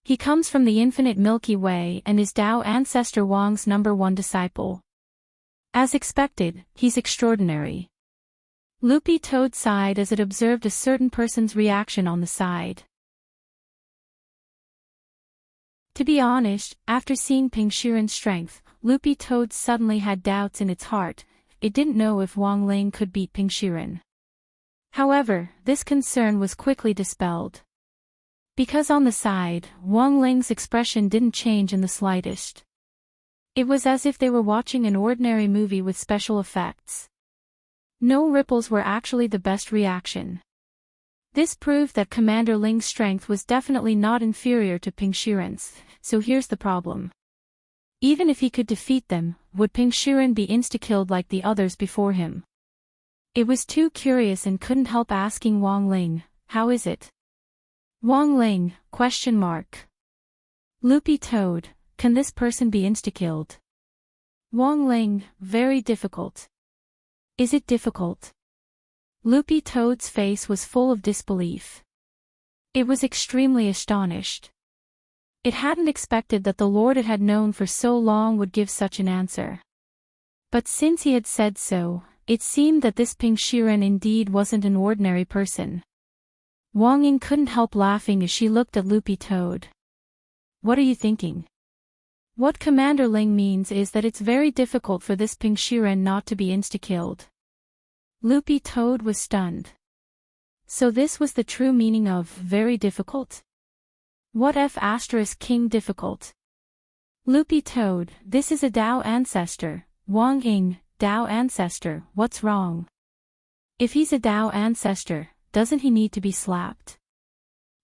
He comes from the infinite Milky Way and is Tao ancestor Wang's #1 disciple. As expected, he's extraordinary. Loopy Toad sighed as it observed a certain person's reaction on the side. To be honest, after seeing Ping Shiren's strength, Loopy Toad suddenly had doubts in its heart. It didn't know if Wang Ling could beat Ping Shiren. However, this concern was quickly dispelled. Because on the side, Wang Ling's expression didn't change in the slightest. It was as if they were watching an ordinary movie with special effects. No ripples were actually the best reaction. This proved that Commander Ling's strength was definitely not inferior to Ping Shiren's, so here's the problem. Even if he could defeat them, would Ping Shiren be insta-killed like the others before him? It was too curious and couldn't help asking Wang Ling, "How is it?" Wang Ling, ? Loopy Toad, can this person be insta-killed? Wang Ling, very difficult. Is it difficult? Loopy Toad's face was full of disbelief. It was extremely astonished. It hadn't expected that the Lord it had known for so long would give such an answer. But since he had said so, it seemed that this Ping Shiren indeed wasn't an ordinary person. Wang Ying couldn't help laughing as she looked at Loopy Toad. What are you thinking? What Commander Ling means is that it's very difficult for this Ping Shiren not to be insta-killed. Loopy Toad was stunned. So this was the true meaning of very difficult? What F** King difficult? Loopy Toad, this is a Tao ancestor. Wang Ying, Tao ancestor, what's wrong? If he's a Tao ancestor, doesn't he need to be slapped?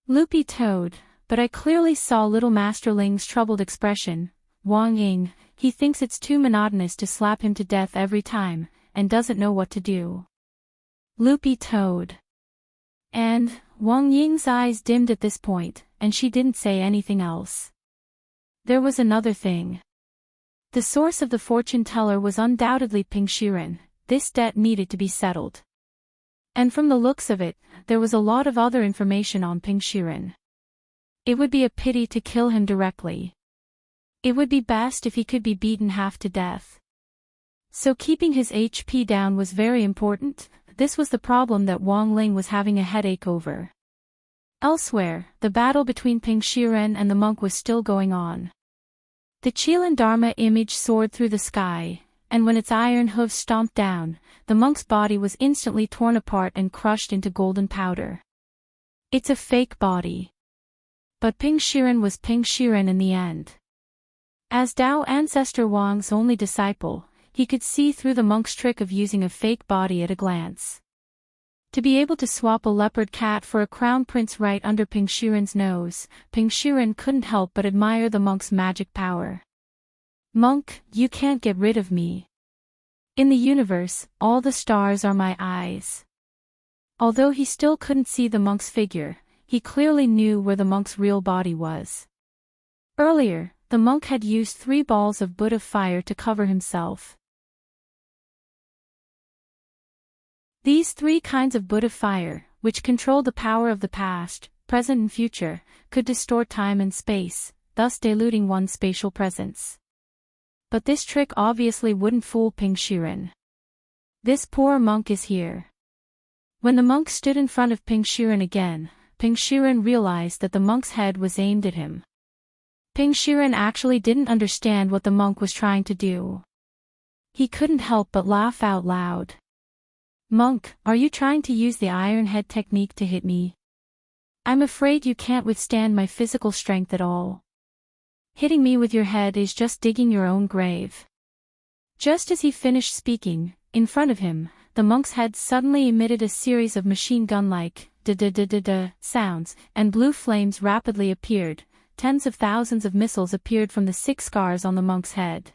Loopy Toad, but I clearly saw Little Master Ling's troubled expression. Wang Ying, he thinks it's too monotonous to slap him to death every time, and doesn't know what to do. Loopy Toad. And, Wang Ying's eyes dimmed at this point, and she didn't say anything else. There was another thing. The source of the fortune teller was undoubtedly Ping Shiren. This debt needed to be settled. And from the looks of it, there was a lot of other information on Ping Shiren. It would be a pity to kill him directly. It would be best if he could be beaten half to death. So keeping his HP down was very important. This was the problem that Wang Ling was having a headache over. Elsewhere, the battle between Ping Shiren and the monk was still going on. The Qilin Dharma image soared through the sky, and when its iron hooves stomped down, the monk's body was instantly torn apart and crushed into golden powder. It's a fake body. But Ping Shiren was Ping Shiren in the end. As Tao ancestor Wang's only disciple, he could see through the monk's trick of using a fake body at a glance. To be able to swap a leopard cat for a crown prince right under Ping Shiren's nose, Ping Shiren couldn't help but admire the monk's magic power. Monk, you can't get rid of me. In the universe, all the stars are my eyes. Although he still couldn't see the monk's figure, he clearly knew where the monk's real body was. Earlier, the monk had used 3 balls of Buddha fire to cover himself. These 3 kinds of Buddha fire, which controlled the power of the past, present and future, could distort time and space, thus diluting one's spatial presence. But this trick obviously wouldn't fool Ping Shiren. This poor monk is here. When the monk stood in front of Ping Shiren again, Ping Shiren realized that the monk's head was aimed at him. Ping Shiren actually didn't understand what the monk was trying to do. He couldn't help but laugh out loud. "Monk, are you trying to use the iron head technique to hit me? I'm afraid you can't withstand my physical strength at all. Hitting me with your head is just digging your own grave." Just as he finished speaking, in front of him, the monk's head suddenly emitted a series of machine gun-like da-da-da-da-da sounds, and blue flames rapidly appeared. Tens of thousands of missiles appeared from the 6 scars on the monk's head.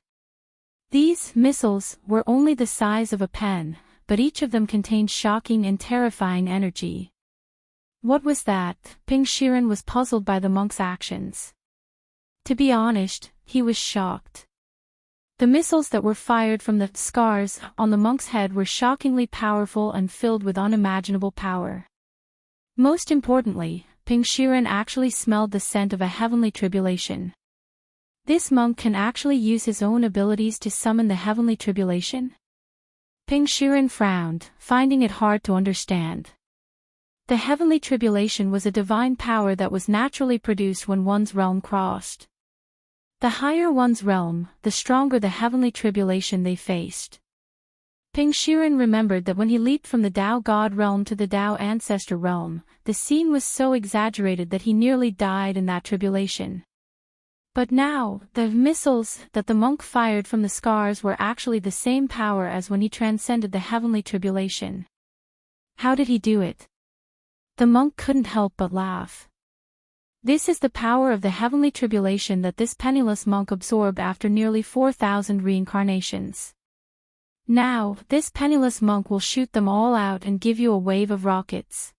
These missiles were only the size of a pen, but each of them contained shocking and terrifying energy. What was that? Ping Shiren was puzzled by the monk's actions. To be honest, he was shocked. The missiles that were fired from the scars on the monk's head were shockingly powerful and filled with unimaginable power. Most importantly, Ping Shiren actually smelled the scent of a heavenly tribulation. This monk can actually use his own abilities to summon the heavenly tribulation? Ping Shiren frowned, finding it hard to understand. The heavenly tribulation was a divine power that was naturally produced when one's realm crossed. The higher one's realm, the stronger the heavenly tribulation they faced. Ping Shiren remembered that when he leaped from the Tao God realm to the Tao Ancestor realm, the scene was so exaggerated that he nearly died in that tribulation. But now, the missiles that the monk fired from the scars were actually the same power as when he transcended the heavenly tribulation. How did he do it? The monk couldn't help but laugh. This is the power of the heavenly tribulation that this penniless monk absorbed after nearly 4,000 reincarnations. Now, this penniless monk will shoot them all out and give you a wave of rockets.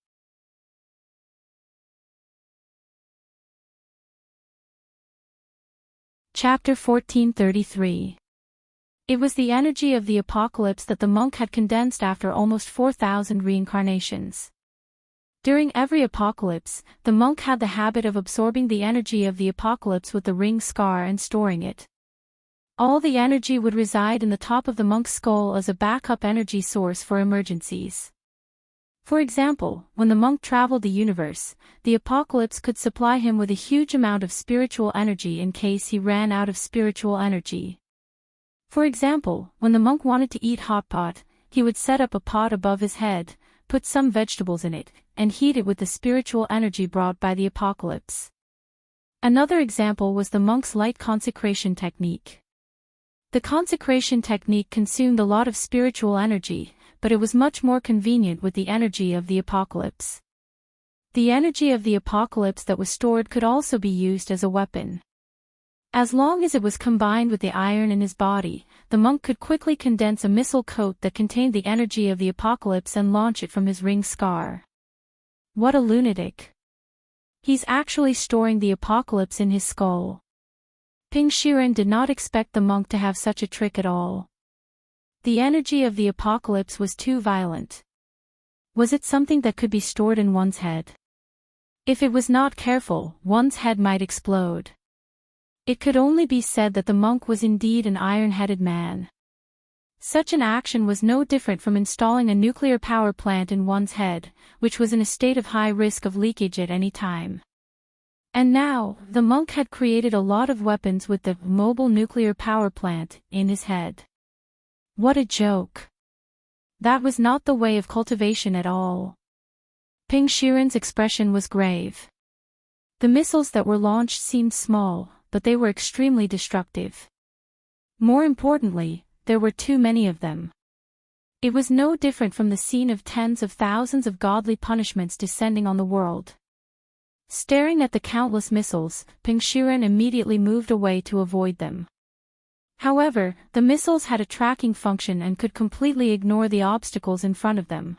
Chapter 1433. It was the energy of the apocalypse that the monk had condensed after almost 4,000 reincarnations. During every apocalypse, the monk had the habit of absorbing the energy of the apocalypse with the ring scar and storing it. All the energy would reside in the top of the monk's skull as a backup energy source for emergencies. For example, when the monk traveled the universe, the apocalypse could supply him with a huge amount of spiritual energy in case he ran out of spiritual energy. For example, when the monk wanted to eat hot pot, he would set up a pot above his head, put some vegetables in it, and heat it with the spiritual energy brought by the apocalypse. Another example was the monk's light consecration technique. The consecration technique consumed a lot of spiritual energy, but it was much more convenient with the energy of the apocalypse. The energy of the apocalypse that was stored could also be used as a weapon. As long as it was combined with the iron in his body, the monk could quickly condense a missile coat that contained the energy of the apocalypse and launch it from his ring scar. What a lunatic. He's actually storing the apocalypse in his skull. Ping Shiren did not expect the monk to have such a trick at all. The energy of the apocalypse was too violent. Was it something that could be stored in one's head? If it was not careful, one's head might explode. It could only be said that the monk was indeed an iron-headed man. Such an action was no different from installing a nuclear power plant in one's head, which was in a state of high risk of leakage at any time. And now, the monk had created a lot of weapons with the mobile nuclear power plant in his head. What a joke. That was not the way of cultivation at all. Ping Shiren's expression was grave. The missiles that were launched seemed small, but they were extremely destructive. More importantly, there were too many of them. It was no different from the scene of tens of thousands of godly punishments descending on the world. Staring at the countless missiles, Ping Shiren immediately moved away to avoid them. However, the missiles had a tracking function and could completely ignore the obstacles in front of them.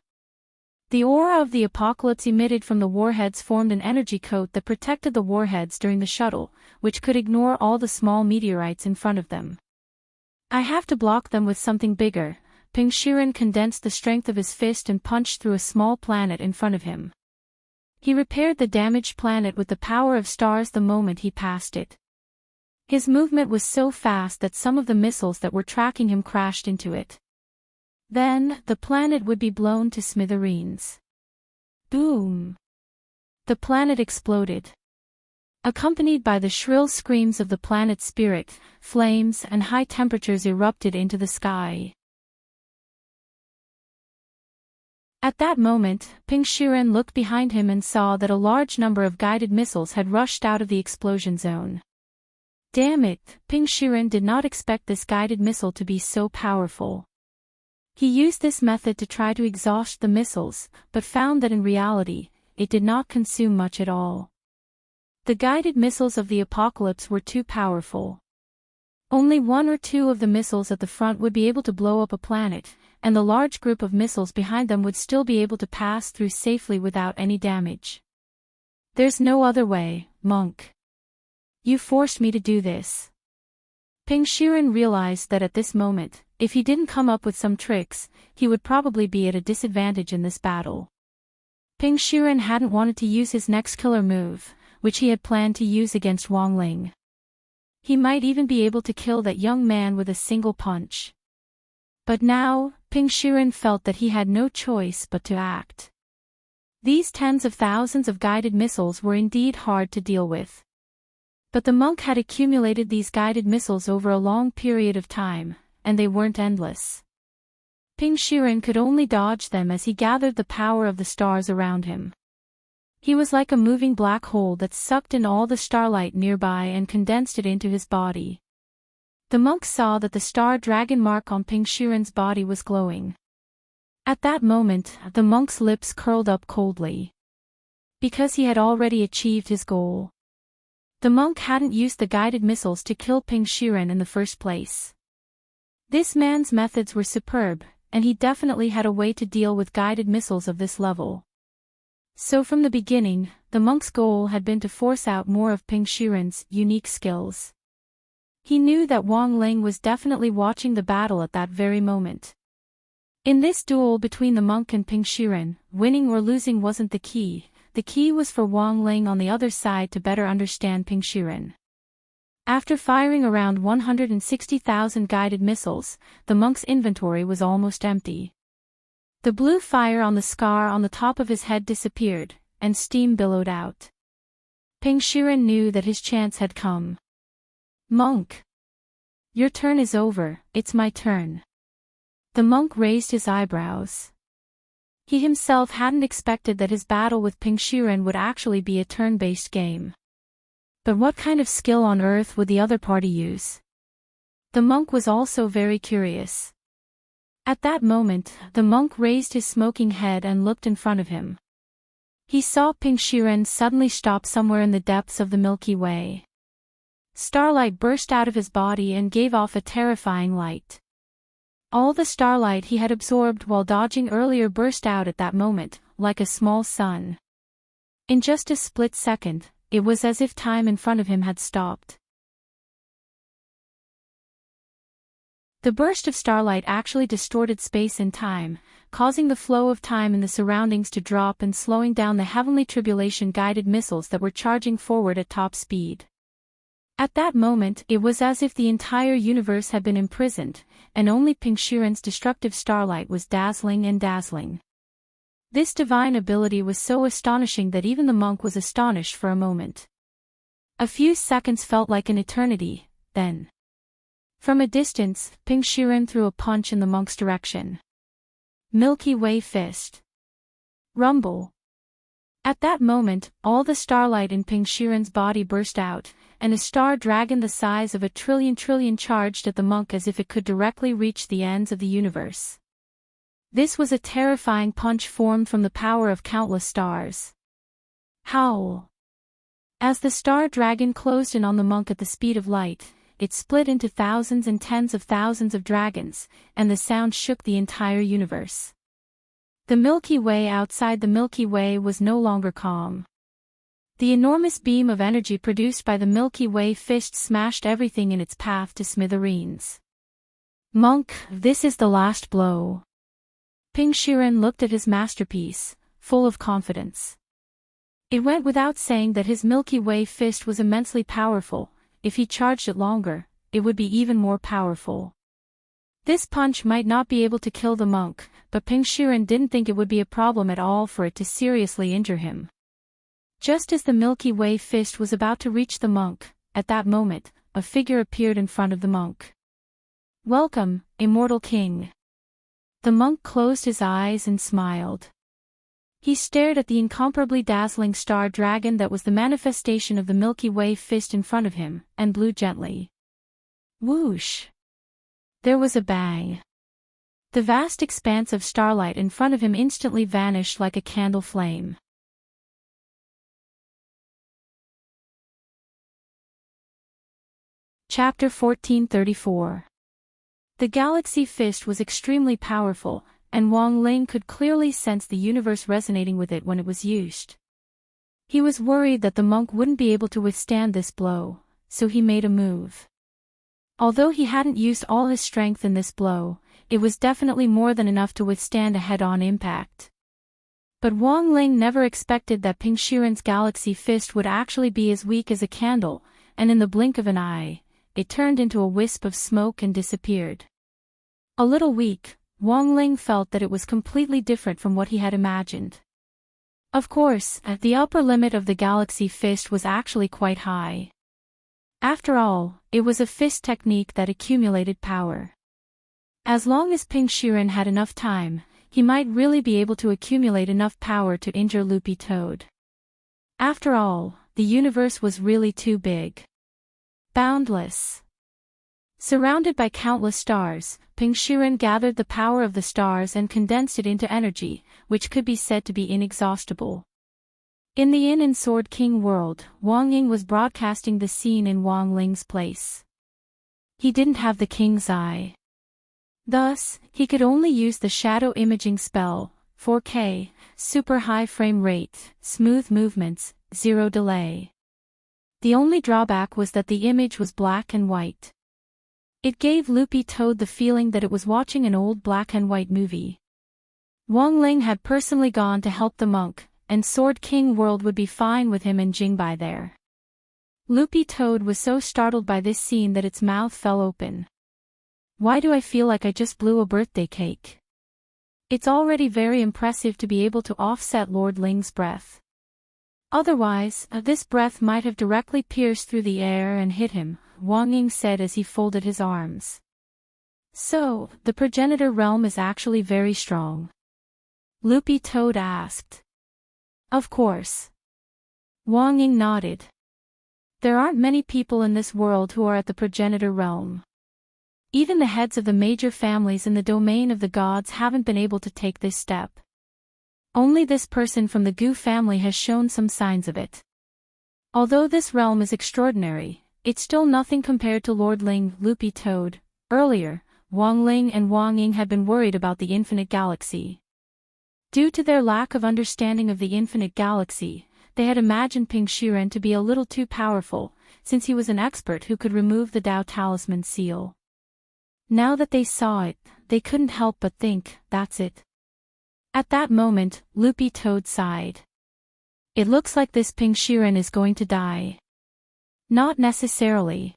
The aura of the apocalypse emitted from the warheads formed an energy coat that protected the warheads during the shuttle, which could ignore all the small meteorites in front of them. I have to block them with something bigger. Ping Shiren condensed the strength of his fist and punched through a small planet in front of him. He repaired the damaged planet with the power of stars the moment he passed it. His movement was so fast that some of the missiles that were tracking him crashed into it. Then, the planet would be blown to smithereens. Boom! The planet exploded. Accompanied by the shrill screams of the planet's spirit, flames and high temperatures erupted into the sky. At that moment, Ping Shiren looked behind him and saw that a large number of guided missiles had rushed out of the explosion zone. Damn it, Ping Shiren did not expect this guided missile to be so powerful. He used this method to try to exhaust the missiles, but found that in reality, it did not consume much at all. The guided missiles of the apocalypse were too powerful. Only one or two of the missiles at the front would be able to blow up a planet, and the large group of missiles behind them would still be able to pass through safely without any damage. There's no other way, monk. You forced me to do this. Ping Shiren realized that at this moment, if he didn't come up with some tricks, he would probably be at a disadvantage in this battle. Ping Shiren hadn't wanted to use his next killer move, which he had planned to use against Wang Ling. He might even be able to kill that young man with a single punch. But now, Ping Shiren felt that he had no choice but to act. These tens of thousands of guided missiles were indeed hard to deal with. But the monk had accumulated these guided missiles over a long period of time, and they weren't endless. Ping Shiren could only dodge them as he gathered the power of the stars around him. He was like a moving black hole that sucked in all the starlight nearby and condensed it into his body. The monk saw that the star dragon mark on Ping Shiren's body was glowing. At that moment, the monk's lips curled up coldly. Because he had already achieved his goal. The monk hadn't used the guided missiles to kill Ping Shiren in the first place. This man's methods were superb, and he definitely had a way to deal with guided missiles of this level. So from the beginning, the monk's goal had been to force out more of Ping Shiren's unique skills. He knew that Wang Ling was definitely watching the battle at that very moment. In this duel between the monk and Ping Shiren, winning or losing wasn't the key was for Wang Ling on the other side to better understand Ping Shiren. After firing around 160,000 guided missiles, the monk's inventory was almost empty. The blue fire on the scar on the top of his head disappeared, and steam billowed out. Ping Shiren knew that his chance had come. Monk! Your turn is over, it's my turn. The monk raised his eyebrows. He himself hadn't expected that his battle with Ping Shiren would actually be a turn-based game. But what kind of skill on earth would the other party use? The monk was also very curious. At that moment, the monk raised his smoking head and looked in front of him. He saw Ping Shiren suddenly stop somewhere in the depths of the Milky Way. Starlight burst out of his body and gave off a terrifying light. All the starlight he had absorbed while dodging earlier burst out at that moment, like a small sun. In just a split second, it was as if time in front of him had stopped. The burst of starlight actually distorted space and time, causing the flow of time in the surroundings to drop and slowing down the heavenly tribulation guided missiles that were charging forward at top speed. At that moment, it was as if the entire universe had been imprisoned, and only Ping Shiren's destructive starlight was dazzling and dazzling. This divine ability was so astonishing that even the monk was astonished for a moment. A few seconds felt like an eternity, then. From a distance, Ping Shiren threw a punch in the monk's direction. Milky Way fist. Rumble. At that moment, all the starlight in Ping Shiren's body burst out, and a star dragon the size of a trillion charged at the monk as if it could directly reach the ends of the universe. This was a terrifying punch formed from the power of countless stars. Howl. As the star dragon closed in on the monk at the speed of light, it split into thousands and tens of thousands of dragons, and the sound shook the entire universe. The Milky Way outside the Milky Way was no longer calm. The enormous beam of energy produced by the Milky Way fist smashed everything in its path to smithereens. Monk, this is the last blow. Ping Shiren looked at his masterpiece, full of confidence. It went without saying that his Milky Way fist was immensely powerful, if he charged it longer, it would be even more powerful. This punch might not be able to kill the monk, but Ping Shiren didn't think it would be a problem at all for it to seriously injure him. Just as the Milky Way fist was about to reach the monk, at that moment, a figure appeared in front of the monk. "Welcome, immortal king." The monk closed his eyes and smiled. He stared at the incomparably dazzling star dragon that was the manifestation of the Milky Way fist in front of him, and blew gently. Whoosh! There was a bang. The vast expanse of starlight in front of him instantly vanished like a candle flame. Chapter 1434. The Galaxy Fist was extremely powerful, and Wang Ling could clearly sense the universe resonating with it when it was used. He was worried that the monk wouldn't be able to withstand this blow, so he made a move. Although he hadn't used all his strength in this blow, it was definitely more than enough to withstand a head-on impact. But Wang Ling never expected that Ping Shiren's Galaxy Fist would actually be as weak as a candle, and in the blink of an eye, it turned into a wisp of smoke and disappeared. A little weak, Wang Ling felt that it was completely different from what he had imagined. Of course, the upper limit of the Galaxy Fist was actually quite high. After all, it was a fist technique that accumulated power. As long as Ping Shiren had enough time, he might really be able to accumulate enough power to injure Loopy Toad. After all, the universe was really too big. Boundless. Surrounded by countless stars, Ping Shiren gathered the power of the stars and condensed it into energy, which could be said to be inexhaustible. In the Inn and Sword King world, Wang Ying was broadcasting the scene in Wang Ling's place. He didn't have the king's eye. Thus, he could only use the shadow imaging spell, 4K, super high frame rate, smooth movements, zero delay. The only drawback was that the image was black and white. It gave Loopy Toad the feeling that it was watching an old black and white movie. Wang Ling had personally gone to help the monk, and Sword King world would be fine with him and Jingbai there. Loopy Toad was so startled by this scene that its mouth fell open. Why do I feel like I just blew a birthday cake? It's already very impressive to be able to offset Lord Ling's breath. Otherwise, this breath might have directly pierced through the air and hit him, Wang Ying said as he folded his arms. So, the progenitor realm is actually very strong? Loopy Toad asked. Of course. Wang Ying nodded. There aren't many people in this world who are at the progenitor realm. Even the heads of the major families in the domain of the gods haven't been able to take this step. Only this person from the Gu family has shown some signs of it. Although this realm is extraordinary, it's still nothing compared to Lord Ling, Loopy Toad. Earlier, Wang Ling and Wang Ying had been worried about the infinite galaxy. Due to their lack of understanding of the infinite galaxy, they had imagined Ping Shiren to be a little too powerful, since he was an expert who could remove the Dao Talisman seal. Now that they saw it, they couldn't help but think, that's it. At that moment, Loopy Toad sighed. It looks like this Ping Shiren is going to die. Not necessarily.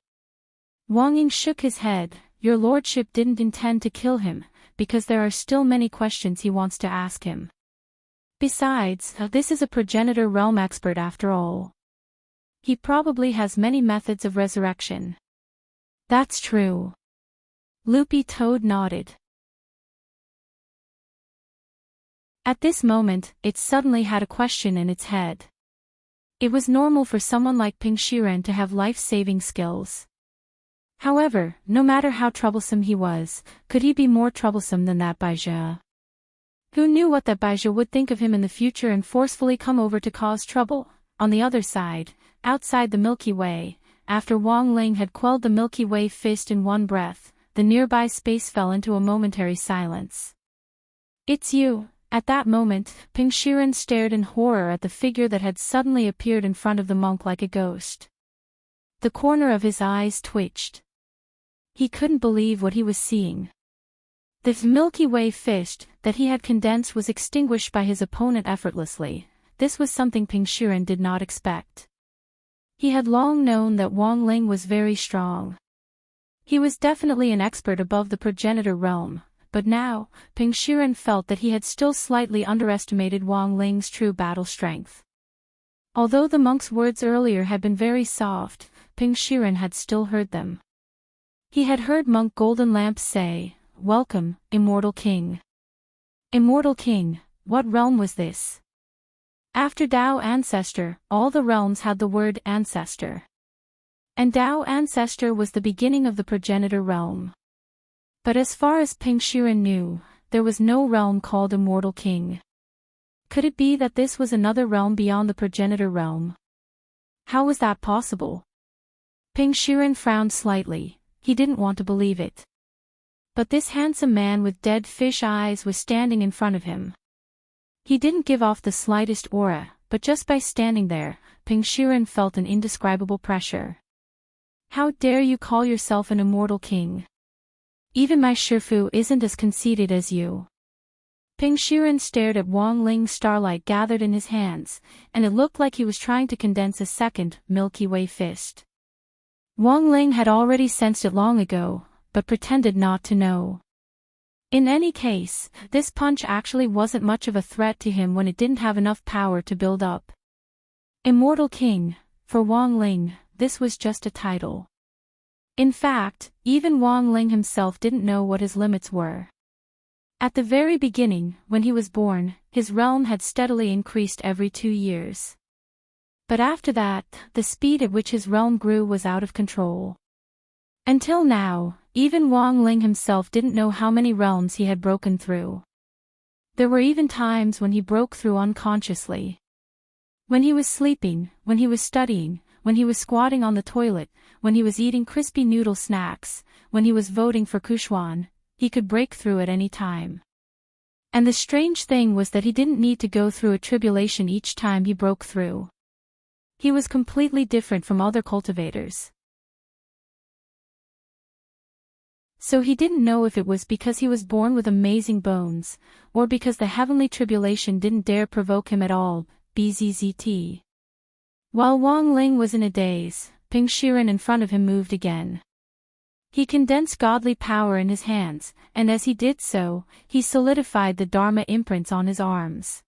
Wang Ying shook his head. Your lordship didn't intend to kill him, because there are still many questions he wants to ask him. Besides, this is a progenitor realm expert after all. He probably has many methods of resurrection. That's true. Loopy Toad nodded. At this moment, it suddenly had a question in its head. It was normal for someone like Ping Shiren to have life-saving skills. However, no matter how troublesome he was, could he be more troublesome than that Baizhi? Who knew what that Baizhi would think of him in the future and forcefully come over to cause trouble? On the other side, outside the Milky Way, after Wang Ling had quelled the Milky Way fist in one breath, the nearby space fell into a momentary silence. It's you. At that moment, Ping Shiren stared in horror at the figure that had suddenly appeared in front of the monk like a ghost. The corner of his eyes twitched. He couldn't believe what he was seeing. The Milky Way fist that he had condensed was extinguished by his opponent effortlessly. This was something Ping Shiren did not expect. He had long known that Wang Ling was very strong. He was definitely an expert above the progenitor realm, but now, Ping Shiren felt that he had still slightly underestimated Wang Ling's true battle strength. Although the monk's words earlier had been very soft, Ping Shiren had still heard them. He had heard Monk Golden Lamp say, "Welcome, Immortal King." Immortal King, what realm was this? After Dao Ancestor, all the realms had the word Ancestor. And Dao Ancestor was the beginning of the progenitor realm. But as far as Ping Shiren knew, there was no realm called Immortal King. Could it be that this was another realm beyond the progenitor realm? How was that possible? Ping Shiren frowned slightly. He didn't want to believe it. But this handsome man with dead fish eyes was standing in front of him. He didn't give off the slightest aura, but just by standing there, Ping Shiren felt an indescribable pressure. How dare you call yourself an immortal king? Even my Shifu isn't as conceited as you. Ping Shiren stared at Wang Ling's starlight gathered in his hands, and it looked like he was trying to condense a second Milky Way fist. Wang Ling had already sensed it long ago, but pretended not to know. In any case, this punch actually wasn't much of a threat to him when it didn't have enough power to build up. Immortal King, for Wang Ling, this was just a title. In fact, even Wang Ling himself didn't know what his limits were. At the very beginning, when he was born, his realm had steadily increased every 2 years. But after that, the speed at which his realm grew was out of control. Until now, even Wang Ling himself didn't know how many realms he had broken through. There were even times when he broke through unconsciously. When he was sleeping, when he was studying, when he was squatting on the toilet, when he was eating crispy noodle snacks, when he was voting for Kuchuan, he could break through at any time. And the strange thing was that he didn't need to go through a tribulation each time he broke through. He was completely different from other cultivators. So he didn't know if it was because he was born with amazing bones, or because the heavenly tribulation didn't dare provoke him at all, bzzt. While Wang Ling was in a daze, Ping Shiren in front of him moved again. He condensed godly power in his hands, and as he did so, he solidified the Dharma imprints on his arms.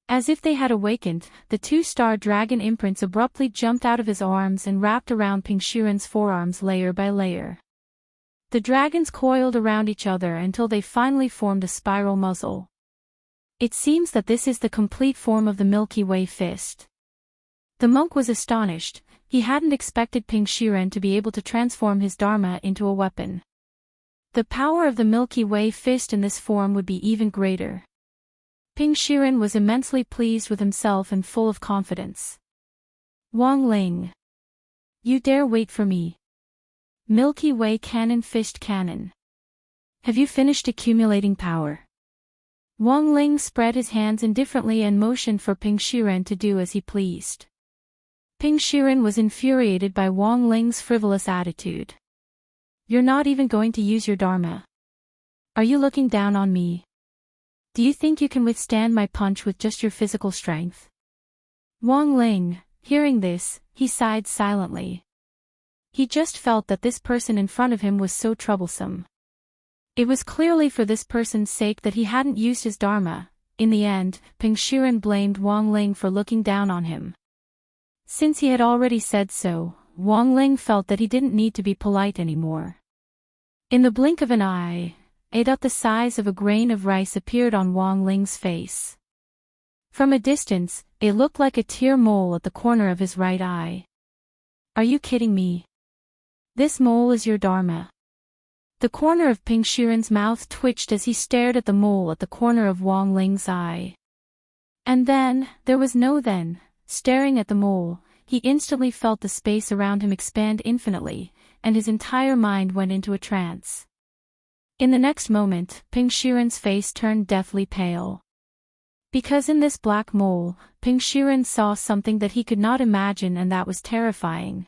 As if they had awakened, the 2-star dragon imprints abruptly jumped out of his arms and wrapped around Ping Shiren's forearms layer by layer. The dragons coiled around each other until they finally formed a spiral muzzle. It seems that this is the complete form of the Milky Way fist. The monk was astonished. He hadn't expected Ping Shiren to be able to transform his Dharma into a weapon. The power of the Milky Way fist in this form would be even greater. Ping Shiren was immensely pleased with himself and full of confidence. Wang Ling. You dare wait for me. Milky Way Cannon Fist Cannon. Have you finished accumulating power? Wang Ling spread his hands indifferently and motioned for Ping Shiren to do as he pleased. Ping Shiren was infuriated by Wang Ling's frivolous attitude. You're not even going to use your Dharma. Are you looking down on me? Do you think you can withstand my punch with just your physical strength? Wang Ling, hearing this, he sighed silently. He just felt that this person in front of him was so troublesome. It was clearly for this person's sake that he hadn't used his Dharma. In the end, Ping Shiren blamed Wang Ling for looking down on him. Since he had already said so, Wang Ling felt that he didn't need to be polite anymore. In the blink of an eye, a dot the size of a grain of rice appeared on Wang Ling's face. From a distance, it looked like a tear mole at the corner of his right eye. Are you kidding me? This mole is your Dharma. The corner of Ping Shiren's mouth twitched as he stared at the mole at the corner of Wang Ling's eye. And then, there was no then. Staring at the mole, he instantly felt the space around him expand infinitely, and his entire mind went into a trance. In the next moment, Ping Shiren's face turned deathly pale. Because in this black mole, Ping Shiren saw something that he could not imagine, and that was terrifying.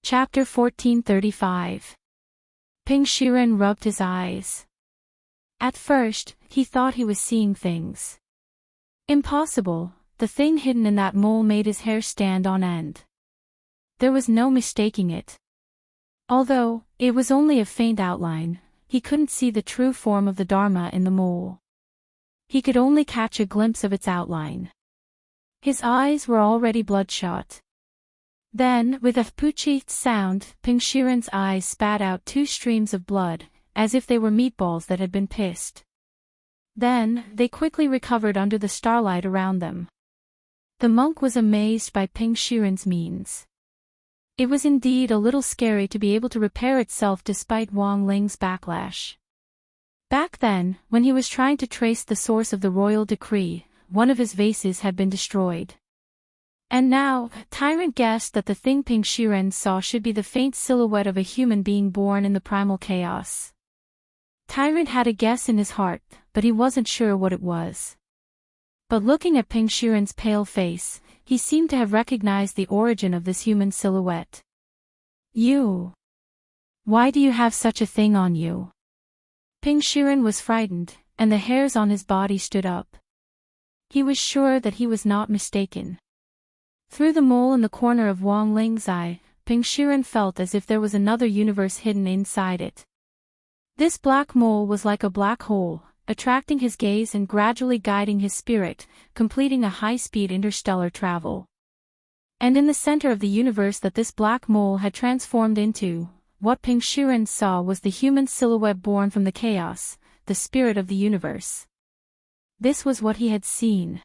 Chapter 1435. Ping Shiren rubbed his eyes. At first, he thought he was seeing things. Impossible, the thing hidden in that mole made his hair stand on end. There was no mistaking it. Although, it was only a faint outline, he couldn't see the true form of the Dharma in the mole. He could only catch a glimpse of its outline. His eyes were already bloodshot. Then, with a poochie sound, Pingshiren's eyes spat out 2 streams of blood, as if they were meatballs that had been pissed. Then, they quickly recovered under the starlight around them. The monk was amazed by Pingshiren's means. It was indeed a little scary to be able to repair itself despite Wang Ling's backlash. Back then, when he was trying to trace the source of the royal decree, one of his vases had been destroyed. And now, Tyrant guessed that the thing Pingshiren saw should be the faint silhouette of a human being born in the primal chaos. Tyrant had a guess in his heart, but he wasn't sure what it was. But looking at Pingshiren's pale face, he seemed to have recognized the origin of this human silhouette. You. Why do you have such a thing on you? Pingshiren was frightened, and the hairs on his body stood up. He was sure that he was not mistaken. Through the mole in the corner of Wang Ling's eye, Pingshiren felt as if there was another universe hidden inside it. This black mole was like a black hole, attracting his gaze and gradually guiding his spirit, completing a high-speed interstellar travel. And in the center of the universe that this black mole had transformed into, what Pingshiren saw was the human silhouette born from the chaos, the spirit of the universe. This was what he had seen.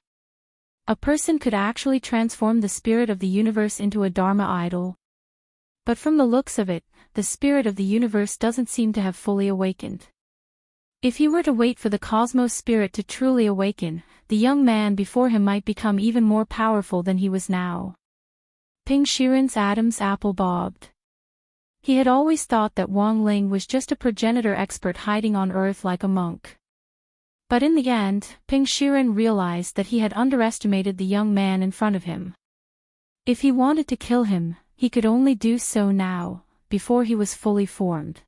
A person could actually transform the spirit of the universe into a Dharma idol. But from the looks of it, the spirit of the universe doesn't seem to have fully awakened. If he were to wait for the cosmos spirit to truly awaken, the young man before him might become even more powerful than he was now. Pingshiren's Adam's apple bobbed. He had always thought that Wang Ling was just a progenitor expert hiding on Earth like a monk. But in the end, Pingshiren realized that he had underestimated the young man in front of him. If he wanted to kill him, he could only do so now, before he was fully formed.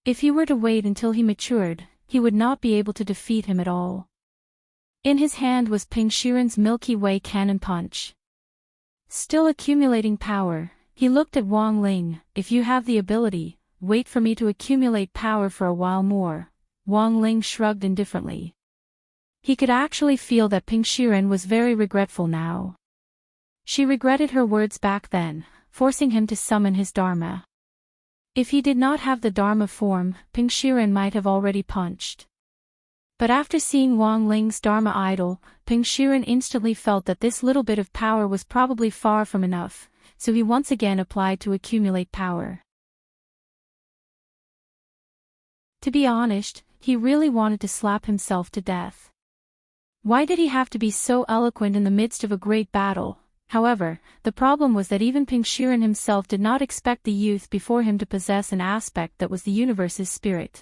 If he were to wait until he matured, he would not be able to defeat him at all. In his hand was Pingshiren's Milky Way cannon punch. Still accumulating power, he looked at Wang Ling. If you have the ability, wait for me to accumulate power for a while more. Wang Ling shrugged indifferently. He could actually feel that Pingshiren was very regretful now. She regretted her words back then, forcing him to summon his Dharma. If he did not have the Dharma form, Pingshiren might have already punched. But after seeing Wang Ling's Dharma idol, Pingshiren instantly felt that this little bit of power was probably far from enough, so he once again applied to accumulate power. To be honest, he really wanted to slap himself to death. Why did he have to be so eloquent in the midst of a great battle? However, the problem was that even Pingshiren himself did not expect the youth before him to possess an aspect that was the universe's spirit.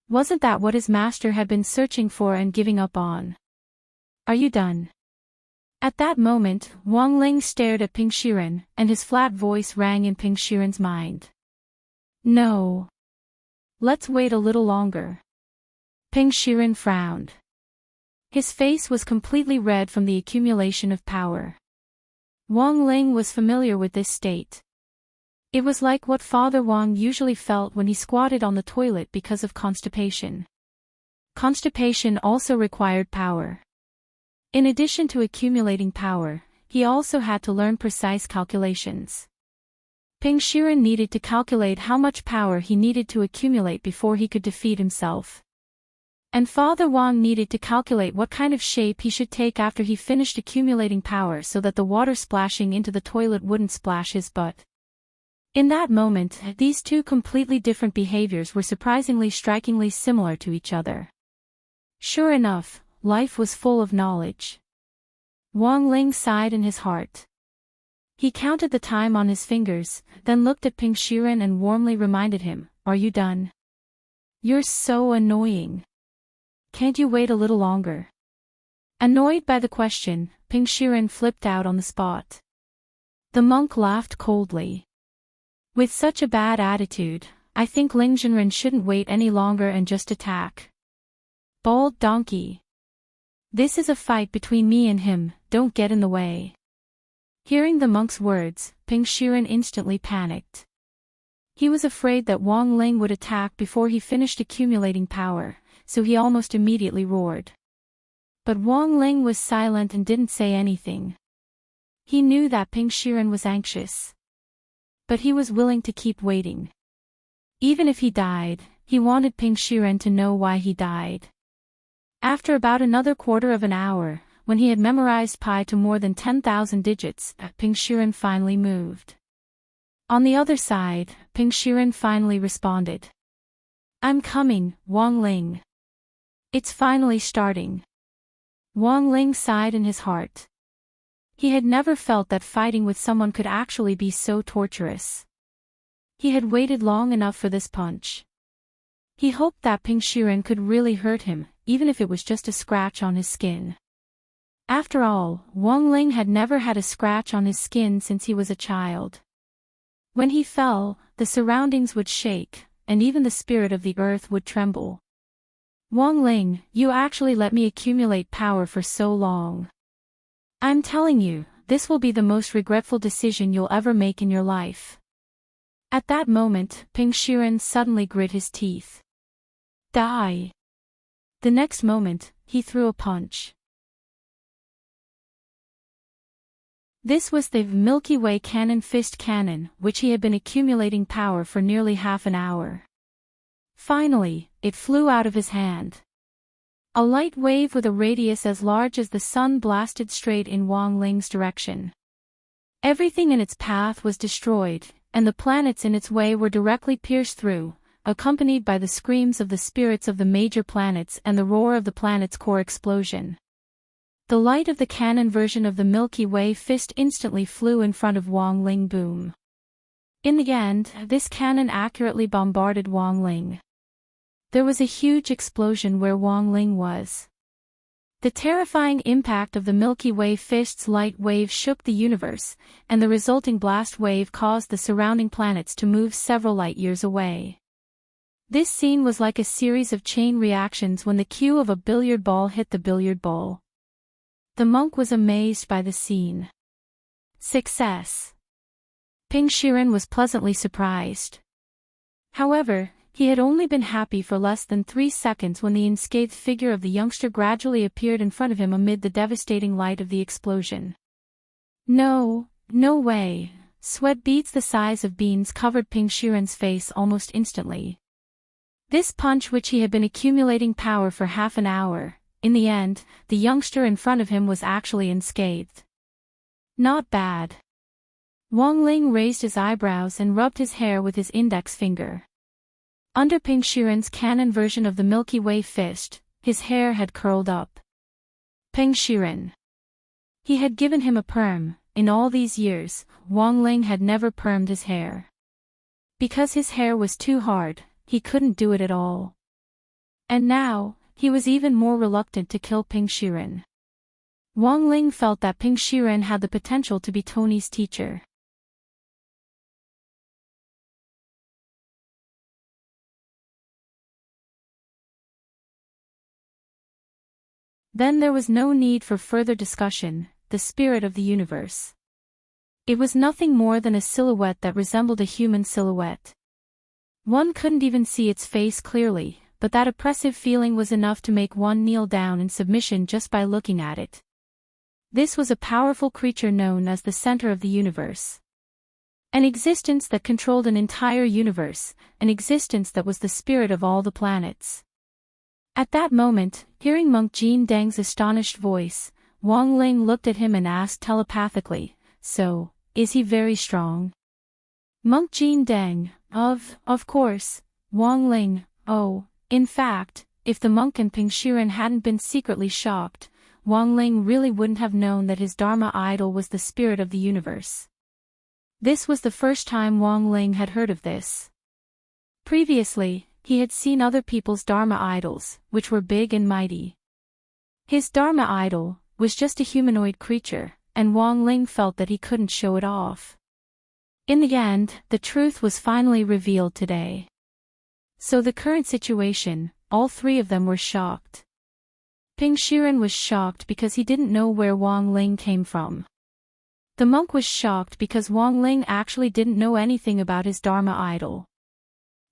Wasn't that what his master had been searching for and giving up on? Are you done? At that moment, Wang Ling stared at Pingshiren, and his flat voice rang in Pingshiren's mind. No. Let's wait a little longer. Pingshiren frowned. His face was completely red from the accumulation of power. Wang Ling was familiar with this state. It was like what Father Wang usually felt when he squatted on the toilet because of constipation. Constipation also required power. In addition to accumulating power, he also had to learn precise calculations. Pingshiren needed to calculate how much power he needed to accumulate before he could defeat himself. And Father Wang needed to calculate what kind of shape he should take after he finished accumulating power so that the water splashing into the toilet wouldn't splash his butt. In that moment, these two completely different behaviors were surprisingly strikingly similar to each other. Sure enough, life was full of knowledge. Wang Ling sighed in his heart. He counted the time on his fingers, then looked at Pingshiren and warmly reminded him, "Are you done? You're so annoying. Can't you wait a little longer?" Annoyed by the question, Pingshiren flipped out on the spot. The monk laughed coldly. With such a bad attitude, I think Lingzhenren shouldn't wait any longer and just attack. Bald donkey. This is a fight between me and him, don't get in the way. Hearing the monk's words, Ping Shiren instantly panicked. He was afraid that Wang Ling would attack before he finished accumulating power, so he almost immediately roared. But Wang Ling was silent and didn't say anything. He knew that Ping Shiren was anxious. But he was willing to keep waiting. Even if he died, he wanted Ping Shiren to know why he died. After about another quarter of an hour, when he had memorized pi to more than 10,000 digits, Ping Shiren finally moved. On the other side, Ping Shiren finally responded. I'm coming, Wang Ling. It's finally starting. Wang Ling sighed in his heart. He had never felt that fighting with someone could actually be so torturous. He had waited long enough for this punch. He hoped that Ping Shiren could really hurt him, even if it was just a scratch on his skin. After all, Wang Ling had never had a scratch on his skin since he was a child. When he fell, the surroundings would shake, and even the spirit of the earth would tremble. Wang Ling, you actually let me accumulate power for so long. I'm telling you, this will be the most regretful decision you'll ever make in your life. At that moment, Ping Shiren suddenly grit his teeth. Die. The next moment, he threw a punch. This was the Milky Way Cannon Fist Cannon, which he had been accumulating power for nearly half an hour. Finally, it flew out of his hand. A light wave with a radius as large as the sun blasted straight in Wang Ling's direction. Everything in its path was destroyed, and the planets in its way were directly pierced through, accompanied by the screams of the spirits of the major planets and the roar of the planet's core explosion. The light of the cannon version of the Milky Way fist instantly flew in front of Wang Ling. Boom. In the end, this cannon accurately bombarded Wang Ling. There was a huge explosion where Wang Ling was. The terrifying impact of the Milky Way fist's light wave shook the universe, and the resulting blast wave caused the surrounding planets to move several light years away. This scene was like a series of chain reactions when the cue of a billiard ball hit the billiard ball. The monk was amazed by the scene. Success. Ping Shiren was pleasantly surprised. However, he had only been happy for less than 3 seconds when the unscathed figure of the youngster gradually appeared in front of him amid the devastating light of the explosion. No way. Sweat beads the size of beans covered Ping Shiren's face almost instantly. This punch, which he had been accumulating power for half an hour, in the end, the youngster in front of him was actually unscathed. Not bad. Wang Ling raised his eyebrows and rubbed his hair with his index finger. Under Ping Shiren's cannon version of the Milky Way fist, his hair had curled up. Ping Shiren. He had given him a perm. In all these years, Wang Ling had never permed his hair. Because his hair was too hard, he couldn't do it at all. And now, he was even more reluctant to kill Ping Shiren. Wang Ling felt that Ping Shiren had the potential to be Tony's teacher. Then there was no need for further discussion. The spirit of the universe. It was nothing more than a silhouette that resembled a human silhouette. One couldn't even see its face clearly, but that oppressive feeling was enough to make one kneel down in submission just by looking at it. This was a powerful creature known as the center of the universe. An existence that controlled an entire universe, an existence that was the spirit of all the planets. At that moment, hearing Monk Jin Deng's astonished voice, Wang Ling looked at him and asked telepathically, "So, is he very strong?" Monk Jin Deng, of course. Wang Ling, oh, in fact, if the monk and Ping Shiren hadn't been secretly shocked, Wang Ling really wouldn't have known that his Dharma idol was the spirit of the universe. This was the first time Wang Ling had heard of this. Previously, he had seen other people's Dharma idols, which were big and mighty. His Dharma idol was just a humanoid creature, and Wang Ling felt that he couldn't show it off. In the end, the truth was finally revealed today. So the current situation, all three of them were shocked. Ping Shiren was shocked because he didn't know where Wang Ling came from. The monk was shocked because Wang Ling actually didn't know anything about his Dharma idol.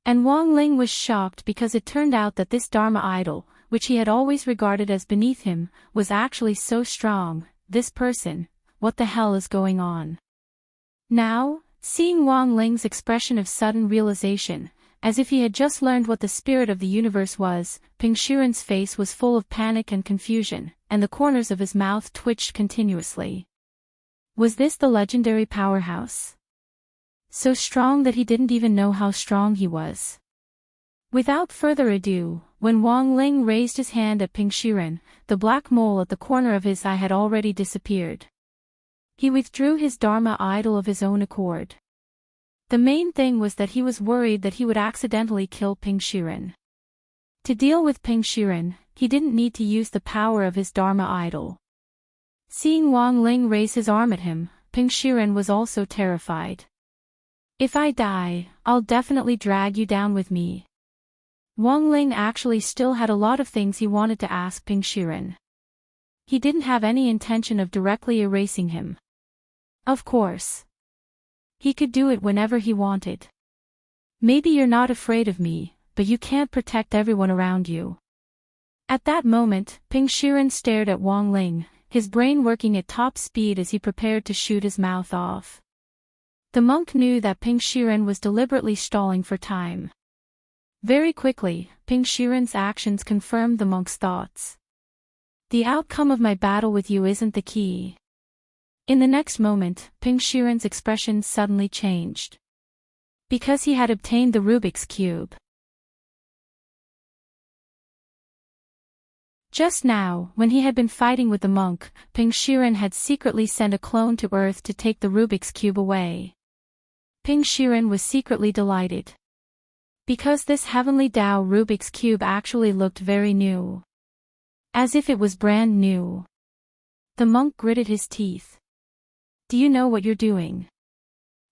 And Wang Ling was shocked because it turned out that this Dharma idol, which he had always regarded as beneath him, was actually so strong. This person, what the hell is going on? Now, seeing Wang Ling's expression of sudden realization, as if he had just learned what the spirit of the universe was, Ping Shiren's face was full of panic and confusion, and the corners of his mouth twitched continuously. Was this the legendary powerhouse? So strong that he didn't even know how strong he was. Without further ado, when Wang Ling raised his hand at Ping Shiren, the black mole at the corner of his eye had already disappeared. He withdrew his Dharma idol of his own accord. The main thing was that he was worried that he would accidentally kill Ping Shiren. To deal with Ping Shiren, he didn't need to use the power of his Dharma idol. Seeing Wang Ling raise his arm at him, Ping Shiren was also terrified. If I die, I'll definitely drag you down with me. Wang Ling actually still had a lot of things he wanted to ask Ping Shiren. He didn't have any intention of directly erasing him. Of course. He could do it whenever he wanted. Maybe you're not afraid of me, but you can't protect everyone around you. At that moment, Ping Shiren stared at Wang Ling, his brain working at top speed as he prepared to shoot his mouth off. The monk knew that Ping Shiren was deliberately stalling for time. Very quickly, Ping Shiren's actions confirmed the monk's thoughts. The outcome of my battle with you isn't the key. In the next moment, Ping Shiren's expression suddenly changed. Because he had obtained the Rubik's Cube. Just now, when he had been fighting with the monk, Ping Shiren had secretly sent a clone to Earth to take the Rubik's Cube away. Ping Shiren was secretly delighted. Because this heavenly Tao Rubik's Cube actually looked very new. As if it was brand new. The monk gritted his teeth. Do you know what you're doing?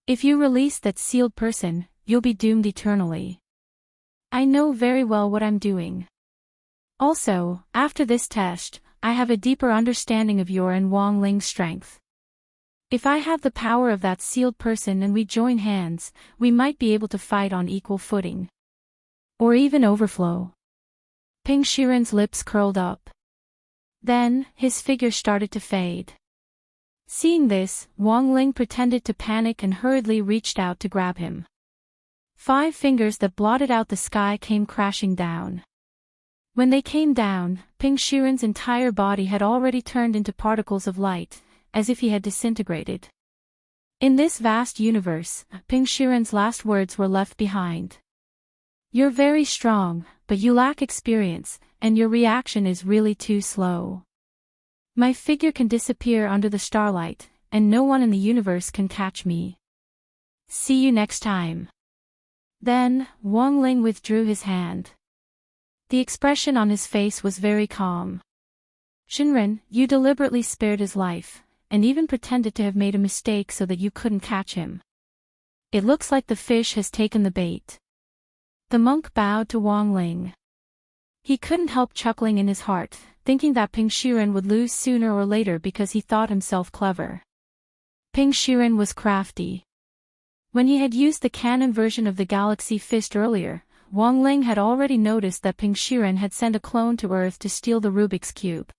If you release that sealed person, you'll be doomed eternally. I know very well what I'm doing. Also, after this test, I have a deeper understanding of your and Wang Ling's strength. If I have the power of that sealed person and we join hands, we might be able to fight on equal footing. Or even overflow. Ping Shiren's lips curled up. Then, his figure started to fade. Seeing this, Wang Ling pretended to panic and hurriedly reached out to grab him. 5 fingers that blotted out the sky came crashing down. When they came down, Ping Shiren's entire body had already turned into particles of light, as if he had disintegrated. In this vast universe, Ping Shiren's last words were left behind. You're very strong, but you lack experience, and your reaction is really too slow. My figure can disappear under the starlight, and no one in the universe can catch me. See you next time. Then, Wang Ling withdrew his hand. The expression on his face was very calm. Shinren, you deliberately spared his life, and even pretended to have made a mistake so that you couldn't catch him. It looks like the fish has taken the bait. The monk bowed to Wang Ling. He couldn't help chuckling in his heart, thinking that Ping Shiren would lose sooner or later because he thought himself clever. Ping Shiren was crafty. When he had used the canon version of the Galaxy Fist earlier, Wang Ling had already noticed that Ping Shiren had sent a clone to Earth to steal the Rubik's Cube.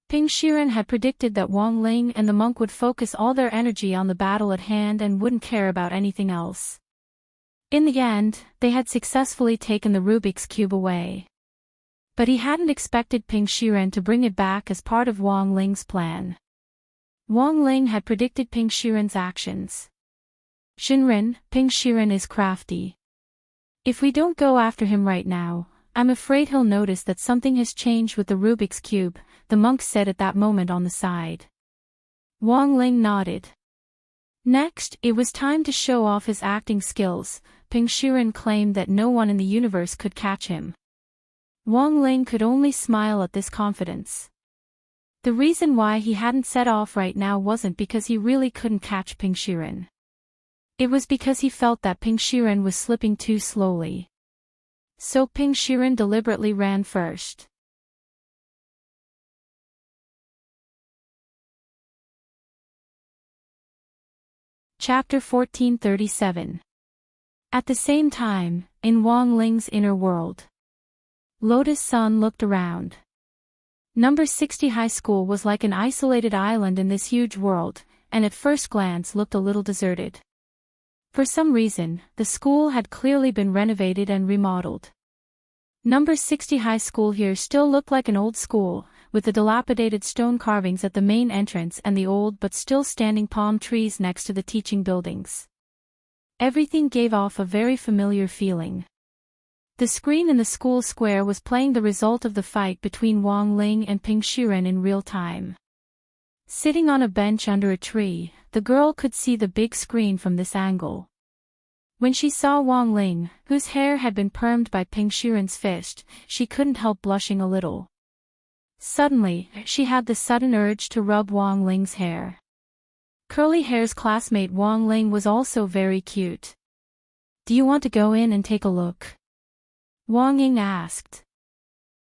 Ping Shiren had predicted that Wang Ling and the monk would focus all their energy on the battle at hand and wouldn't care about anything else. In the end, they had successfully taken the Rubik's Cube away. But he hadn't expected Ping Shiren to bring it back as part of Wang Ling's plan. Wang Ling had predicted Ping Shiren's actions. Shinren, Ping Shiren is crafty. If we don't go after him right now, I'm afraid he'll notice that something has changed with the Rubik's Cube, the monk said at that moment on the side. Wang Ling nodded. Next, it was time to show off his acting skills. Ping Shiren claimed that no one in the universe could catch him. Wang Ling could only smile at this confidence. The reason why he hadn't set off right now wasn't because he really couldn't catch Ping Shiren. It was because he felt that Ping Shiren was slipping too slowly. So Ping Shiren deliberately ran first. Chapter 1437. At the same time, in Wang Ling's inner world. Lotus Sun looked around. Number 60 High School was like an isolated island in this huge world, and at first glance looked a little deserted. For some reason, the school had clearly been renovated and remodeled. Number 60 High School here still looked like an old school, with the dilapidated stone carvings at the main entrance and the old but still standing palm trees next to the teaching buildings. Everything gave off a very familiar feeling. The screen in the school square was playing the result of the fight between Wang Ling and Ping Shiren in real time. Sitting on a bench under a tree, the girl could see the big screen from this angle. When she saw Wang Ling, whose hair had been permed by Ping Shiren's fist, she couldn't help blushing a little. Suddenly, she had the sudden urge to rub Wang Ling's hair. Curly Hair's classmate Wang Ling was also very cute. "Do you want to go in and take a look?" Wang Ying asked.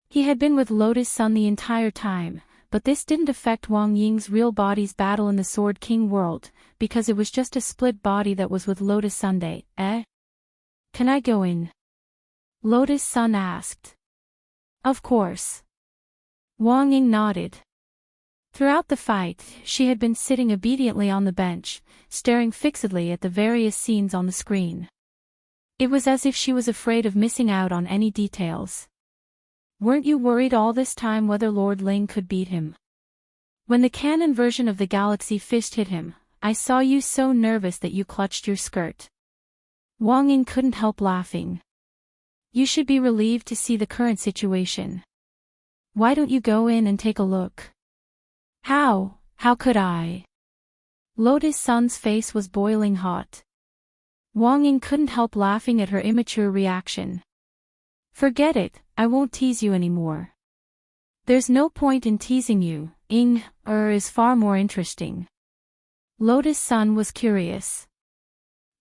He had been with Lotus Sun the entire time, but this didn't affect Wang Ying's real body's battle in the Sword King world, because it was just a split body that was with Lotus Sunday, eh? "Can I go in?" Lotus Sun asked. "Of course." Wang Ying nodded. Throughout the fight, she had been sitting obediently on the bench, staring fixedly at the various scenes on the screen. It was as if she was afraid of missing out on any details. "Weren't you worried all this time whether Lord Ling could beat him? When the canon version of the Galaxy Fist hit him, I saw you so nervous that you clutched your skirt." Wang Ying couldn't help laughing. "You should be relieved to see the current situation. Why don't you go in and take a look?" How could I?" Lotus Sun's face was boiling hot. Wang Ying couldn't help laughing at her immature reaction. "Forget it, I won't tease you anymore." "There's no point in teasing you, is far more interesting." Lotus Sun was curious.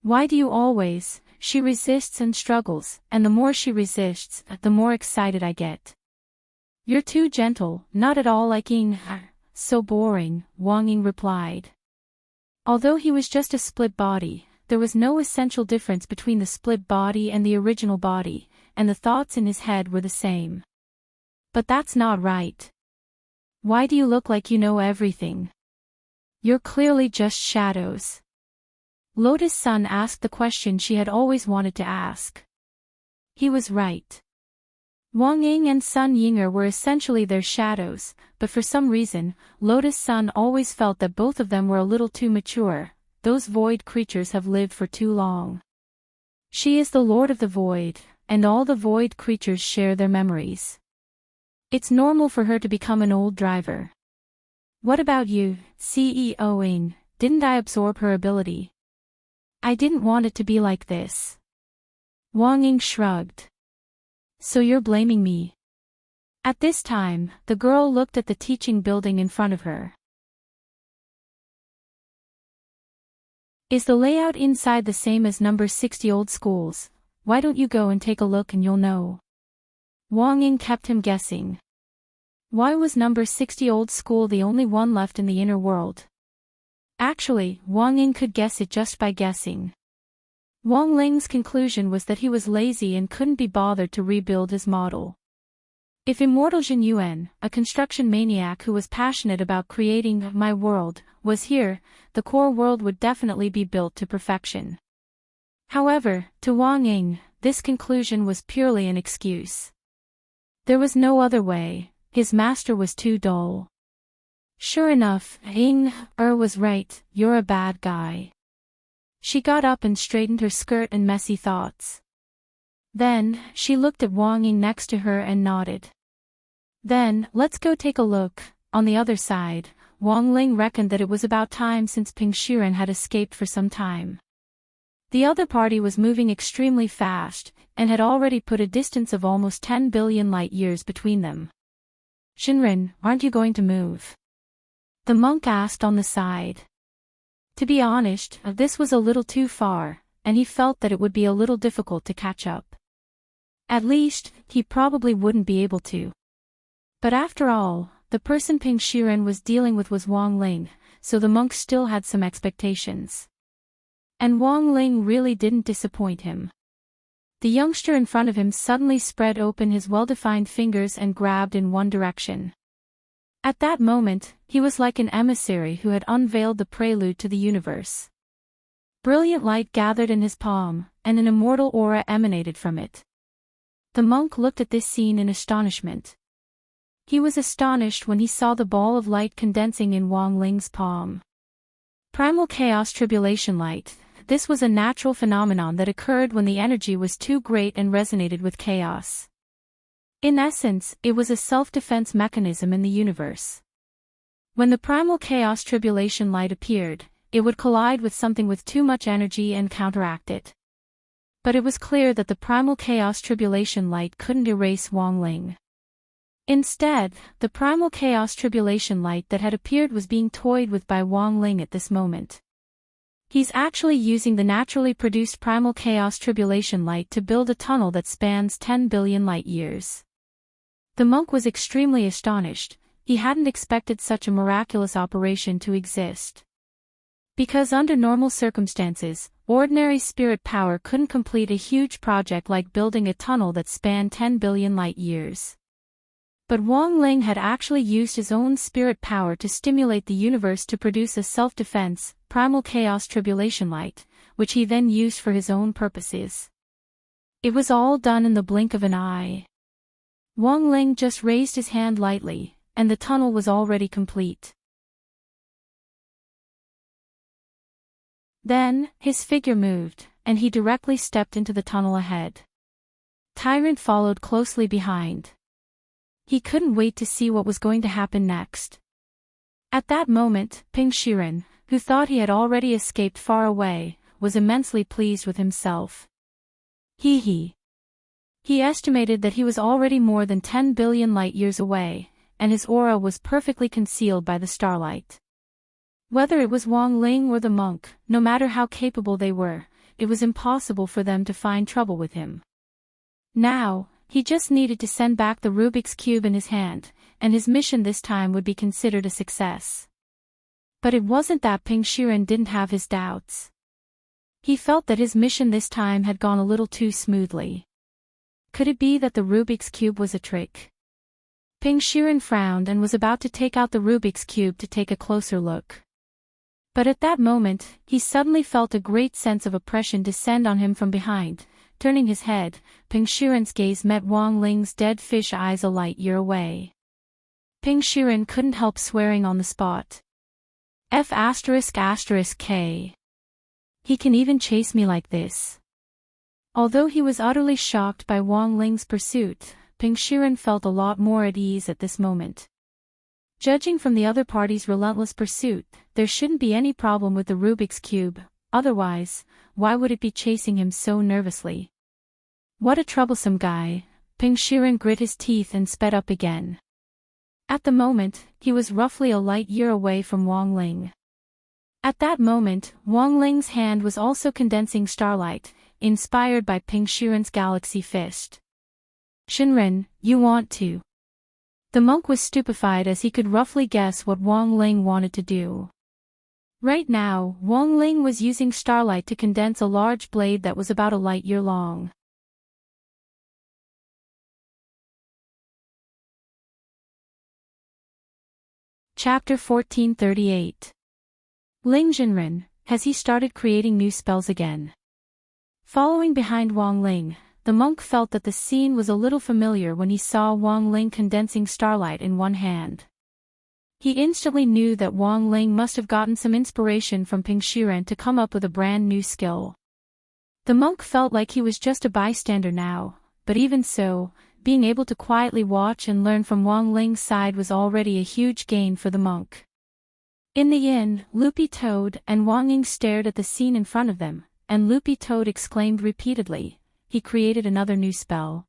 "Why do you always?" She resists and struggles, and the more she resists, the more excited I get. "You're too gentle, not at all like So boring," Wang Ying replied. Although he was just a split body, there was no essential difference between the split body and the original body, and the thoughts in his head were the same. "But that's not right. Why do you look like you know everything? You're clearly just shadows." Lotus Sun asked the question she had always wanted to ask. He was right. Wang Ying and Sun Yinger were essentially their shadows, but for some reason, Lotus Sun always felt that both of them were a little too mature. Those void creatures have lived for too long. She is the Lord of the Void, and all the void creatures share their memories. It's normal for her to become an old driver. "What about you, CEO Ying? Didn't I absorb her ability? I didn't want it to be like this." Wang Ying shrugged. "So you're blaming me?" At this time, the girl looked at the teaching building in front of her. "Is the layout inside the same as number 60 old schools? Why don't you go and take a look and you'll know?" Wang Ying kept him guessing. Why was number 60 old school the only one left in the inner world? Actually, Wang Ying could guess it just by guessing. Wang Ling's conclusion was that he was lazy and couldn't be bothered to rebuild his model. If Immortal Jin Yuan, a construction maniac who was passionate about creating my world, was here, the core world would definitely be built to perfection. However, to Wang Ying, this conclusion was purely an excuse. There was no other way, his master was too dull. Sure enough, Ying was right, you're a bad guy. She got up and straightened her skirt and messy thoughts. Then, she looked at Wang Ying next to her and nodded. "Then, let's go take a look." On the other side, Wang Ling reckoned that it was about time since Ping Shiren had escaped for some time. The other party was moving extremely fast, and had already put a distance of almost 10 billion light-years between them. "Shinren, aren't you going to move?" the monk asked on the side. To be honest, this was a little too far, and he felt that it would be a little difficult to catch up. At least, he probably wouldn't be able to. But after all, the person Ping Shiren was dealing with was Wang Ling, so the monk still had some expectations. And Wang Ling really didn't disappoint him. The youngster in front of him suddenly spread open his well-defined fingers and grabbed in one direction. At that moment, he was like an emissary who had unveiled the prelude to the universe. Brilliant light gathered in his palm, and an immortal aura emanated from it. The monk looked at this scene in astonishment. He was astonished when he saw the ball of light condensing in Wang Ling's palm. Primal chaos tribulation light. This was a natural phenomenon that occurred when the energy was too great and resonated with chaos. In essence, it was a self-defense mechanism in the universe. When the primal chaos tribulation light appeared, it would collide with something with too much energy and counteract it. But it was clear that the primal chaos tribulation light couldn't erase Wang Ling. Instead, the primal chaos tribulation light that had appeared was being toyed with by Wang Ling at this moment. He's actually using the naturally produced primal chaos tribulation light to build a tunnel that spans 10 billion light-years. The monk was extremely astonished. He hadn't expected such a miraculous operation to exist. Because under normal circumstances, ordinary spirit power couldn't complete a huge project like building a tunnel that spanned 10 billion light-years. But Wang Ling had actually used his own spirit power to stimulate the universe to produce a self-defense, primal chaos tribulation light, which he then used for his own purposes. It was all done in the blink of an eye. Wang Ling just raised his hand lightly, and the tunnel was already complete. Then, his figure moved, and he directly stepped into the tunnel ahead. Tyrant followed closely behind. He couldn't wait to see what was going to happen next. At that moment, Ping Shiren, who thought he had already escaped far away, was immensely pleased with himself. He estimated that he was already more than 10 billion light-years away, and his aura was perfectly concealed by the starlight. Whether it was Wang Ling or the monk, no matter how capable they were, it was impossible for them to find trouble with him. Now, he just needed to send back the Rubik's Cube in his hand, and his mission this time would be considered a success. But it wasn't that Ping Shiren didn't have his doubts. He felt that his mission this time had gone a little too smoothly. Could it be that the Rubik's Cube was a trick? Ping Shiren frowned and was about to take out the Rubik's Cube to take a closer look. But at that moment, he suddenly felt a great sense of oppression descend on him from behind. Turning his head, Ping Shiren's gaze met Wang Ling's dead fish eyes a light-year away. Ping Shiren couldn't help swearing on the spot. F***K. He can even chase me like this. Although he was utterly shocked by Wang Ling's pursuit, Ping Shiren felt a lot more at ease at this moment. Judging from the other party's relentless pursuit, there shouldn't be any problem with the Rubik's Cube, otherwise, why would it be chasing him so nervously? What a troublesome guy. Ping Shiren grit his teeth and sped up again. At the moment, he was roughly a light-year away from Wang Ling. At that moment, Wang Ling's hand was also condensing starlight, inspired by Ping Shiren's galaxy fist. Shinren, you want to? The monk was stupefied as he could roughly guess what Wang Ling wanted to do. Right now, Wang Ling was using starlight to condense a large blade that was about a light-year long. Chapter 1438. Ling Jinren, has he started creating new spells again? Following behind Wang Ling, the monk felt that the scene was a little familiar when he saw Wang Ling condensing starlight in one hand. He instantly knew that Wang Ling must have gotten some inspiration from Ping Shiren to come up with a brand new skill. The monk felt like he was just a bystander now, but even so, being able to quietly watch and learn from Wang Ling's side was already a huge gain for the monk. In the inn, Loopy Toad and Wang Ying stared at the scene in front of them, and Loopy Toad exclaimed repeatedly, he created another new spell.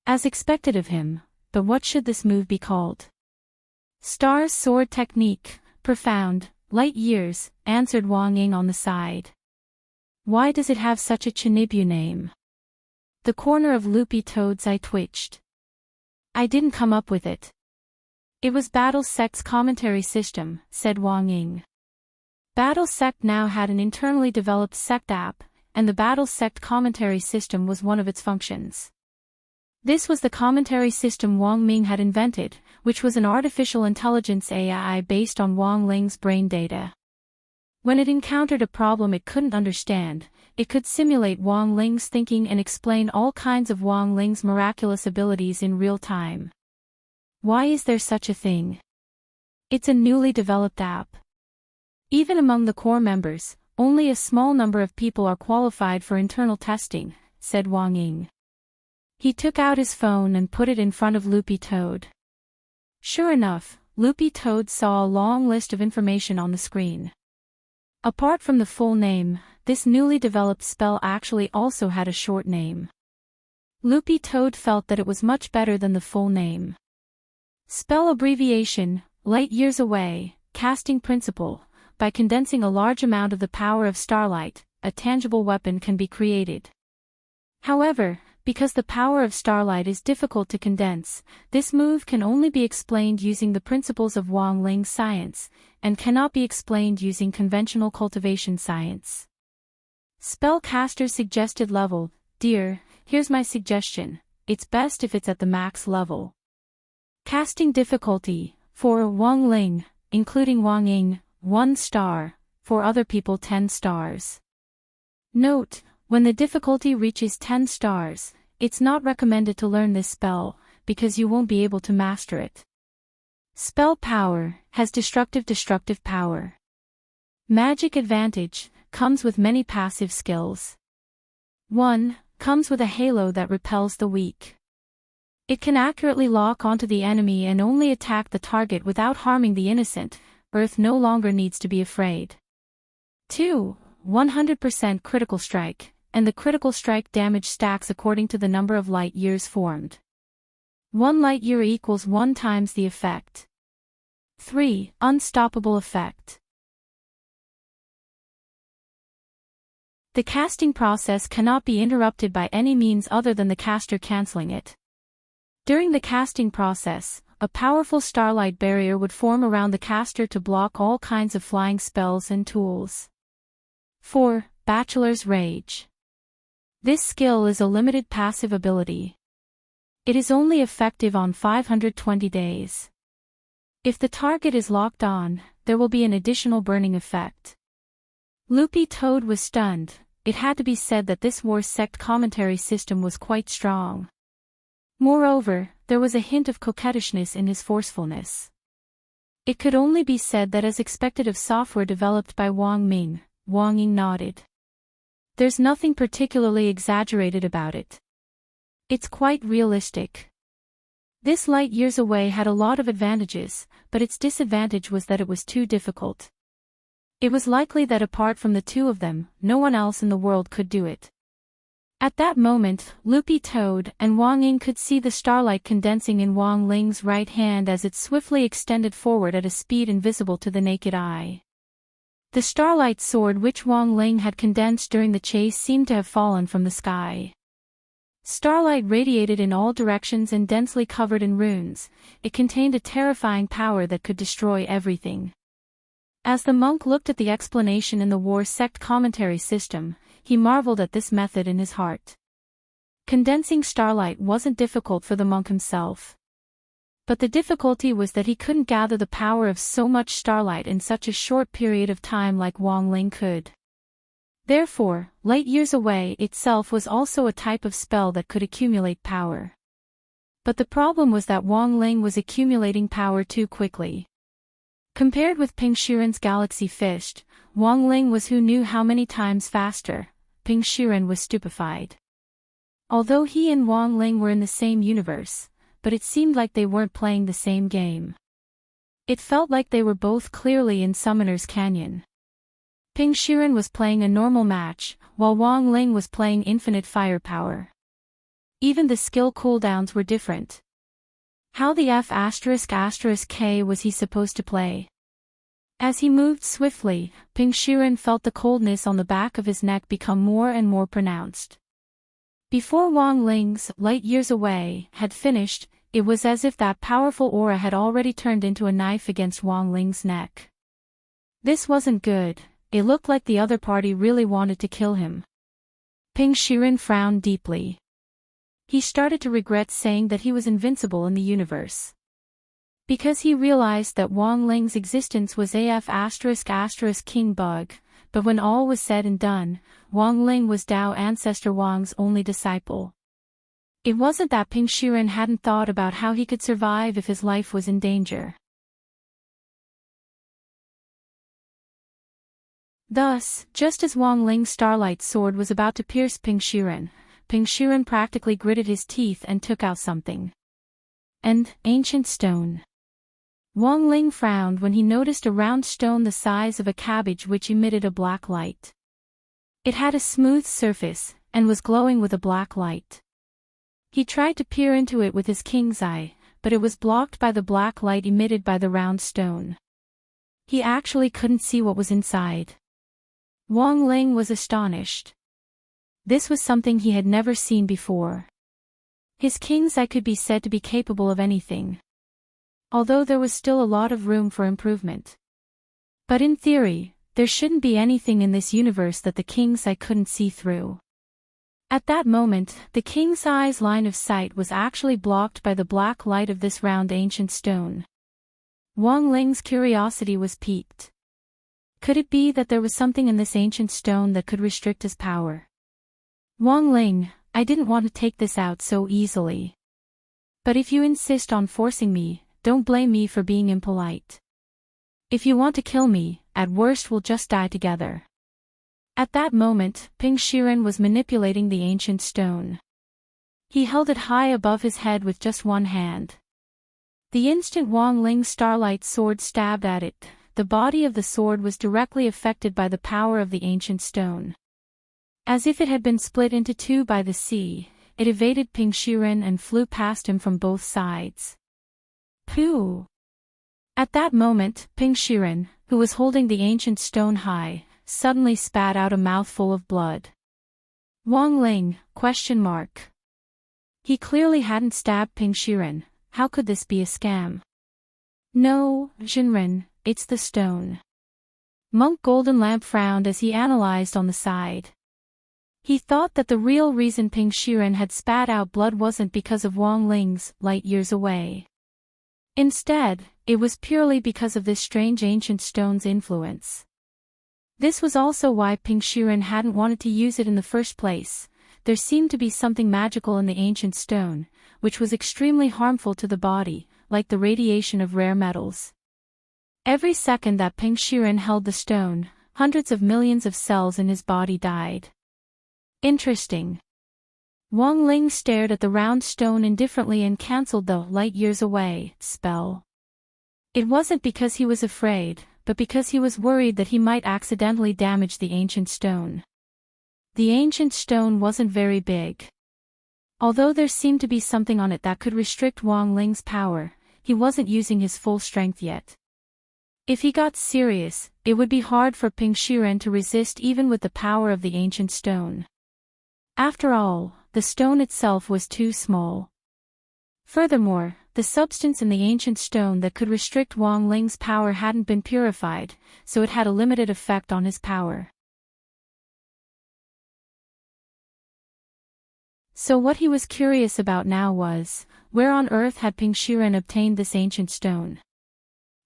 As expected of him, but what should this move be called? Star's Sword Technique, profound, light years, answered Wang Ying on the side. Why does it have such a Chinibu name? The corner of Loopy Toad's eye twitched. I didn't come up with it. It was Battle Sect's commentary system, said Wang Ying. Battle Sect now had an internally developed sect app, and the Battle Sect commentary system was one of its functions. This was the commentary system Wang Ming had invented, which was an artificial intelligence AI based on Wang Ling's brain data. When it encountered a problem it couldn't understand, it could simulate Wang Ling's thinking and explain all kinds of Wang Ling's miraculous abilities in real time. Why is there such a thing? It's a newly developed app. Even among the core members, only a small number of people are qualified for internal testing, said Wang Ying. He took out his phone and put it in front of Loopy Toad. Sure enough, Loopy Toad saw a long list of information on the screen. Apart from the full name, this newly developed spell actually also had a short name. Loopy Toad felt that it was much better than the full name. Spell abbreviation, Light Years Away, Casting Principle. By condensing a large amount of the power of starlight, a tangible weapon can be created. However, because the power of starlight is difficult to condense, this move can only be explained using the principles of Wang Ling's science, and cannot be explained using conventional cultivation science. Spellcaster suggested level. Dear, here's my suggestion, it's best if it's at the max level. Casting difficulty, for Wang Ling, including Wang Ying, 1 star, for other people 10 stars. Note, when the difficulty reaches 10 stars, it's not recommended to learn this spell, because you won't be able to master it. Spell power, has destructive power. Magic advantage, comes with many passive skills. 1. Comes with a halo that repels the weak. It can accurately lock onto the enemy and only attack the target without harming the innocent. Earth no longer needs to be afraid. 2. 100% critical strike, and the critical strike damage stacks according to the number of light years formed. 1 light year equals 1 times the effect. 3. Unstoppable effect. The casting process cannot be interrupted by any means other than the caster cancelling it. During the casting process, a powerful starlight barrier would form around the caster to block all kinds of flying spells and tools. 4. Bachelor's Rage. This skill is a limited passive ability. It is only effective on 520 days. If the target is locked on, there will be an additional burning effect. Loopy Toad was stunned. It had to be said that this War Sect commentary system was quite strong. Moreover, there was a hint of coquettishness in his forcefulness. It could only be said that as expected of software developed by Wang Ming. Wang Ying nodded. There's nothing particularly exaggerated about it. It's quite realistic. This Light Years Away had a lot of advantages, but its disadvantage was that it was too difficult. It was likely that apart from the two of them, no one else in the world could do it. At that moment, Loopy Toad and Wang Ying could see the starlight condensing in Wang Ling's right hand as it swiftly extended forward at a speed invisible to the naked eye. The starlight sword which Wang Ling had condensed during the chase seemed to have fallen from the sky. Starlight radiated in all directions and densely covered in runes, it contained a terrifying power that could destroy everything. As the monk looked at the explanation in the War Sect commentary system, he marveled at this method in his heart. Condensing starlight wasn't difficult for the monk himself. But the difficulty was that he couldn't gather the power of so much starlight in such a short period of time like Wang Ling could. Therefore, Light Years Away itself was also a type of spell that could accumulate power. But the problem was that Wang Ling was accumulating power too quickly. Compared with Ping Shiren's Galaxy Fist, Wang Ling was who knew how many times faster. Ping Shiren was stupefied. Although he and Wang Ling were in the same universe, but it seemed like they weren't playing the same game. It felt like they were both clearly in Summoner's Canyon. Ping Shiren was playing a normal match, while Wang Ling was playing infinite firepower. Even the skill cooldowns were different. How the F***K was he supposed to play? As he moved swiftly, Ping Shiren felt the coldness on the back of his neck become more and more pronounced. Before Wang Ling's Light Years Away had finished, it was as if that powerful aura had already turned into a knife against Wang Ling's neck. This wasn't good. It looked like the other party really wanted to kill him. Ping Shiren frowned deeply. He started to regret saying that he was invincible in the universe. Because he realized that Wang Ling's existence was AF*** King Bug, but when all was said and done, Wang Ling was Dao ancestor Wang's only disciple. It wasn't that Ping Shiren hadn't thought about how he could survive if his life was in danger. Thus, just as Wang Ling's starlight sword was about to pierce Ping Shiren practically gritted his teeth and took out something. An ancient stone. Wang Ling frowned when he noticed a round stone the size of a cabbage which emitted a black light. It had a smooth surface, and was glowing with a black light. He tried to peer into it with his king's eye, but it was blocked by the black light emitted by the round stone. He actually couldn't see what was inside. Wang Ling was astonished. This was something he had never seen before. His king's eye could be said to be capable of anything. Although there was still a lot of room for improvement. But in theory, there shouldn't be anything in this universe that the king's eye couldn't see through. At that moment, the king's eye's line of sight was actually blocked by the black light of this round ancient stone. Wang Ling's curiosity was piqued. Could it be that there was something in this ancient stone that could restrict his power? Wang Ling, I didn't want to take this out so easily. But if you insist on forcing me, don't blame me for being impolite. If you want to kill me, at worst we'll just die together. At that moment, Ping Shiren was manipulating the ancient stone. He held it high above his head with just one hand. The instant Wang Ling's starlight sword stabbed at it, the body of the sword was directly affected by the power of the ancient stone. As if it had been split into two by the sea, it evaded Ping Shiren and flew past him from both sides. Pooh! At that moment, Ping Shiren, who was holding the ancient stone high, suddenly spat out a mouthful of blood. Wang Ling? He clearly hadn't stabbed Ping Shiren. How could this be a scam? No, Jinren, it's the stone. Monk Golden Lamp frowned as he analyzed on the side. He thought that the real reason Ping Shiren had spat out blood wasn't because of Wang Ling's light years away. Instead, it was purely because of this strange ancient stone's influence. This was also why Ping Shiren hadn't wanted to use it in the first place. There seemed to be something magical in the ancient stone, which was extremely harmful to the body, like the radiation of rare metals. Every second that Ping Shiren held the stone, hundreds of millions of cells in his body died. Interesting. Wang Ling stared at the round stone indifferently and cancelled the light years away spell. It wasn't because he was afraid, but because he was worried that he might accidentally damage the ancient stone. The ancient stone wasn't very big. Although there seemed to be something on it that could restrict Wang Ling's power, he wasn't using his full strength yet. If he got serious, it would be hard for Ping Shiren to resist even with the power of the ancient stone. After all, the stone itself was too small. Furthermore, the substance in the ancient stone that could restrict Wang Ling's power hadn't been purified, so it had a limited effect on his power. So what he was curious about now was, where on earth had Ping Shiren obtained this ancient stone?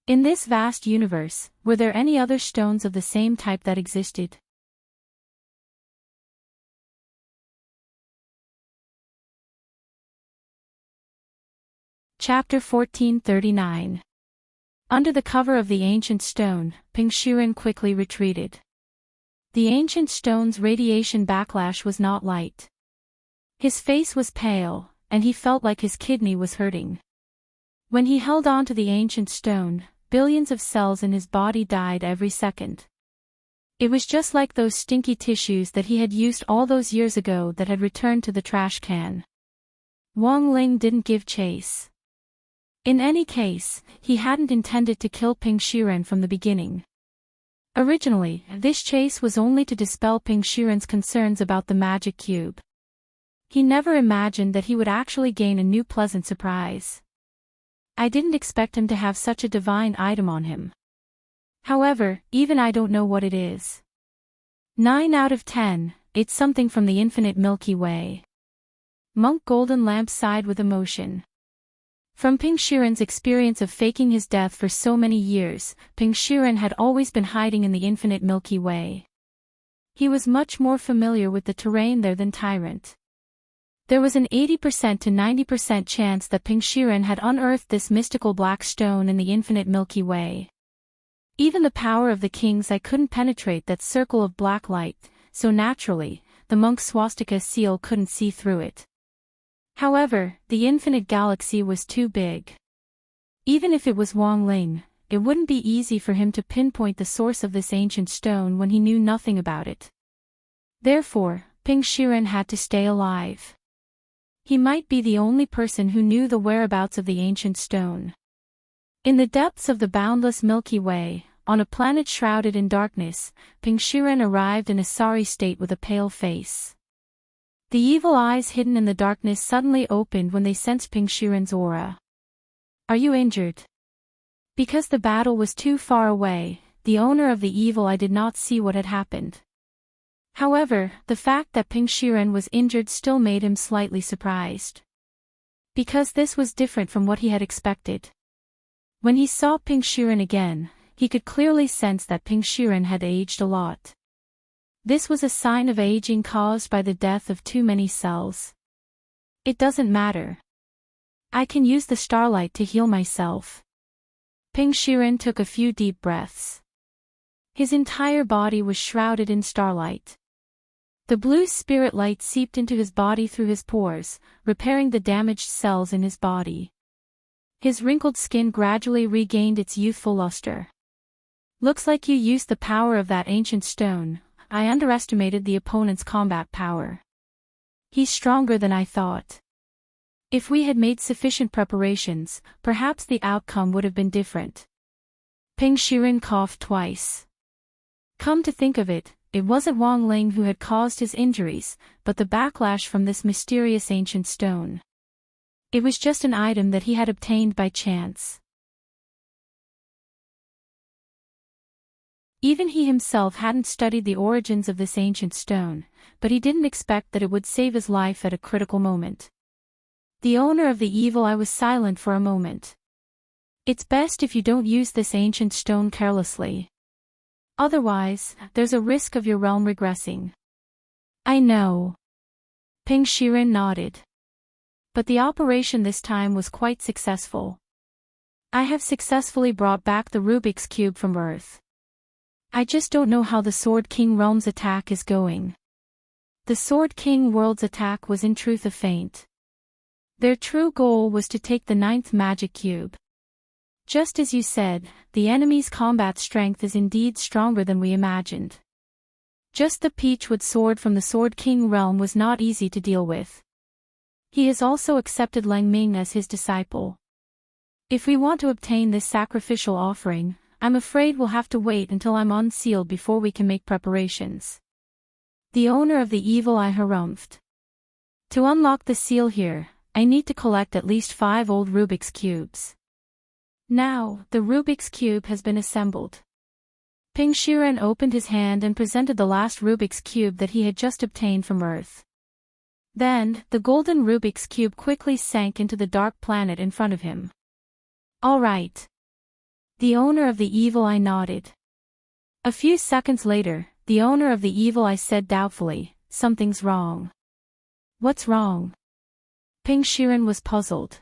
In this vast universe, were there any other stones of the same type that existed? Chapter 1439. Under the cover of the ancient stone, Ping Shiren quickly retreated. The ancient stone's radiation backlash was not light. His face was pale, and he felt like his kidney was hurting. When he held on to the ancient stone, billions of cells in his body died every second. It was just like those stinky tissues that he had used all those years ago that had returned to the trash can. Wang Ling didn't give chase. In any case, he hadn't intended to kill Ping Shiren from the beginning. Originally, this chase was only to dispel Ping Shiren's concerns about the magic cube. He never imagined that he would actually gain a new pleasant surprise. I didn't expect him to have such a divine item on him. However, even I don't know what it is. 9 out of 10, it's something from the infinite Milky Way. Monk Golden Lamp sighed with emotion. From Ping Shiren's experience of faking his death for so many years, Ping Shiren had always been hiding in the infinite Milky Way. He was much more familiar with the terrain there than Tyrant. There was an 80% to 90% chance that Ping Shiren had unearthed this mystical black stone in the infinite Milky Way. Even the power of the king's eye couldn't penetrate that circle of black light, so naturally, the monk's swastika seal couldn't see through it. However, the infinite galaxy was too big. Even if it was Wang Ling, it wouldn't be easy for him to pinpoint the source of this ancient stone when he knew nothing about it. Therefore, Ping Shiren had to stay alive. He might be the only person who knew the whereabouts of the ancient stone. In the depths of the boundless Milky Way, on a planet shrouded in darkness, Ping Shiren arrived in a sorry state with a pale face. The evil eyes hidden in the darkness suddenly opened when they sensed Ping Shiren's aura. Are you injured? Because the battle was too far away, the owner of the evil eye did not see what had happened. However, the fact that Ping Shiren was injured still made him slightly surprised. Because this was different from what he had expected. When he saw Ping Shiren again, he could clearly sense that Ping Shiren had aged a lot. This was a sign of aging caused by the death of too many cells. It doesn't matter. I can use the starlight to heal myself. Ping Shiren took a few deep breaths. His entire body was shrouded in starlight. The blue spirit light seeped into his body through his pores, repairing the damaged cells in his body. His wrinkled skin gradually regained its youthful luster. Looks like you used the power of that ancient stone. I underestimated the opponent's combat power. He's stronger than I thought. If we had made sufficient preparations, perhaps the outcome would have been different. Ping Shiren coughed twice. Come to think of it, it wasn't Wang Ling who had caused his injuries, but the backlash from this mysterious ancient stone. It was just an item that he had obtained by chance. Even he himself hadn't studied the origins of this ancient stone, but he didn't expect that it would save his life at a critical moment. The owner of the evil eye was silent for a moment. It's best if you don't use this ancient stone carelessly. Otherwise, there's a risk of your realm regressing. I know. Ping Shiren nodded. But the operation this time was quite successful. I have successfully brought back the Rubik's Cube from Earth. I just don't know how the Sword King Realm's attack is going. The Sword King World's attack was in truth a feint. Their true goal was to take the 9th magic cube. Just as you said, the enemy's combat strength is indeed stronger than we imagined. Just the Peachwood sword from the Sword King Realm was not easy to deal with. He has also accepted Lang Ming as his disciple. If we want to obtain this sacrificial offering, I'm afraid we'll have to wait until I'm unsealed before we can make preparations. The owner of the evil eye harumphed. To unlock the seal here, I need to collect at least 5 old Rubik's Cubes. Now, the Rubik's Cube has been assembled. Ping Shiren opened his hand and presented the last Rubik's Cube that he had just obtained from Earth. Then, the golden Rubik's Cube quickly sank into the dark planet in front of him. All right. The owner of the evil eye nodded. A few seconds later, the owner of the evil eye said doubtfully, something's wrong. What's wrong? Ping Shiren was puzzled.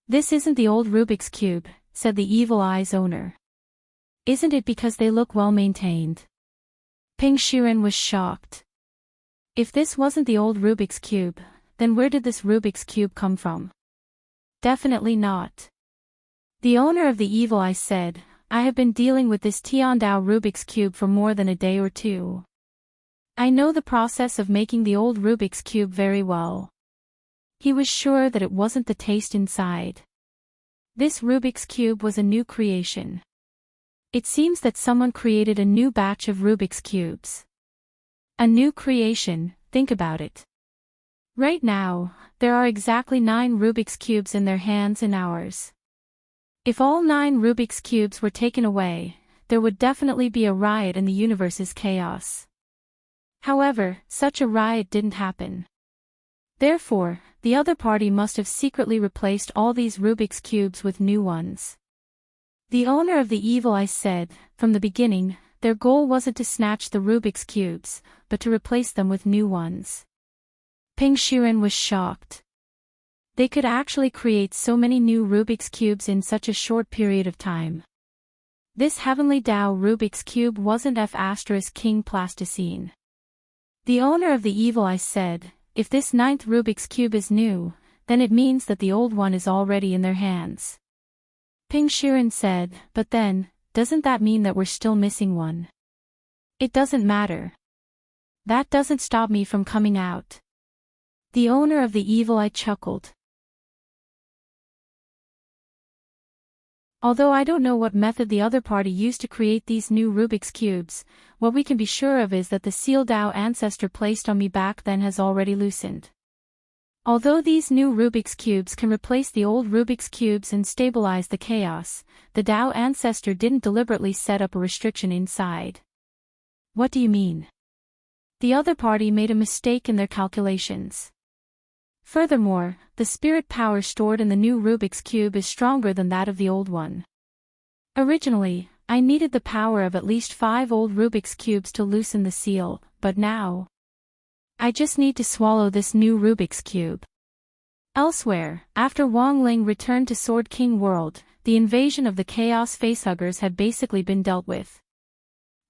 This isn't the old Rubik's Cube, said the evil eye's owner. Isn't it because they look well maintained? Ping Shiren was shocked. If this wasn't the old Rubik's Cube, then where did this Rubik's Cube come from? Definitely not. The owner of the evil eye said, I have been dealing with this Tiandao Rubik's Cube for more than a day or two. I know the process of making the old Rubik's Cube very well. He was sure that it wasn't the taste inside. This Rubik's Cube was a new creation. It seems that someone created a new batch of Rubik's Cubes. A new creation, think about it. Right now, there are exactly 9 Rubik's Cubes in their hands and ours. If all 9 Rubik's Cubes were taken away, there would definitely be a riot in the universe's chaos. However, such a riot didn't happen. Therefore, the other party must have secretly replaced all these Rubik's cubes with new ones. The owner of the evil eye said, from the beginning, their goal wasn't to snatch the Rubik's cubes, but to replace them with new ones. Ping Shiren was shocked. They could actually create so many new Rubik's cubes in such a short period of time. This heavenly Tao Rubik's cube wasn't F*King plasticine. The owner of the evil eye said, if this 9th Rubik's cube is new, then it means that the old one is already in their hands. Ping Shiren said, but then, doesn't that mean that we're still missing one? It doesn't matter. That doesn't stop me from coming out. The owner of the evil eye chuckled. Although I don't know what method the other party used to create these new Rubik's cubes, what we can be sure of is that the seal Tao ancestor placed on me back then has already loosened. Although these new Rubik's cubes can replace the old Rubik's cubes and stabilize the chaos, the Tao ancestor didn't deliberately set up a restriction inside. What do you mean? The other party made a mistake in their calculations. Furthermore, the spirit power stored in the new Rubik's cube is stronger than that of the old one. Originally, I needed the power of at least 5 old Rubik's cubes to loosen the seal, but now I just need to swallow this new Rubik's cube. Elsewhere, after Wang Ling returned to Sword King World, the invasion of the Chaos Facehuggers had basically been dealt with.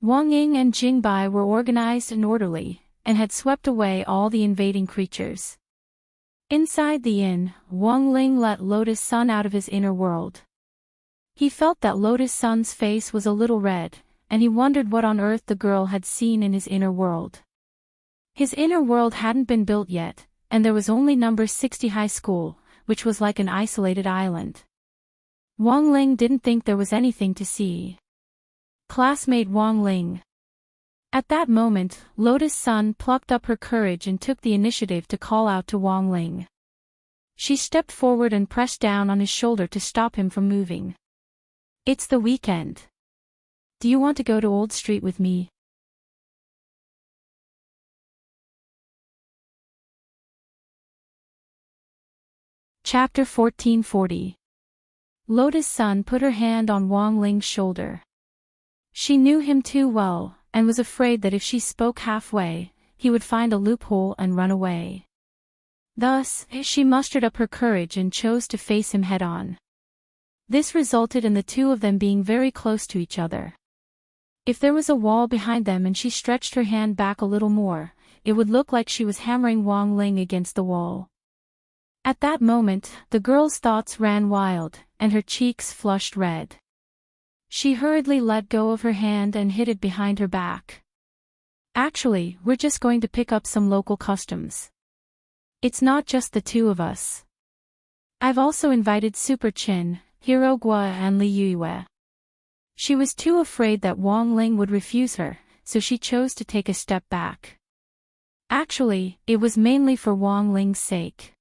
Wang Ying and Jing Bai were organized and orderly, and had swept away all the invading creatures. Inside the inn, Wang Ling let Lotus Sun out of his inner world. He felt that Lotus Sun's face was a little red, and he wondered what on earth the girl had seen in his inner world. His inner world hadn't been built yet, and there was only number 60 high school, which was like an isolated island. Wang Ling didn't think there was anything to see. Classmate Wang Ling. At that moment, Lotus Sun plucked up her courage and took the initiative to call out to Wang Ling. She stepped forward and pressed down on his shoulder to stop him from moving. It's the weekend. Do you want to go to Old Street with me? Chapter 1440. Lotus Sun put her hand on Wang Ling's shoulder. She knew him too well, and was afraid that if she spoke halfway, he would find a loophole and run away. Thus, she mustered up her courage and chose to face him head-on. This resulted in the two of them being very close to each other. If there was a wall behind them and she stretched her hand back a little more, it would look like she was hammering Wang Ling against the wall. At that moment, the girl's thoughts ran wild, and her cheeks flushed red. She hurriedly let go of her hand and hid it behind her back. Actually, we're just going to pick up some local customs. It's not just the two of us. I've also invited Super Chin, Hero Gua and Li Yue. She was too afraid that Wang Ling would refuse her, so she chose to take a step back. Actually, it was mainly for Wang Ling's sake.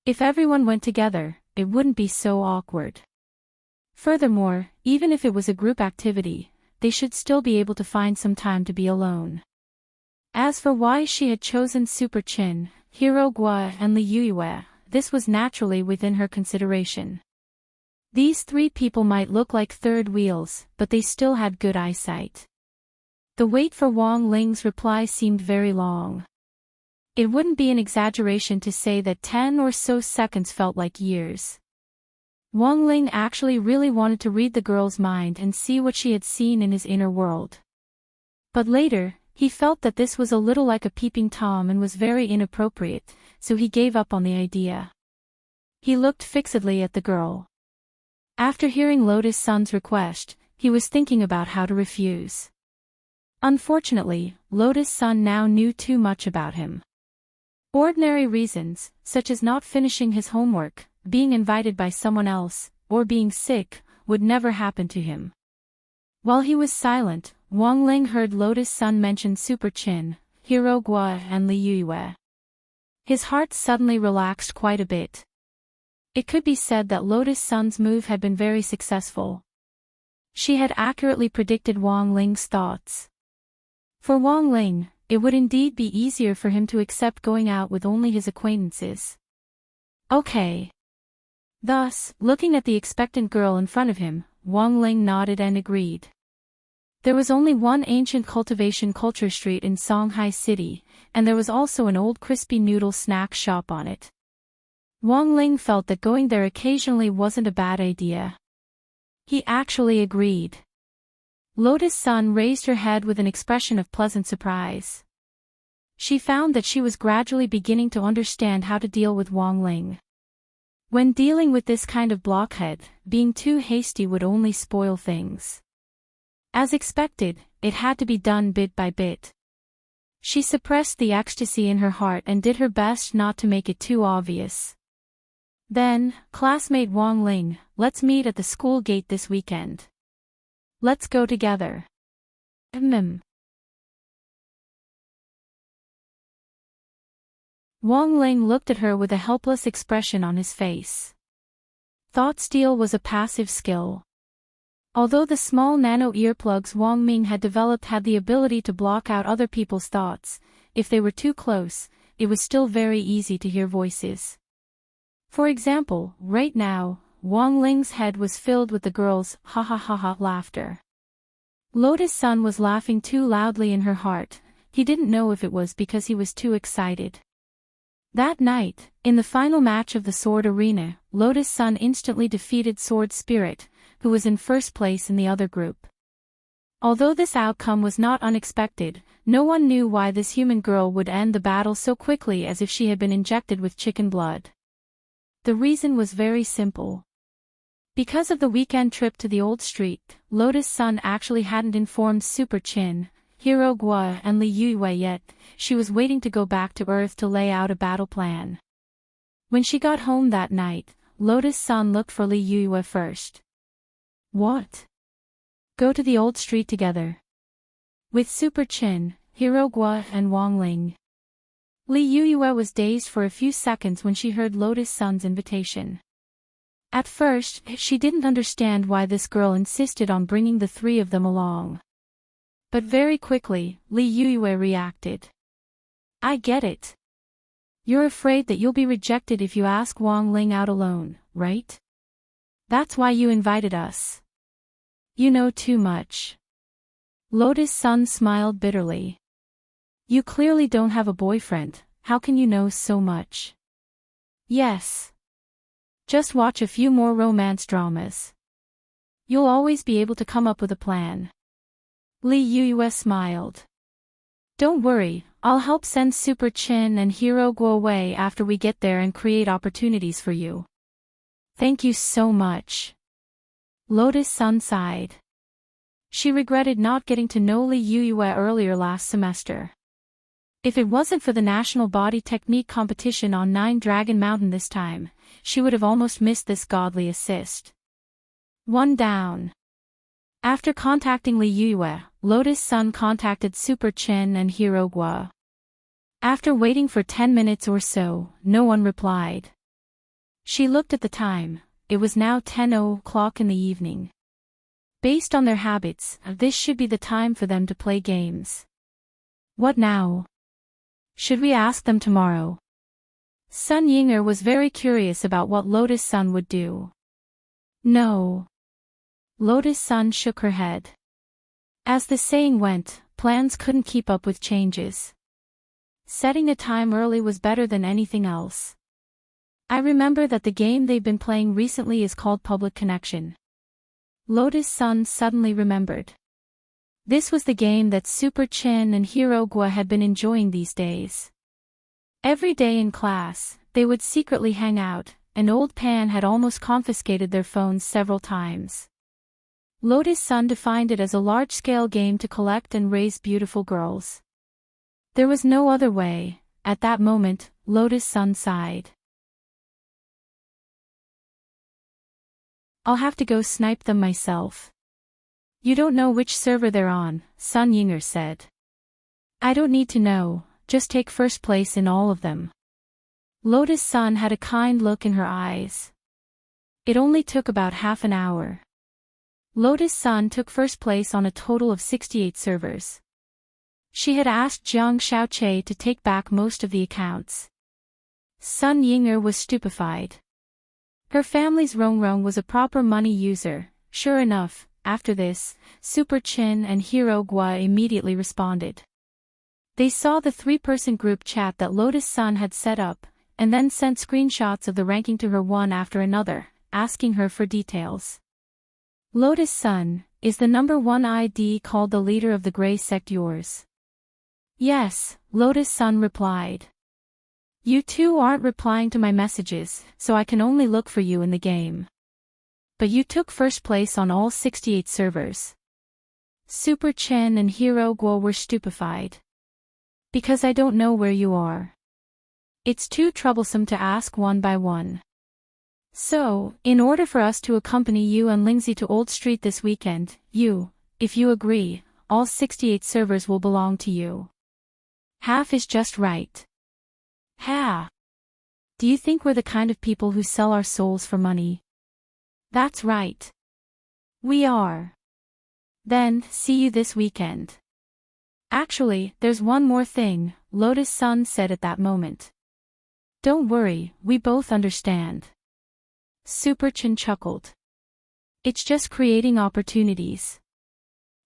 If everyone went together, it wouldn't be so awkward. Furthermore, even if it was a group activity, they should still be able to find some time to be alone. As for why she had chosen Super Chin, Hero Gua and Li Yue, this was naturally within her consideration. These three people might look like third wheels, but they still had good eyesight. The wait for Wang Ling's reply seemed very long. It wouldn't be an exaggeration to say that 10 or so seconds felt like years. Wang Ling actually really wanted to read the girl's mind and see what she had seen in his inner world. But later, he felt that this was a little like a peeping Tom and was very inappropriate, so he gave up on the idea. He looked fixedly at the girl. After hearing Lotus Sun's request, he was thinking about how to refuse. Unfortunately, Lotus Sun now knew too much about him. Ordinary reasons, such as not finishing his homework, being invited by someone else, or being sick, would never happen to him. While he was silent, Wang Ling heard Lotus Sun mention Super Chin, Hero Gua and Li Yue. His heart suddenly relaxed quite a bit. It could be said that Lotus Sun's move had been very successful. She had accurately predicted Wang Ling's thoughts. For Wang Ling, it would indeed be easier for him to accept going out with only his acquaintances. Okay. Thus, looking at the expectant girl in front of him, Wang Ling nodded and agreed. There was only one ancient cultivation culture street in Songhai City, and there was also an old crispy noodle snack shop on it. Wang Ling felt that going there occasionally wasn't a bad idea. He actually agreed. Lotus Sun raised her head with an expression of pleasant surprise. She found that she was gradually beginning to understand how to deal with Wang Ling. When dealing with this kind of blockhead, being too hasty would only spoil things. As expected, it had to be done bit by bit. She suppressed the ecstasy in her heart and did her best not to make it too obvious. Then, classmate Wang Ling, let's meet at the school gate this weekend. Let's go together. Wang Ling looked at her with a helpless expression on his face. Thought steal was a passive skill. Although the small nano earplugs Wang Ming had developed had the ability to block out other people's thoughts, if they were too close, it was still very easy to hear voices. For example, right now, Wang Ling's head was filled with the girls' ha ha ha ha laughter. Lotus Sun was laughing too loudly in her heart. He didn't know if it was because he was too excited. That night, in the final match of the Sword Arena, Lotus Sun instantly defeated Sword Spirit, who was in first place in the other group. Although this outcome was not unexpected, no one knew why this human girl would end the battle so quickly as if she had been injected with chicken blood. The reason was very simple. Because of the weekend trip to the old street, Lotus Sun actually hadn't informed Super Chin, Hero Gua and Li Yue yet. She was waiting to go back to Earth to lay out a battle plan. When she got home that night, Lotus Sun looked for Li Yue first. What? Go to the old street together. With Super Chin, Hero Gua and Wang Ling. Li Yue was dazed for a few seconds when she heard Lotus Sun's invitation. At first, she didn't understand why this girl insisted on bringing the three of them along. But very quickly, Li Yue reacted. I get it. You're afraid that you'll be rejected if you ask Wang Ling out alone, right? That's why you invited us. You know too much. Lotus Sun smiled bitterly. You clearly don't have a boyfriend, how can you know so much? Yes. Just watch a few more romance dramas. You'll always be able to come up with a plan. Li Yue smiled. Don't worry, I'll help send Super Chin and Hero Guo away after we get there and create opportunities for you. Thank you so much. Lotus Sun sighed. She regretted not getting to know Li Yue earlier last semester. If it wasn't for the National Body Technique competition on 9 Dragon Mountain this time, she would have almost missed this godly assist. One down. After contacting Li Yue, Lotus Sun contacted Super Chin and Hero Gua. After waiting for 10 minutes or so, no one replied. She looked at the time, it was now 10:00 in the evening. Based on their habits, this should be the time for them to play games. What now? Should we ask them tomorrow? Sun Yinger was very curious about what Lotus Sun would do. No. Lotus Sun shook her head. As the saying went, plans couldn't keep up with changes. Setting a time early was better than anything else. I remember that the game they've been playing recently is called Public Connection. Lotus Sun suddenly remembered. This was the game that Super Chin and Hero Gua had been enjoying these days. Every day in class, they would secretly hang out, and Old Pan had almost confiscated their phones several times. Lotus Sun defined it as a large-scale game to collect and raise beautiful girls. There was no other way. At that moment, Lotus Sun sighed. I'll have to go snipe them myself. You don't know which server they're on, Sun Yinger said. I don't need to know, just take first place in all of them. Lotus Sun had a kind look in her eyes. It only took about half an hour. Lotus Sun took first place on a total of 68 servers. She had asked Jiang Xiaoche to take back most of the accounts. Sun Ying'er was stupefied. Her family's Rongrong was a proper money user. Sure enough, after this, Super Chin and Hero Gua immediately responded. They saw the three-person group chat that Lotus Sun had set up, and then sent screenshots of the ranking to her one after another, asking her for details. Lotus Sun, is the number 1 ID called the leader of the Grey sect yours? Yes, Lotus Sun replied. You two aren't replying to my messages, so I can only look for you in the game. But you took first place on all 68 servers. Super Chen and Hero Guo were stupefied. Because I don't know where you are. It's too troublesome to ask one by one. So, in order for us to accompany you and Lingzi to Old Street this weekend, if you agree, all 68 servers will belong to you. Half is just right. Ha! Do you think we're the kind of people who sell our souls for money? That's right. We are. Then, see you this weekend. Actually, there's one more thing, Lotus Sun said at that moment. Don't worry, we both understand. Super Chin chuckled. It's just creating opportunities.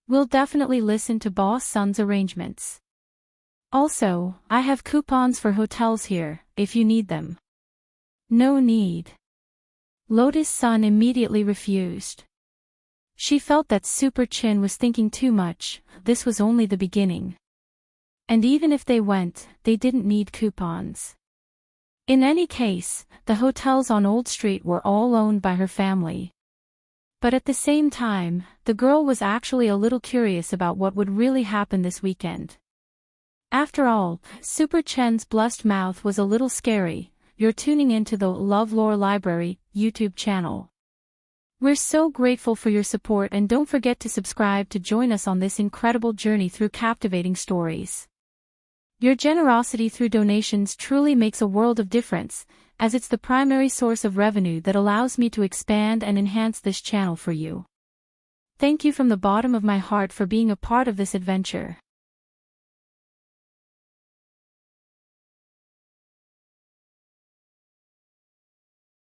We'll definitely listen to Boss Sun's arrangements. Also, I have coupons for hotels here, if you need them. No need. Lotus Sun immediately refused. She felt that Super Chin was thinking too much. This was only the beginning. And even if they went, they didn't need coupons. In any case, the hotels on Old Street were all owned by her family. But at the same time, the girl was actually a little curious about what would really happen this weekend. After all, Super Chen's blunt mouth was a little scary. You're tuning into the LoveLore Library YouTube channel. We're so grateful for your support, and don't forget to subscribe to join us on this incredible journey through captivating stories. Your generosity through donations truly makes a world of difference, as it's the primary source of revenue that allows me to expand and enhance this channel for you. Thank you from the bottom of my heart for being a part of this adventure.